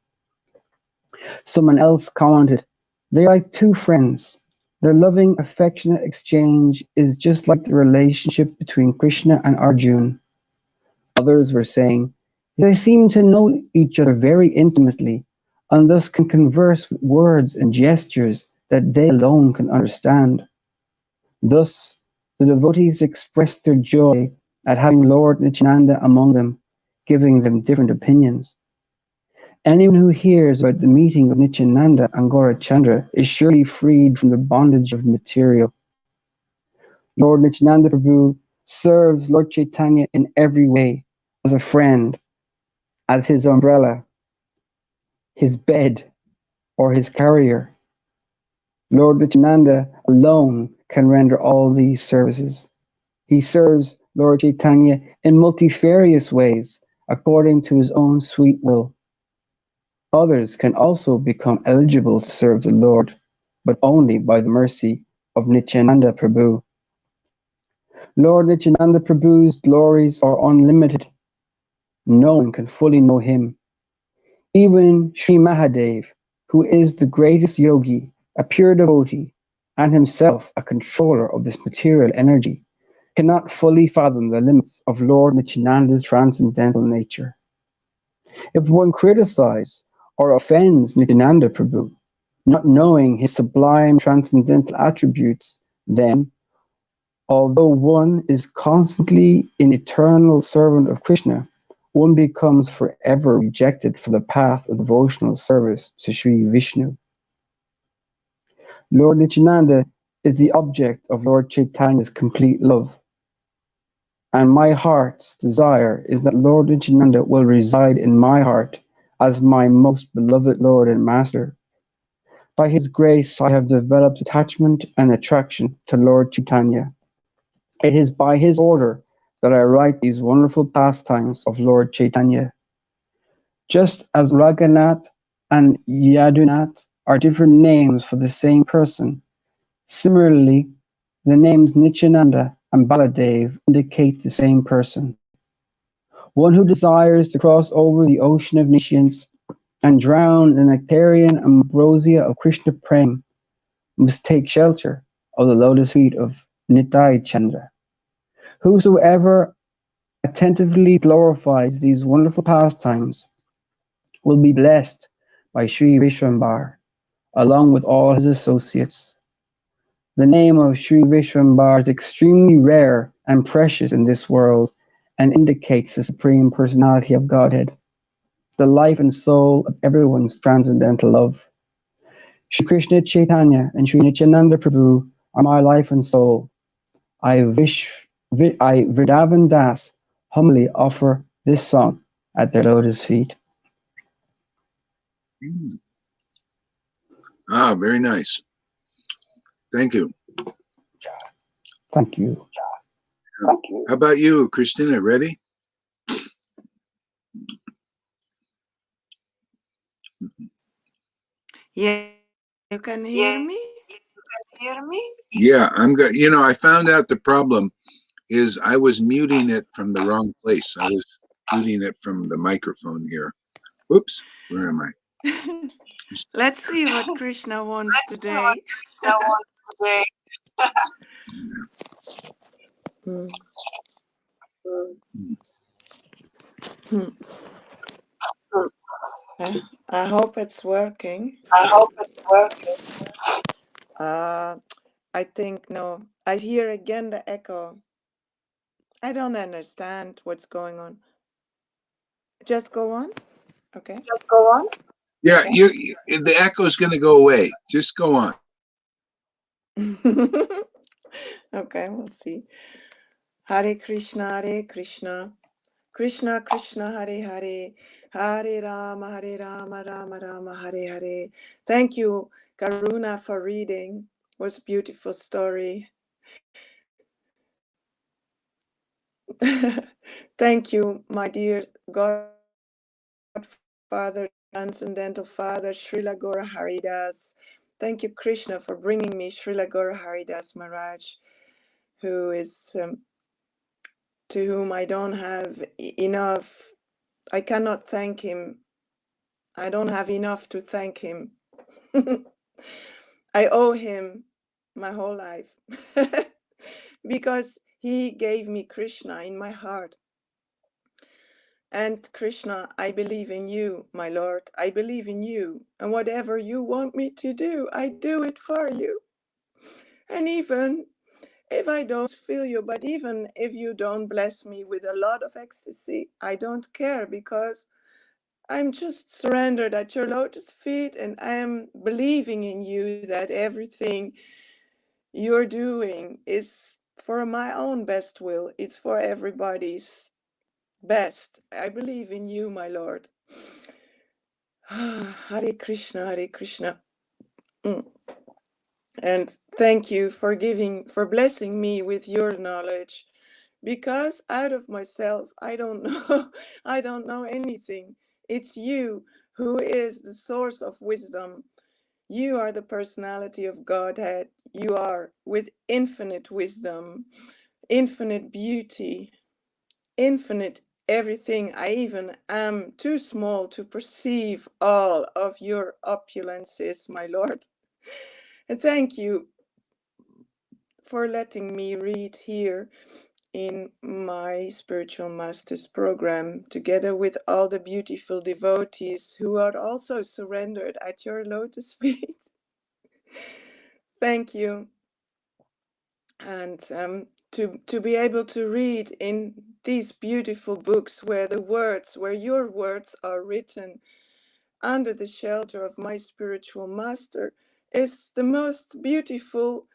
Someone else commented, They're like two friends. Their loving, affectionate exchange is just like the relationship between Krishna and Arjuna. Others were saying, They seem to know each other very intimately, and thus can converse with words and gestures that they alone can understand. Thus, the devotees expressed their joy at having Lord Nityananda among them, giving them different opinions. Anyone who hears about the meeting of Nityananda and Gaurachandra is surely freed from the bondage of material. Lord Nityananda Prabhu serves Lord Chaitanya in every way, as a friend, as his umbrella, his bed, or his carrier. Lord Nityananda alone can render all these services. He serves Lord Chaitanya in multifarious ways, according to his own sweet will. Others can also become eligible to serve the Lord, but only by the mercy of Nityananda Prabhu. Lord Nityananda Prabhu's glories are unlimited. No one can fully know him. Even Sri Mahadev, who is the greatest yogi, a pure devotee, and himself a controller of this material energy, cannot fully fathom the limits of Lord Nityananda's transcendental nature. If one criticizes or offends Nityananda Prabhu, not knowing his sublime transcendental attributes, then, although one is constantly an eternal servant of Krishna, one becomes forever rejected for the path of devotional service to Sri Vishnu. Lord Nityananda is the object of Lord Chaitanya's complete love, and my heart's desire is that Lord Nityananda will reside in my heart as my most beloved Lord and Master. By his grace I have developed attachment and attraction to Lord Chaitanya. It is by his order that I write these wonderful pastimes of Lord Chaitanya. Just as Raghunath and Yadunath are different names for the same person, similarly, the names Nityananda and Baladev indicate the same person. One who desires to cross over the ocean of nescience and drown in the nectarian ambrosia of Krishna Prem must take shelter of the lotus feet of Nitai Chandra. Whosoever attentively glorifies these wonderful pastimes will be blessed by Sri Vishwambar, along with all his associates. The name of Sri Vishwambar is extremely rare and precious in this world and indicates the Supreme Personality of Godhead, the life and soul of everyone's transcendental love. Sri Krishna Chaitanya and Sri Nityananda Prabhu are my life and soul. I Vrindavan Das humbly offer this song at their lotus feet. Ah, very nice. Thank you. Thank you. How about you, Christina? Ready? Yeah, you can hear me? Yeah, I'm good. You know, I found out the problem is I was muting it from the wrong place. I was muting it from the microphone here. Whoops, where am I? Let's see what Krishna wants today. Hmm. Hmm. I hope it's working. I think no. I hear again the echo. I don't understand what's going on. Just go on. Okay. Yeah, the echo is going to go away. Just go on. Okay, we'll see. Hare Krishna, Krishna Krishna, Hare Hare, Hare Rama, Rama Rama, Hare Hare. Thank you, Karuna, for reading. It was a beautiful story. Thank you, my dear Godfather, Transcendental Father, Srila Gora Haridas. Thank you, Krishna, for bringing me Srila Gora Haridas Maharaj, who is to whom I don't have enough. I cannot thank him. I don't have enough to thank him. I owe him my whole life because he gave me Krishna in my heart. And Krishna, I believe in you, my Lord. I believe in you. And whatever you want me to do, I do it for you. And even if I don't feel you, but even if you don't bless me with a lot of ecstasy, I don't care, because I'm just surrendered at your lotus feet, and I am believing in you that everything you're doing is for my own best will. It's for everybody's best. I believe in you, my Lord. Hare Krishna, Hare Krishna. And thank you for blessing me with your knowledge, because out of myself, I don't know, I don't know anything. It's you who is the source of wisdom. You are the personality of Godhead. You are with infinite wisdom, infinite beauty, infinite everything. I even am too small to perceive all of your opulences, my Lord. And thank you for letting me read here in my spiritual master's program, together with all the beautiful devotees who are also surrendered at your lotus feet. Thank you. And to be able to read in these beautiful books where your words are written under the shelter of my spiritual master is the most beautiful,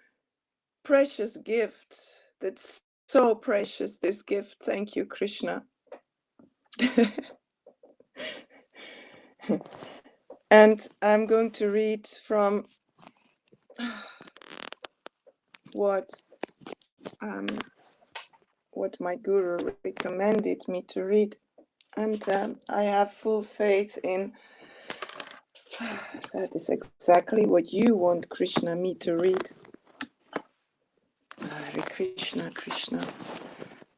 precious gift. That's so precious, this gift. Thank you, Krishna. And I'm going to read from what my guru recommended me to read. And I have full faith in that is exactly what you want, Krishna, me to read. Hare Krishna, Krishna.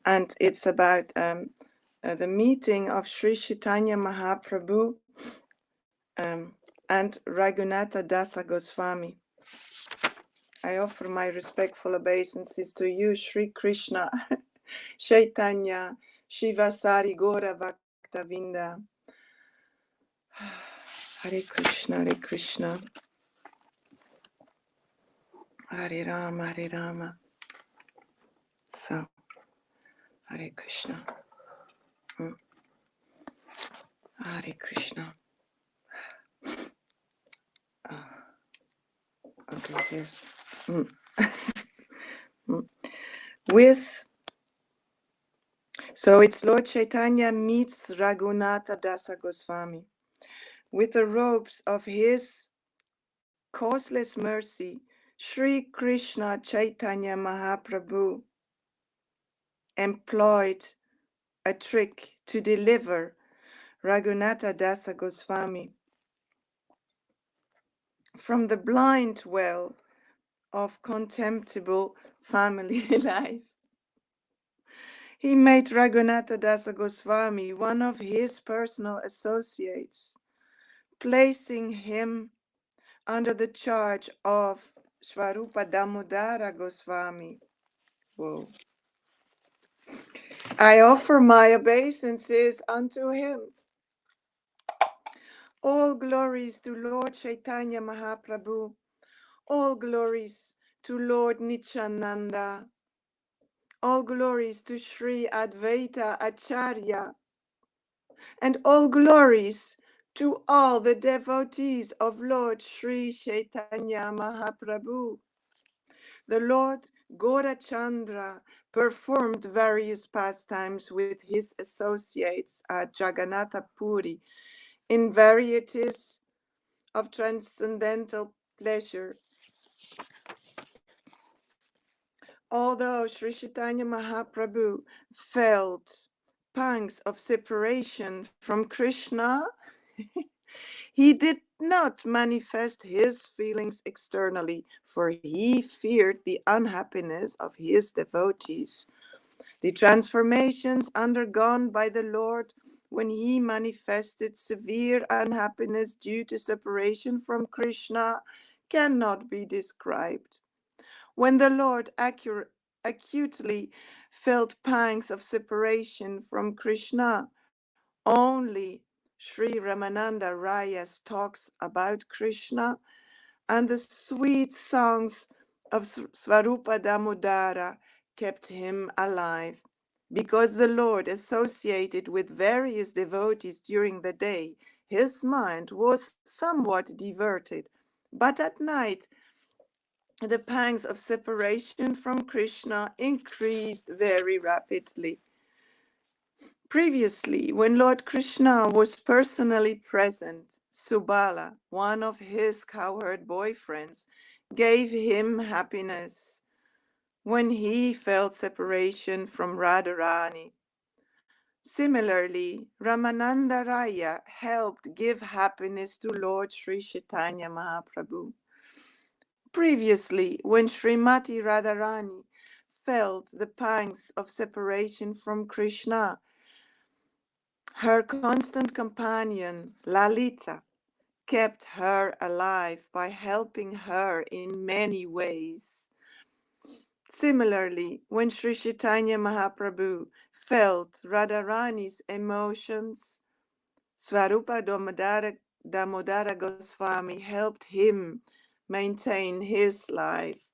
And it's about the meeting of Sri Chaitanya Mahaprabhu and Raghunatha Dasa Goswami. I offer my respectful obeisances to you, Sri Krishna, Chaitanya, Shivasari Gora Bhaktavinda. Hare Krishna, Hare Krishna. Hare Rama, Hare Rama. So, Hare Krishna. Hare Krishna. Okay, here. So it's Lord Chaitanya meets Raghunatha Dasa Goswami. With the robes of his causeless mercy, Sri Krishna Chaitanya Mahaprabhu employed a trick to deliver Raghunatha Dasa Goswami from the blind well of contemptible family life. He made Raghunatha Dasa Goswami one of his personal associates, placing him under the charge of Swarupa Damodara Goswami. Whoa. I offer my obeisances unto him. All glories to Lord Chaitanya Mahaprabhu. All glories to Lord Nityananda. All glories to Sri Advaita Acharya. And all glories to all the devotees of Lord Sri Chaitanya Mahaprabhu. The Lord Gaurachandra performed various pastimes with his associates at Jagannath Puri in varieties of transcendental pleasure. Although Sri Chaitanya Mahaprabhu felt pangs of separation from Krishna, he did not manifest his feelings externally, for he feared the unhappiness of his devotees. The transformations undergone by the Lord when he manifested severe unhappiness due to separation from Krishna cannot be described. When the Lord acutely felt pangs of separation from Krishna, only Sri Ramananda Raya talks about Krishna, and the sweet songs of Swarupa Damodara kept him alive. Because the Lord associated with various devotees during the day, his mind was somewhat diverted. But at night, the pangs of separation from Krishna increased very rapidly. Previously, when Lord Krishna was personally present, Subala, one of his cowherd boyfriends, gave him happiness when he felt separation from Radharani. Similarly, Ramananda Raya helped give happiness to Lord Sri Chaitanya Mahaprabhu. Previously, when Srimati Radharani felt the pangs of separation from Krishna, her constant companion, Lalita, kept her alive by helping her in many ways. Similarly, when Sri Chaitanya Mahaprabhu felt Radharani's emotions, Swarupa Damodara Goswami helped him maintain his life.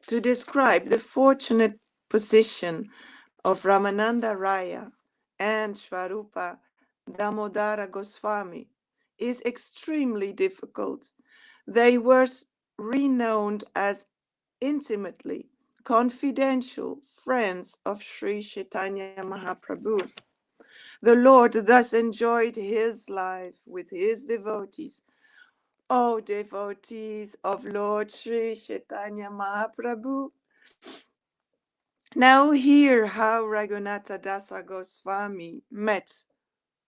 To describe the fortunate position of Ramananda Raya and Swarupa Damodara Goswami is extremely difficult. They were renowned as intimately confidential friends of Sri Chaitanya Mahaprabhu. The Lord thus enjoyed his life with his devotees. O devotees of Lord Sri Chaitanya Mahaprabhu, now hear how Raghunatha Dasa Goswami met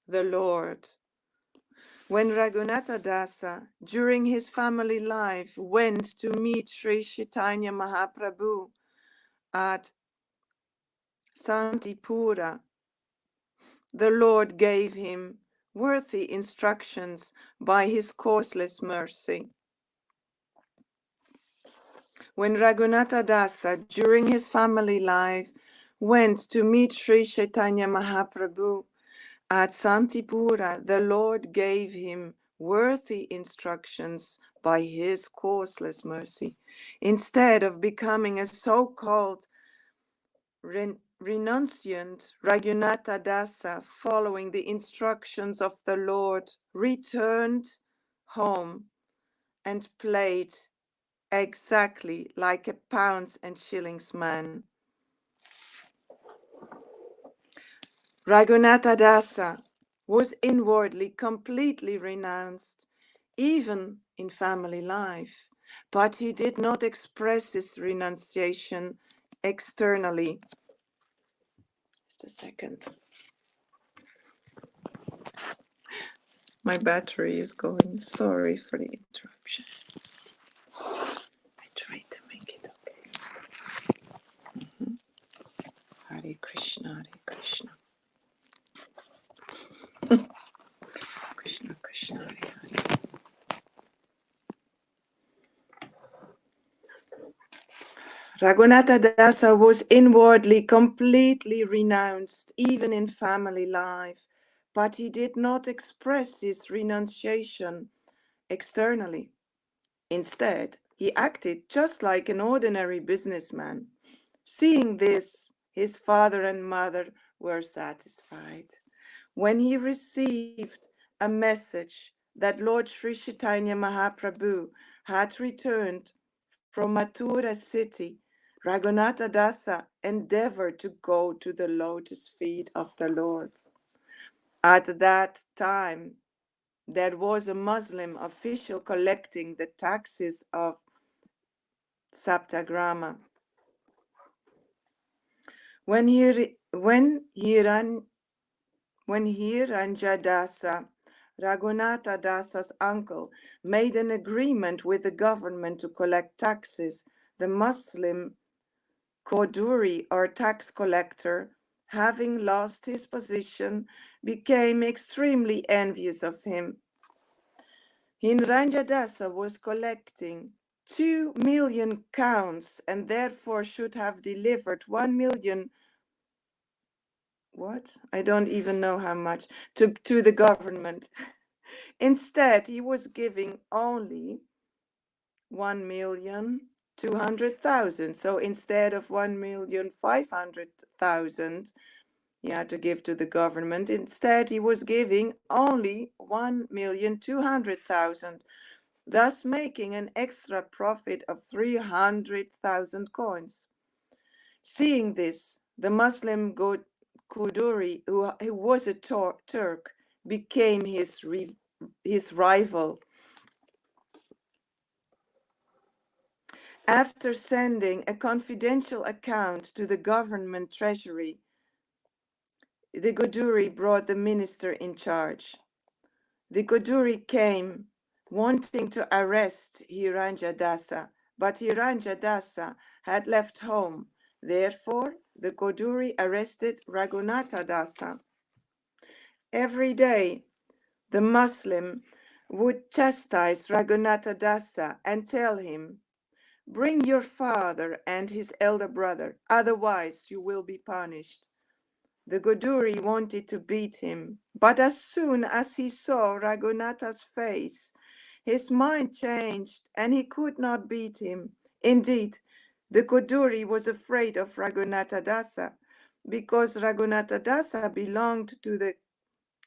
the Lord. When Raghunatha Dasa, during his family life, went to meet Sri Chaitanya Mahaprabhu at Santipura, the Lord gave him worthy instructions by his causeless mercy. When Raghunatha Dasa, during his family life, went to meet Sri Chaitanya Mahaprabhu at Santipura, the Lord gave him worthy instructions by his causeless mercy. Instead of becoming a so-called renunciant, Raghunatha Dasa, following the instructions of the Lord, returned home and played exactly like a pounds and shillings man. Raghunatha Dasa was inwardly completely renounced, even in family life, but he did not express his renunciation externally. Just a second. My battery is going. Sorry for the interruption. I tried to make it okay. Hare Krishna, Hare Krishna. Krishna, Krishna, Hare Hare. Raghunatha Dasa was inwardly completely renounced, even in family life, but he did not express his renunciation externally. Instead, he acted just like an ordinary businessman. Seeing this, his father and mother were satisfied. When he received a message that Lord Sri Chaitanya Mahaprabhu had returned from Mathura city, Raghunatha Dasa endeavored to go to the lotus feet of the Lord. At that time, there was a Muslim official collecting the taxes of Saptagrama. When Hiranjadasa, Raghunatha Dasa's uncle, made an agreement with the government to collect taxes, the Muslim Koduri, or tax collector, having lost his position, became extremely envious of him. Hiranjadasa was collecting 2 million counts and therefore should have delivered 1 million, what? I don't even know how much, to the government. Instead, he was giving only 1,200,000. So instead of 1,500,000 he had to give to the government, instead he was giving only 1,200,000, thus making an extra profit of 300,000 coins. Seeing this, the Muslim Kuduri, who was a Turk, became his rival. After sending a confidential account to the government treasury, the Kuduri brought the minister in charge. The Kuduri came wanting to arrest Hiranjadasa, but Hiranjadasa had left home. Therefore, the Kuduri arrested Raghunatha Dasa. Every day, the Muslim would chastise Raghunatha Dasa and tell him, "Bring your father and his elder brother, otherwise you will be punished." The Kuduri wanted to beat him, but as soon as he saw Raghunatha's face, his mind changed and he could not beat him. Indeed, the Kuduri was afraid of Raghunatha Dasa because Raghunatha Dasa belonged to the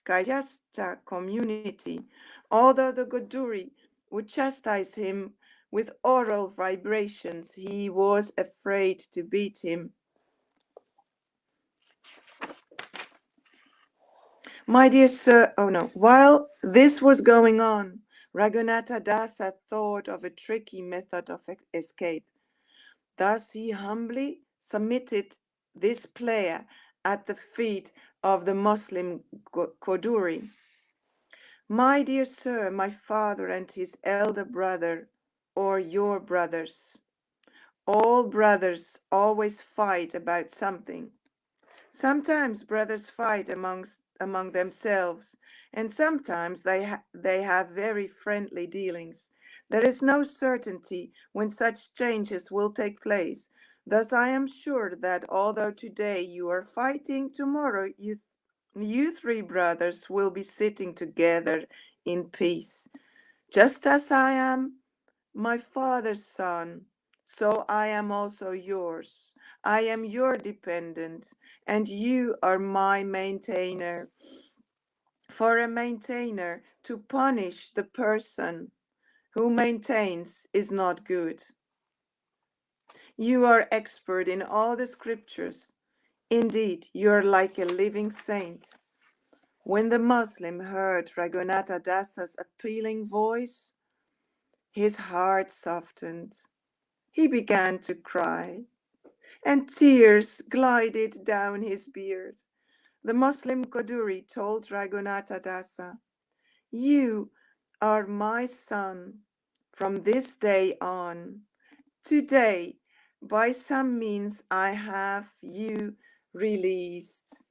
Kayastha community. Although the Kuduri would chastise him with oral vibrations, he was afraid to beat him. My dear sir, while this was going on, Raghunatha Dasa thought of a tricky method of escape. Thus he humbly submitted this player at the feet of the Muslim Koduri. "My dear sir, my father and his elder brother, or your brothers. All brothers always fight about something. Sometimes brothers fight among themselves, and sometimes they have very friendly dealings. There is no certainty when such changes will take place. Thus I am sure that although today you are fighting, tomorrow you three brothers will be sitting together in peace. Just as I am my father's son, so I am also yours. I am your dependent, and you are my maintainer. For a maintainer to punish the person who maintains is not good. You are expert in all the scriptures. Indeed, you are like a living saint. When the Muslim heard Raghunatha Dasa's appealing voice, his heart softened. He began to cry, and tears glided down his beard. The Muslim Koduri told Raghunatha Dasa, "You are my son from this day on. Today, by some means, I have you released."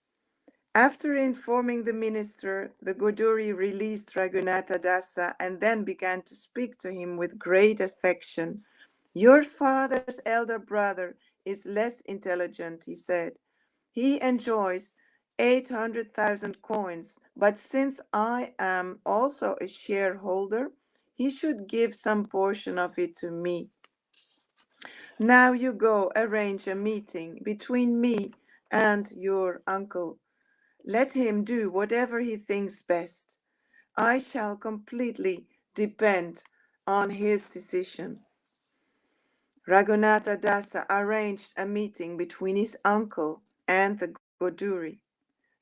After informing the minister, the Goduri released Raghunatha Dasa and then began to speak to him with great affection. "Your father's elder brother is less intelligent," he said. "He enjoys 800,000 coins, but since I am also a shareholder, he should give some portion of it to me. Now you go arrange a meeting between me and your uncle. Let him do whatever he thinks best. I shall completely depend on his decision." Raghunatha Dasa arranged a meeting between his uncle and the Goduri.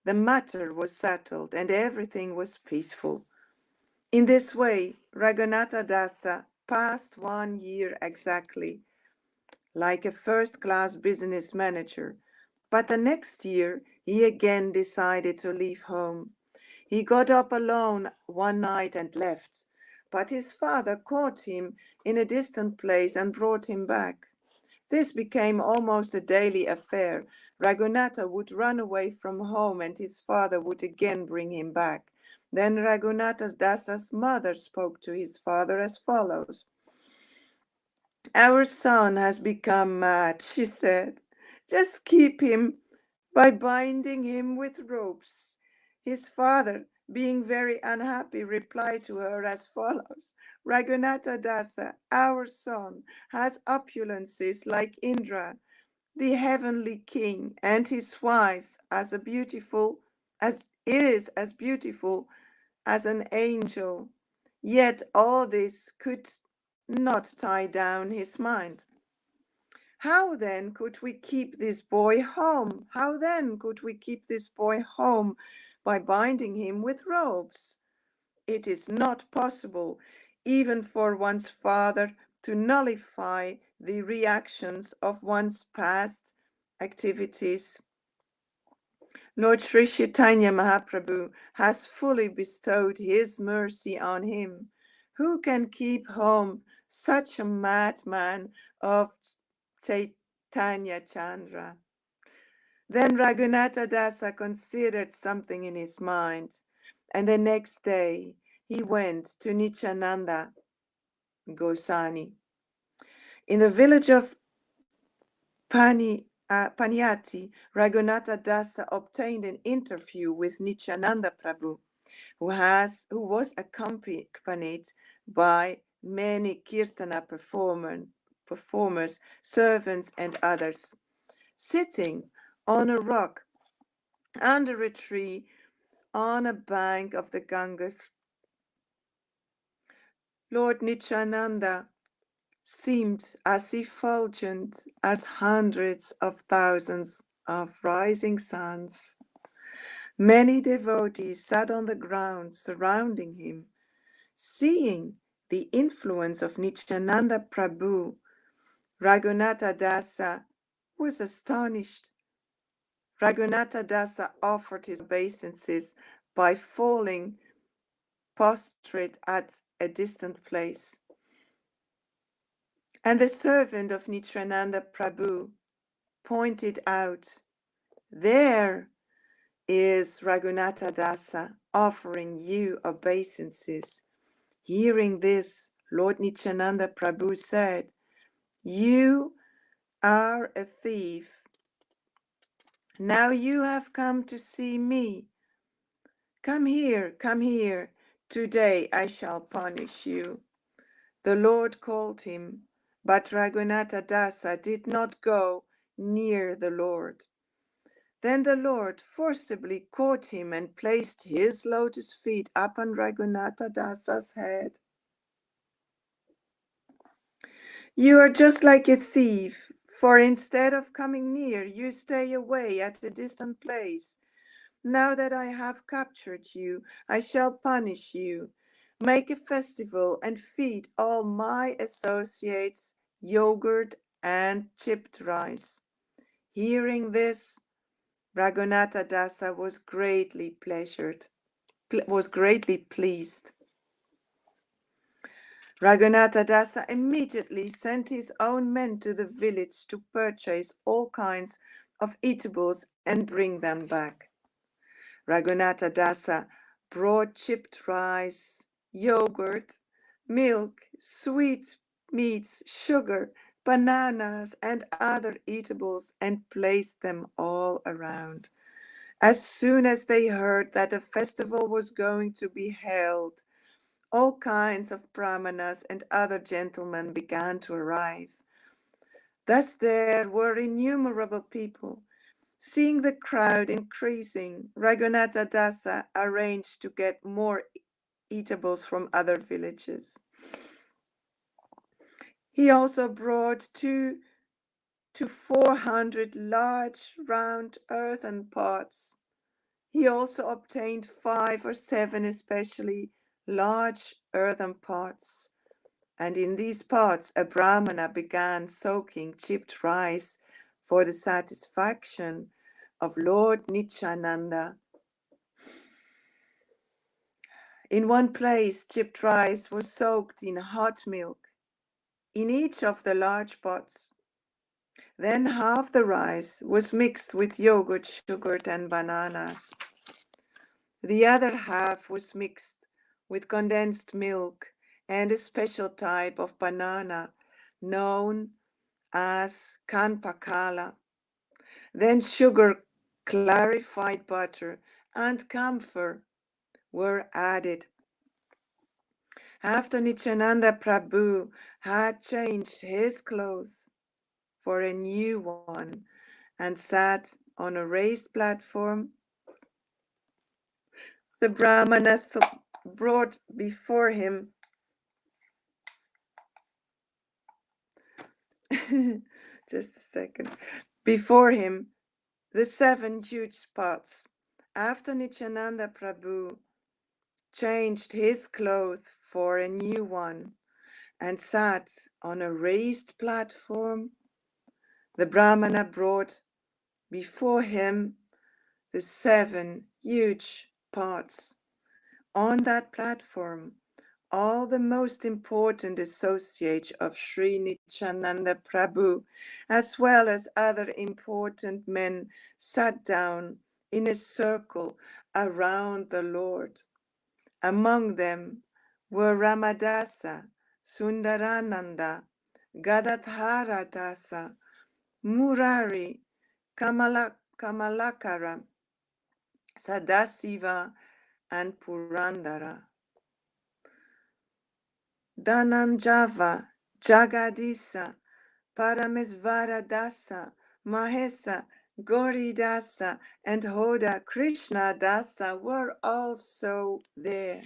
The matter was settled and everything was peaceful. In this way, Raghunatha Dasa passed 1 year exactly, like a first-class business manager. But the next year, he again decided to leave home. He got up alone one night and left, but his father caught him in a distant place and brought him back. This became almost a daily affair. Raghunatha would run away from home and his father would again bring him back. Then Raghunatha Dasa's mother spoke to his father as follows. "Our son has become mad," she said. "Just keep him by binding him with ropes." His father, being very unhappy, replied to her as follows. "Raghunatha Dasa, our son, has opulences like Indra, the heavenly king, and his wife as beautiful as an angel. Yet all this could not tie down his mind. How then could we keep this boy home? How then could we keep this boy home by binding him with ropes? It is not possible, even for one's father, to nullify the reactions of one's past activities. Lord Sri Chaitanya Mahaprabhu has fully bestowed his mercy on him. Who can keep home such a madman of Chaitanya Chandra?" Then Raghunatha Dasa considered something in his mind, and the next day he went to Nityananda Goswami. In the village of Paniati, Raghunatha Dasa obtained an interview with Nityananda Prabhu, who was accompanied by many kirtana performers, servants, and others. Sitting on a rock under a tree on a bank of the Ganges, Lord Nityananda seemed as effulgent as hundreds of thousands of rising suns. Many devotees sat on the ground surrounding him. Seeing the influence of Nityananda Prabhu, Raghunatha Dasa was astonished. Raghunatha Dasa offered his obeisances by falling prostrate at a distant place. And the servant of Nityananda Prabhu pointed out, "There is Raghunatha Dasa offering you obeisances." Hearing this, Lord Nityananda Prabhu said, "You are a thief. Now you have come to see me. Come here, come here. Today I shall punish you." The Lord called him, but Raghunatha Dasa did not go near the Lord. Then the Lord forcibly caught him and placed his lotus feet upon Raghunatha Dasa's head. "You are just like a thief, For instead of coming near, you stay away at a distant place. Now that I have captured you, I shall punish you. Make a festival and feed all my associates yogurt and chipped rice. Hearing this, Raghunatha Dasa was greatly pleased. Raghunatha Dasa immediately sent his own men to the village to purchase all kinds of eatables and bring them back. Raghunatha Dasa brought chipped rice, yogurt, milk, sweet meats, sugar, bananas, and other eatables and placed them all around. As soon as they heard that a festival was going to be held, all kinds of brahmanas and other gentlemen began to arrive. Thus there were innumerable people. Seeing the crowd increasing, Raghunatha Dasa arranged to get more eatables from other villages. He also brought 200 to 400 large round earthen pots. He also obtained 5 or 7 especially large earthen pots. And in these pots a brahmana began soaking chipped rice for the satisfaction of Lord Nityananda. In one place, chipped rice was soaked in hot milk in each of the large pots. Then half the rice was mixed with yogurt, sugar, and bananas. The other half was mixed with condensed milk and a special type of banana known as kanpakala. Then sugar, clarified butter, and camphor were added. After Nityananda Prabhu had changed his clothes for a new one and sat on a raised platform, the Brahmana brought before him just a second, before him the 7 huge pots. After Nityananda Prabhu changed his clothes for a new one and sat on a raised platform, the Brahmana brought before him the 7 huge pots. On that platform, all the most important associates of Sri Nityananda Prabhu, as well as other important men, sat down in a circle around the Lord. Among them were Ramadasa, Sundarananda, Gadadhara Dasa, Murari, Kamalakara, Sadasiva, and Purandara. Dhananjava, Jagadisa, Paramesvara Dasa, Mahesa, Gauri Dasa, and Hoda Krishna Dasa were also there.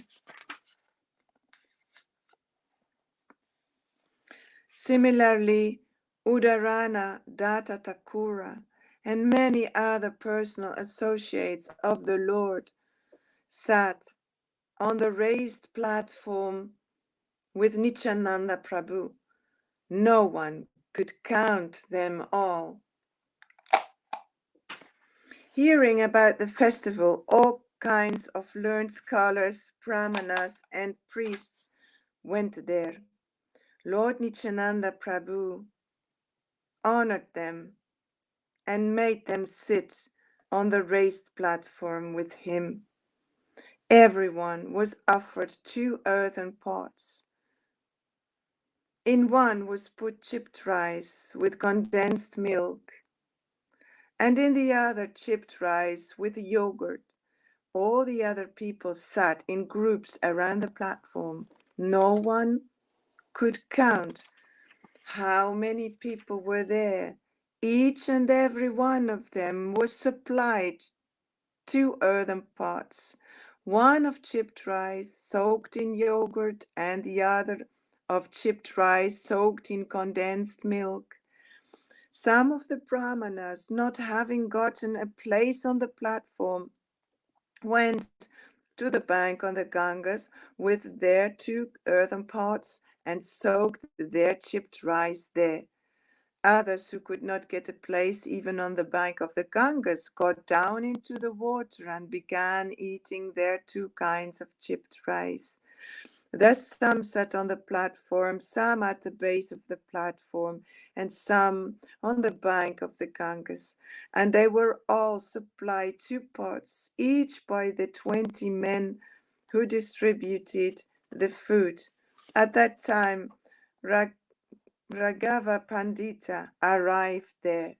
Similarly, Udarana Datta Thakura and many other personal associates of the Lord sat on the raised platform with Nityananda Prabhu. No one could count them all. Hearing about the festival, all kinds of learned scholars, brahmanas, and priests went there. Lord Nityananda Prabhu honored them and made them sit on the raised platform with him. Everyone was offered 2 earthen pots. In one was put chipped rice with condensed milk, and in the other chipped rice with yogurt. All the other people sat in groups around the platform. No one could count how many people were there. Each and every one of them was supplied 2 earthen pots, one of chipped rice soaked in yogurt and the other of chipped rice soaked in condensed milk. Some of the brahmanas, not having gotten a place on the platform, went to the bank on the Ganges with their 2 earthen pots and soaked their chipped rice there. Others who could not get a place even on the bank of the Ganges got down into the water and began eating their 2 kinds of chipped rice. Thus some sat on the platform, some at the base of the platform, and some on the bank of the Ganges. And they were all supplied 2 pots, each by the 20 men who distributed the food. At that time, Raghava Pandita arrived there.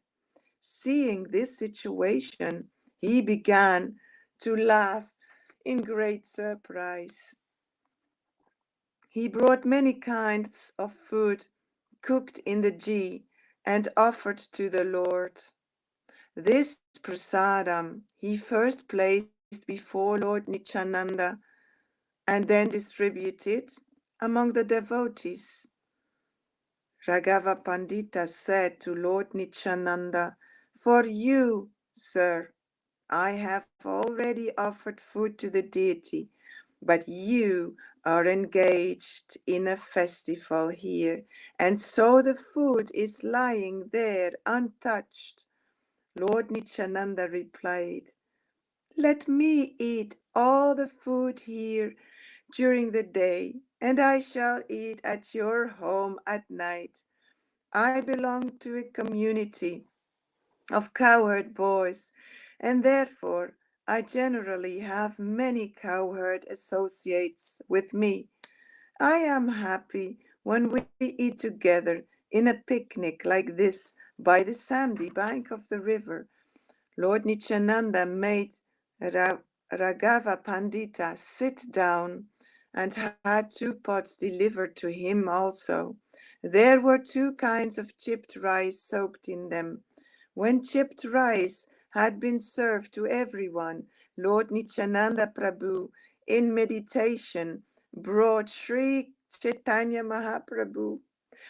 Seeing this situation, he began to laugh in great surprise. He brought many kinds of food cooked in the ghee and offered to the Lord. This prasadam he first placed before Lord Nityananda and then distributed among the devotees. Raghava Pandita said to Lord Nityananda, "For you, sir, I have already offered food to the deity, but you are engaged in a festival here, and so the food is lying there untouched." Lord Nityananda replied, "Let me eat all the food here during the day, and I shall eat at your home at night. I belong to a community of cowherd boys, and therefore I generally have many cowherd associates with me. I am happy when we eat together in a picnic like this by the sandy bank of the river." Lord Nityananda made Raghava Pandita sit down and had 2 pots delivered to him also. There were 2 kinds of chipped rice soaked in them. When chipped rice had been served to everyone, Lord Nityananda Prabhu, in meditation, brought Sri Chaitanya Mahaprabhu.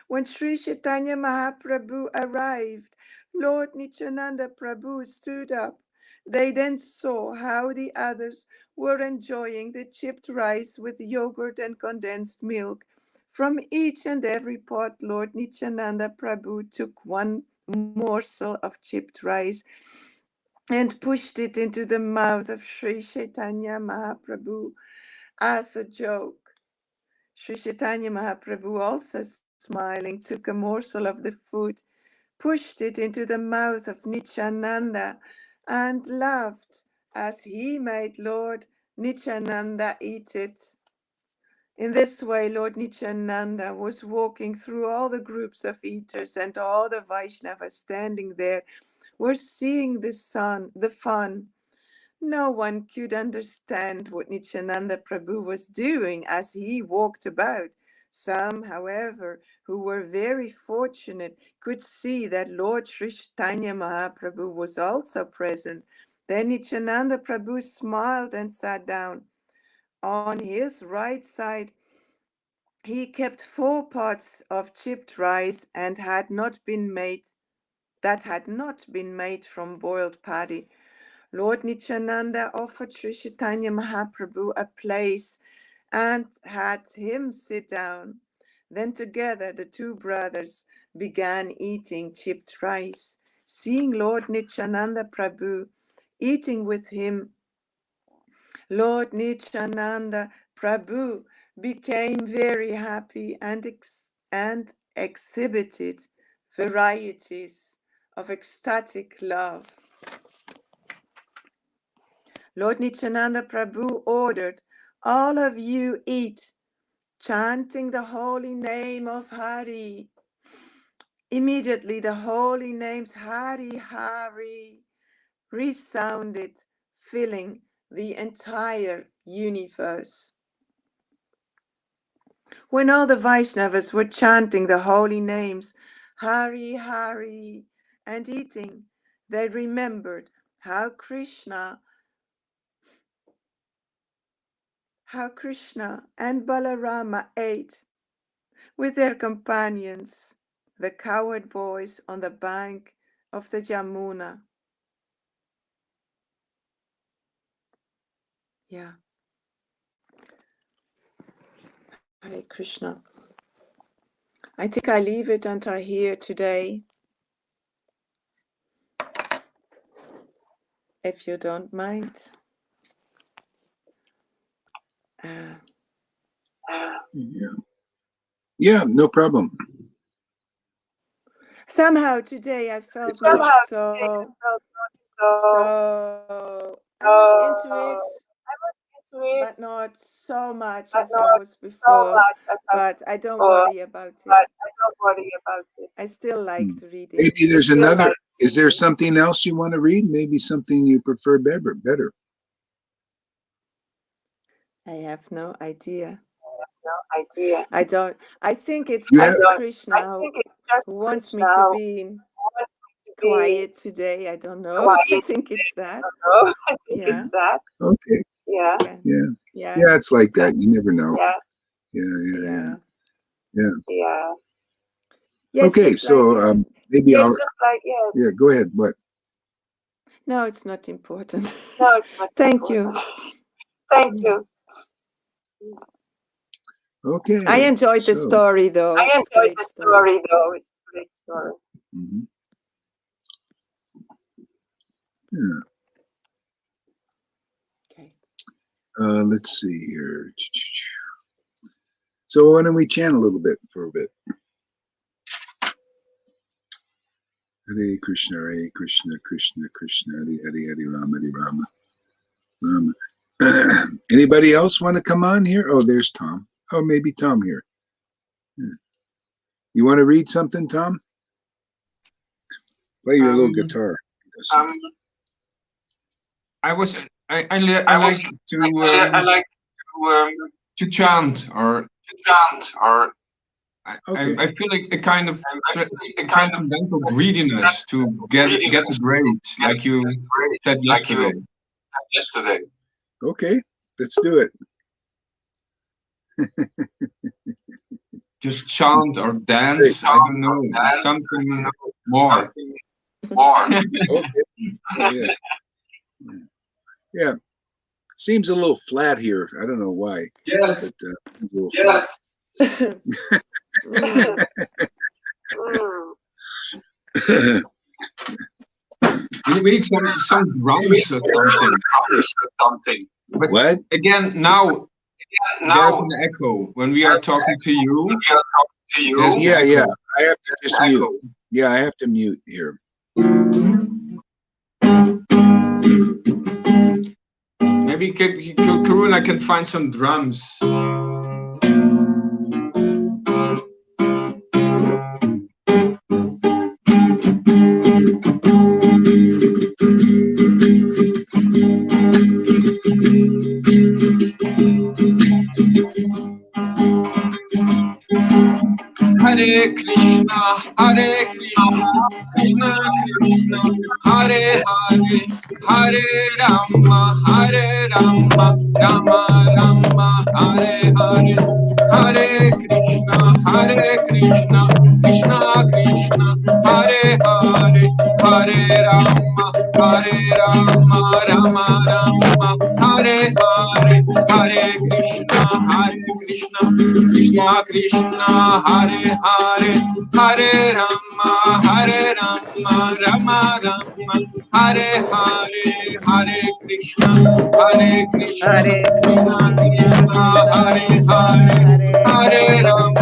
When Sri Chaitanya Mahaprabhu arrived, Lord Nityananda Prabhu stood up. They then saw how the others were enjoying the chipped rice with yogurt and condensed milk. From each and every pot, Lord Nityananda Prabhu took 1 morsel of chipped rice and pushed it into the mouth of Sri Chaitanya Mahaprabhu as a joke. Sri Chaitanya Mahaprabhu, also smiling, took a morsel of the food, pushed it into the mouth of Nityananda, and laughed as he made Lord Nityananda eat it. In this way, Lord Nityananda was walking through all the groups of eaters, and all the Vaishnavas standing there were seeing the fun. No one could understand what Nityananda Prabhu was doing as he walked about. Some, however, who were very fortunate could see that Lord Sri Chaitanya Mahaprabhu was also present. Then Nityananda Prabhu smiled and sat down. On his right side, he kept 4 pots of chipped rice and had not been made from boiled paddy. Lord Nityananda offered Sri Chaitanya Mahaprabhu a place and had him sit down. Then together the 2 brothers began eating chipped rice. Seeing Lord Nityananda Prabhu eating with him, Lord Nityananda Prabhu became very happy and exhibited varieties of ecstatic love. Lord Nityananda Prabhu ordered, "All of you eat, chanting the holy name of Hari." Immediately the holy names Hari Hari resounded, filling the entire universe. When all the Vaishnavas were chanting the holy names Hari Hari and eating, they remembered how Krishna and Balarama ate with their companions the cowherd boys on the bank of the Jamuna. Yeah. Hare Krishna. I think I leave it until here today, if you don't mind. Yeah, no problem. Somehow today I felt not so. I was into it, but not so much as I was before. But I don't worry about it. I still liked reading. Maybe there's another. Is there something else you want to read? Maybe something you prefer better. I have no idea. I don't. I think it's You just have- Krishna who wants me to be quiet today. I don't know. I think it's that. Yeah. Okay. Yeah. Yeah, it's like that. You never know. Yeah. Yeah, it's Okay, just so like, maybe I'll. Yeah, go ahead. What? No, it's not important. Thank you. Okay. I enjoyed the story, though. It's a great story. Mm-hmm. Yeah. Okay. Let's see here. So why don't we chant a little bit for a bit? Hare Krishna, Krishna Krishna, Hare Rama, Rama. Anybody else want to come on here? Oh, there's Tom. Oh, maybe Tom here. Yeah. You want to read something, Tom? Play your little guitar. I like to chant or. Okay. I feel like a kind of transcendental greediness to get the grades, like you said yesterday. Okay, let's do it. Just chant or dance. I don't know, something more. Okay. Yeah. Seems a little flat here. I don't know why. Yes. But, a little flat. We need some drums or something. But what? Again, now there's an echo when we are talking to you. Yeah. I have to just mute. Yeah, I have to mute here. Maybe Karuna can find some drums. Hare Krishna, Krishna Krishna, Hare Hare, Hare Rama, Rama Rama, Hare Hare, Hare Krishna, Krishna Krishna, Hare Hare, Hare Rama, Rama Rama, Hare Hare, Hare Krishna, Krishna Krishna, Hare Hare, Hare Rama, Rama Rama, Hare Hare, Hare Krishna, Krishna Krishna, Hare Hare, Hare Rama,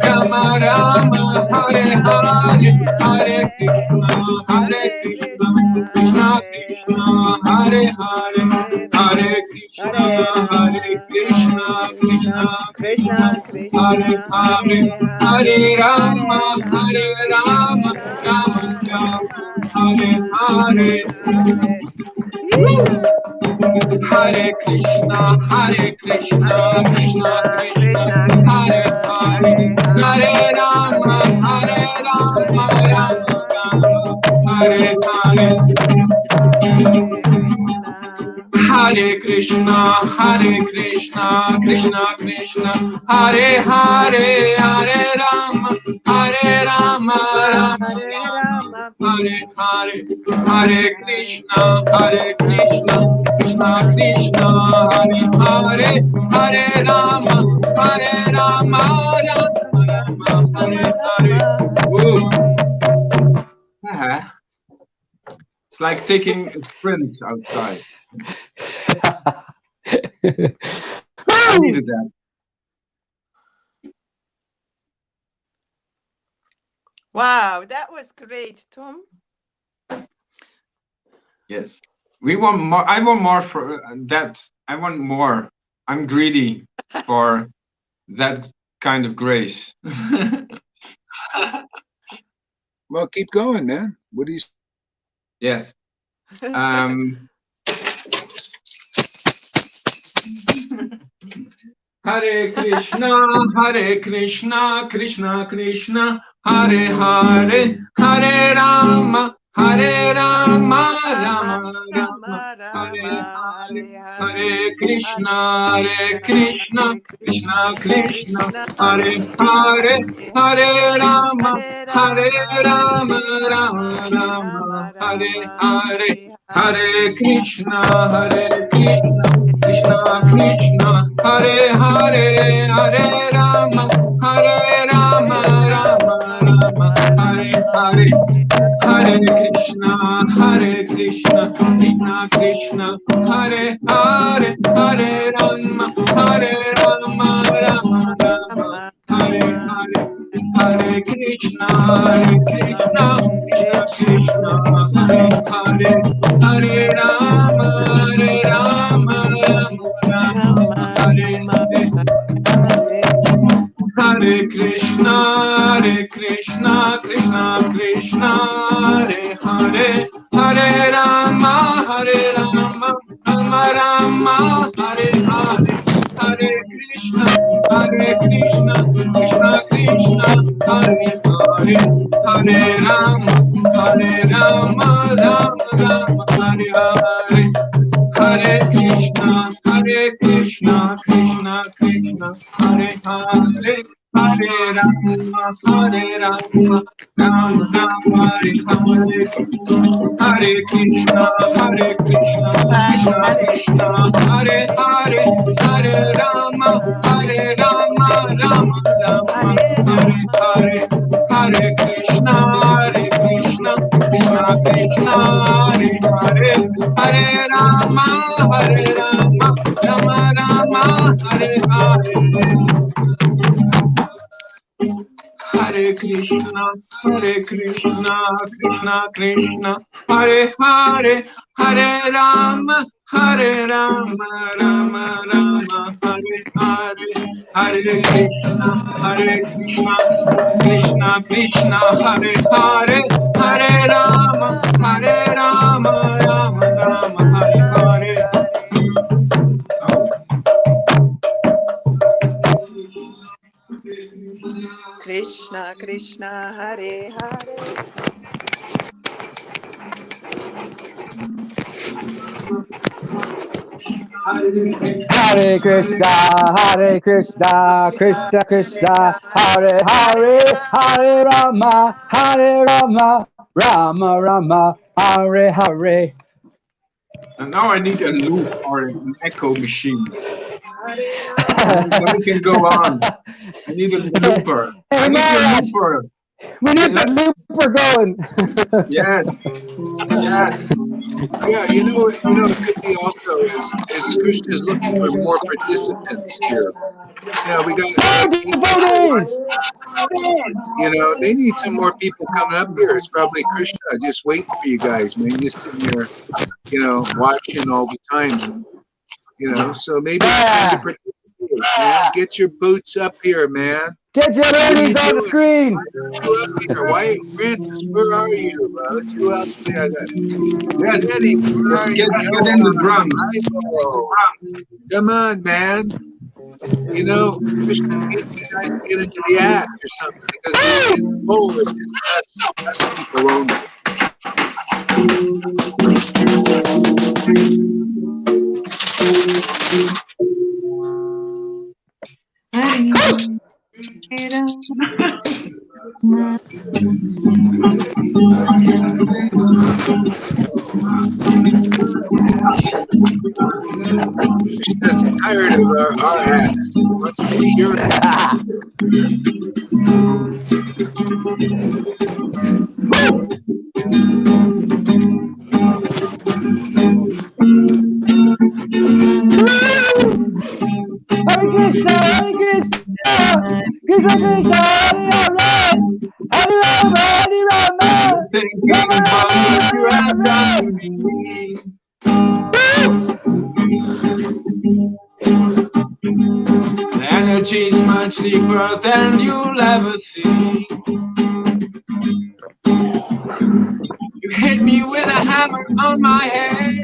Rama Rama, Hare Hare, Hare Krishna, Krishna Krishna, Hare Hare, Hare Krishna, Krishna Krishna, Hare Hare, Hare Rama, Rama Rama, Hare Hare. Hare Krishna, Krishna Krishna, Hare Hare, Hare Rama, Rama Rama, Hare Hare. Hare Krishna, Krishna Krishna, Hare Hare, Hare Rama, Rama, Hare Rama, Hare Hare, Hare Hare Hare, Krishna, Krishna Krishna, Hare Hare, Hare Rama, Rama, Rama, Hare Hare. Whoa. It's like taking a sprint outside. I needed that. Wow, that was great, Tom. Yes. We want more. I want more for that. I want more. I'm greedy for that kind of grace. Well, keep going, man. What do you? Yes. Hare Krishna, Krishna Krishna, Hare Hare, Hare Rama, Rama, Rama, Hare Hare, Krishna, Krishna Krishna, Hare Hare, Hare Rama, Rama, Rama, Hare Hare, Hare Krishna, Krishna Krishna, Hare Hare, Hare Rama, Rama, Rama, Hare Hare, Hare Krishna, Krishna Krishna, Hare Hare, Hare Rama, Rama, Rama, Hare Hare, Hare Krishna, Krishna Krishna, Hare Hare, Hare Rama, Rama, Rama, Hare Hare. Hare Krishna, Krishna Krishna, Hare Hare, Hare Rama, Rama, Rama, Hare Hare, Hare Krishna, Krishna Krishna, Hare Hare, Hare Rama, Rama, Rama, Hare Hare. Hare Krishna, Krishna Krishna, Hare Hare, Hare Rama, Rama, Rama, Hare Hare. Hare Krishna, Krishna Krishna, Hare Hare, Hare Rama, Rama, Rama, Hare Hare. Hare Krishna, Krishna Krishna, Hare Hare, Hare Rama, Rama, Rama, Hare Hare. Hare Krishna, Krishna Krishna, Hare Hare, Hare Rama, Rama, Rama, Hare Hare. Hare Krishna, Krishna Krishna, Hare Hare, Hare Rama, Rama, Rama, Hare Hare. Krishna Krishna, Hare Hare. Hare Krishna, Krishna Krishna, Hare Hare, Hare Rama, Rama, Rama, Hare Hare. And now I need a loop or an echo machine. Hare Rama. Then we can go on. I need a looper. I need a looper. We need that looper going. Yes. Yeah, you know, it could be also is Krishna is looking for more participants here. You know, we got devotees. You know, they need some more people coming up here. It's probably Krishna just waiting for you guys, man. You're sitting here, you know, watching all the time. You know, so maybe it's time to participate, man. Get your boots up here, man. Get your ladies on the screen. Get you up here. Why, Francis, where are you? Let's see who else we got. Yes. Eddie, where are you? Get in the drum. Come on, man. You know, Krishna needs you guys to get into the act or something because his goal is us people only. She's just tired of our ass. Wants me to hear it. Hare Krishna, Hare Krishna, Krishna Krishna, Hare Hare, Hare Rama, Hare Rama, Thinking Rama about Rama, what you Hare have done Hare. to me. The energy is much deeper than you'll ever see. You hit me with a hammer on my head.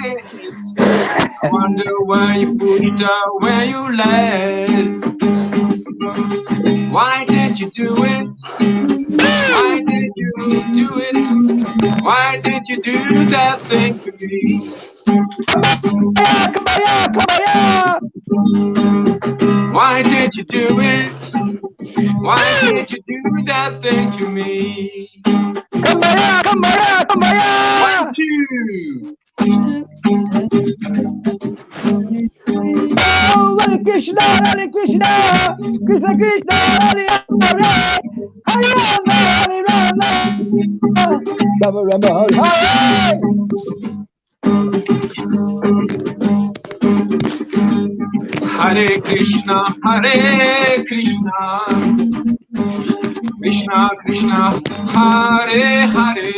I wonder where you pushed or where you led. Why did you do it? Why did you do it? Why did you do that thing to me? Kabaya, Kabaya, Why did you do it? Why did you do that thing to me? Kabaya, Kabaya, Kabaya. 1, 2. Oh, Hare Krishna, Hare Krishna, Krishna Krishna, Hare Hare, Hare Rama, Hare Rama, Rama Rama, Hare Hare. Hare Krishna, Hare Krishna, Krishna Krishna, Hare Hare,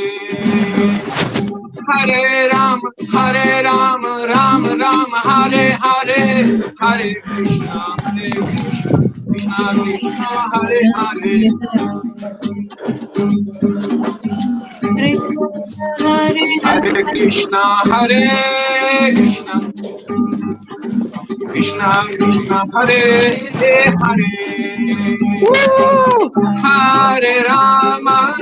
Hare Rama, Hare Rama, Rama Rama, Hare Hare, Hare Krishna, Krishna Krishna, Hare Hare. Hare Krishna, Hare Krishna, Krishna Krishna, Hare Hare, Hare Rama,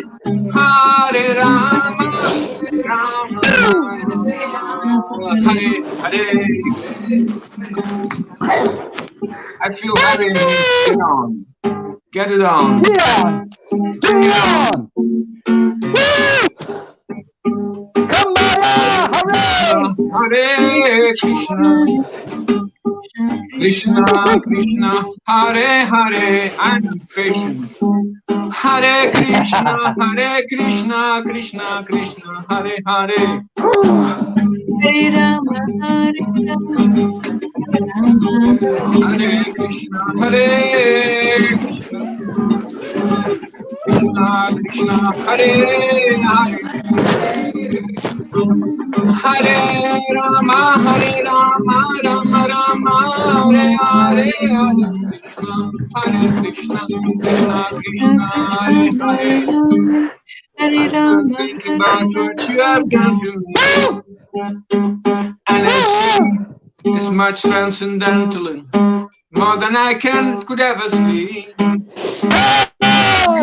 Hare Rama, Rama Rama, Hare Hare. I feel very get on. Get it on. Get on, get on. Kabaya, Hare. Hare Krishna, Krishna Krishna, Hare Hare. I'm impatient. Hare Krishna, Hare Krishna, Krishna Krishna, Hare Hare. Hare Rama, Hare Hare Krishna, Hare Krishna, Krishna Hare Hare. Hare Rama, Hare Rama, Rama Rama, Hare Hare, Hare Krishna, Krishna Krishna, Hare Hare. Hare I'm Rama, thinking about what you have done to me. And it's much transcendental, more than I could ever see.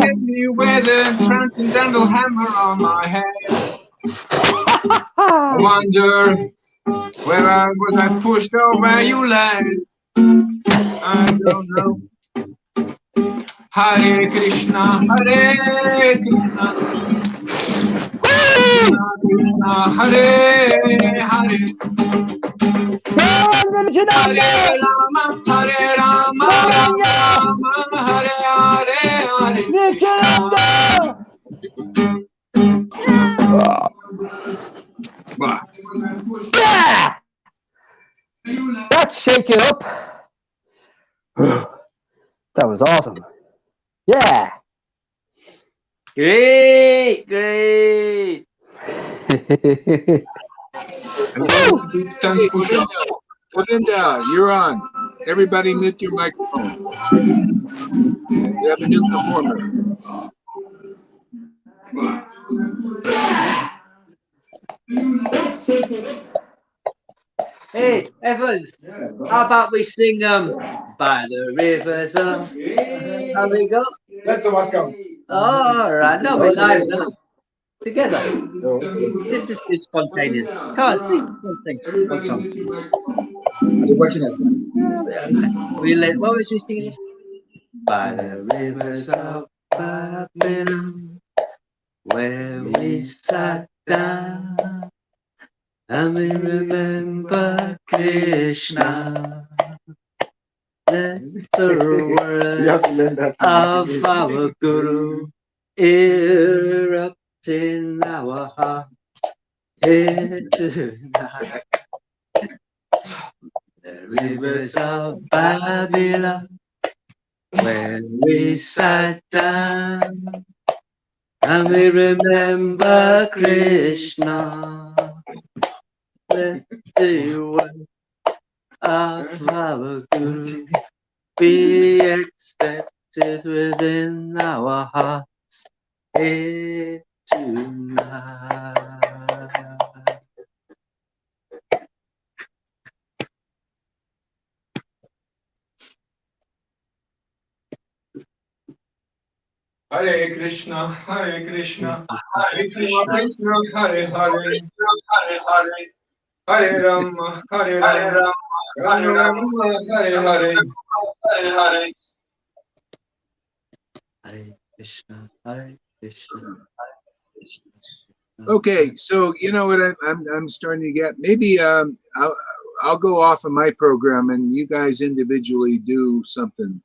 Hit me with a transcendental hammer on my head. I wonder where I pushed or where you led. I don't know. Hare Krishna, Hare Krishna, Krishna Krishna, Hare Hare. Hare Rama, Hare Rama, Rama Rama, Hare Hare, Hare Yeah! Let's shake it up. That was awesome. Yeah. Great, great. Govinda, you're on. Everybody mute your microphone. We have a new performer. Hey, Evans, how about we sing by the rivers of how we go? All right, no, we're live now. Together. This is spontaneous. Come on, sing something. One song. What was you singing? By the rivers of Babylon, where we sat down and we remember Krishna. Let the words of our Guru erupt in our heart here tonight. The rivers of Babylon, when we sat down, and we remember Krishna. Let the words of our Guru be accepted within our hearts here tonight. Hare Krishna, Hare Krishna, Krishna Krishna, Hare Hare, Hare Rama, Hare Rama, Rama Rama, Hare Hare. Hare Krishna, Hare Krishna. Okay, so you know what I'm starting to get. Maybe I'll go off of my program and you guys individually do something,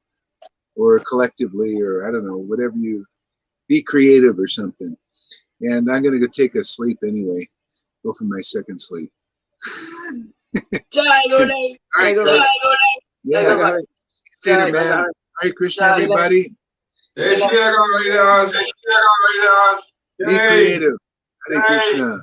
or collectively, or I don't know, whatever you be creative or something. And I'm gonna go take a sleep anyway. Go for my second sleep. All right, guys. Yeah. Later, man. Hare Krishna, everybody. Jai Shri Ram Hare Das. Be creative. Hare Krishna.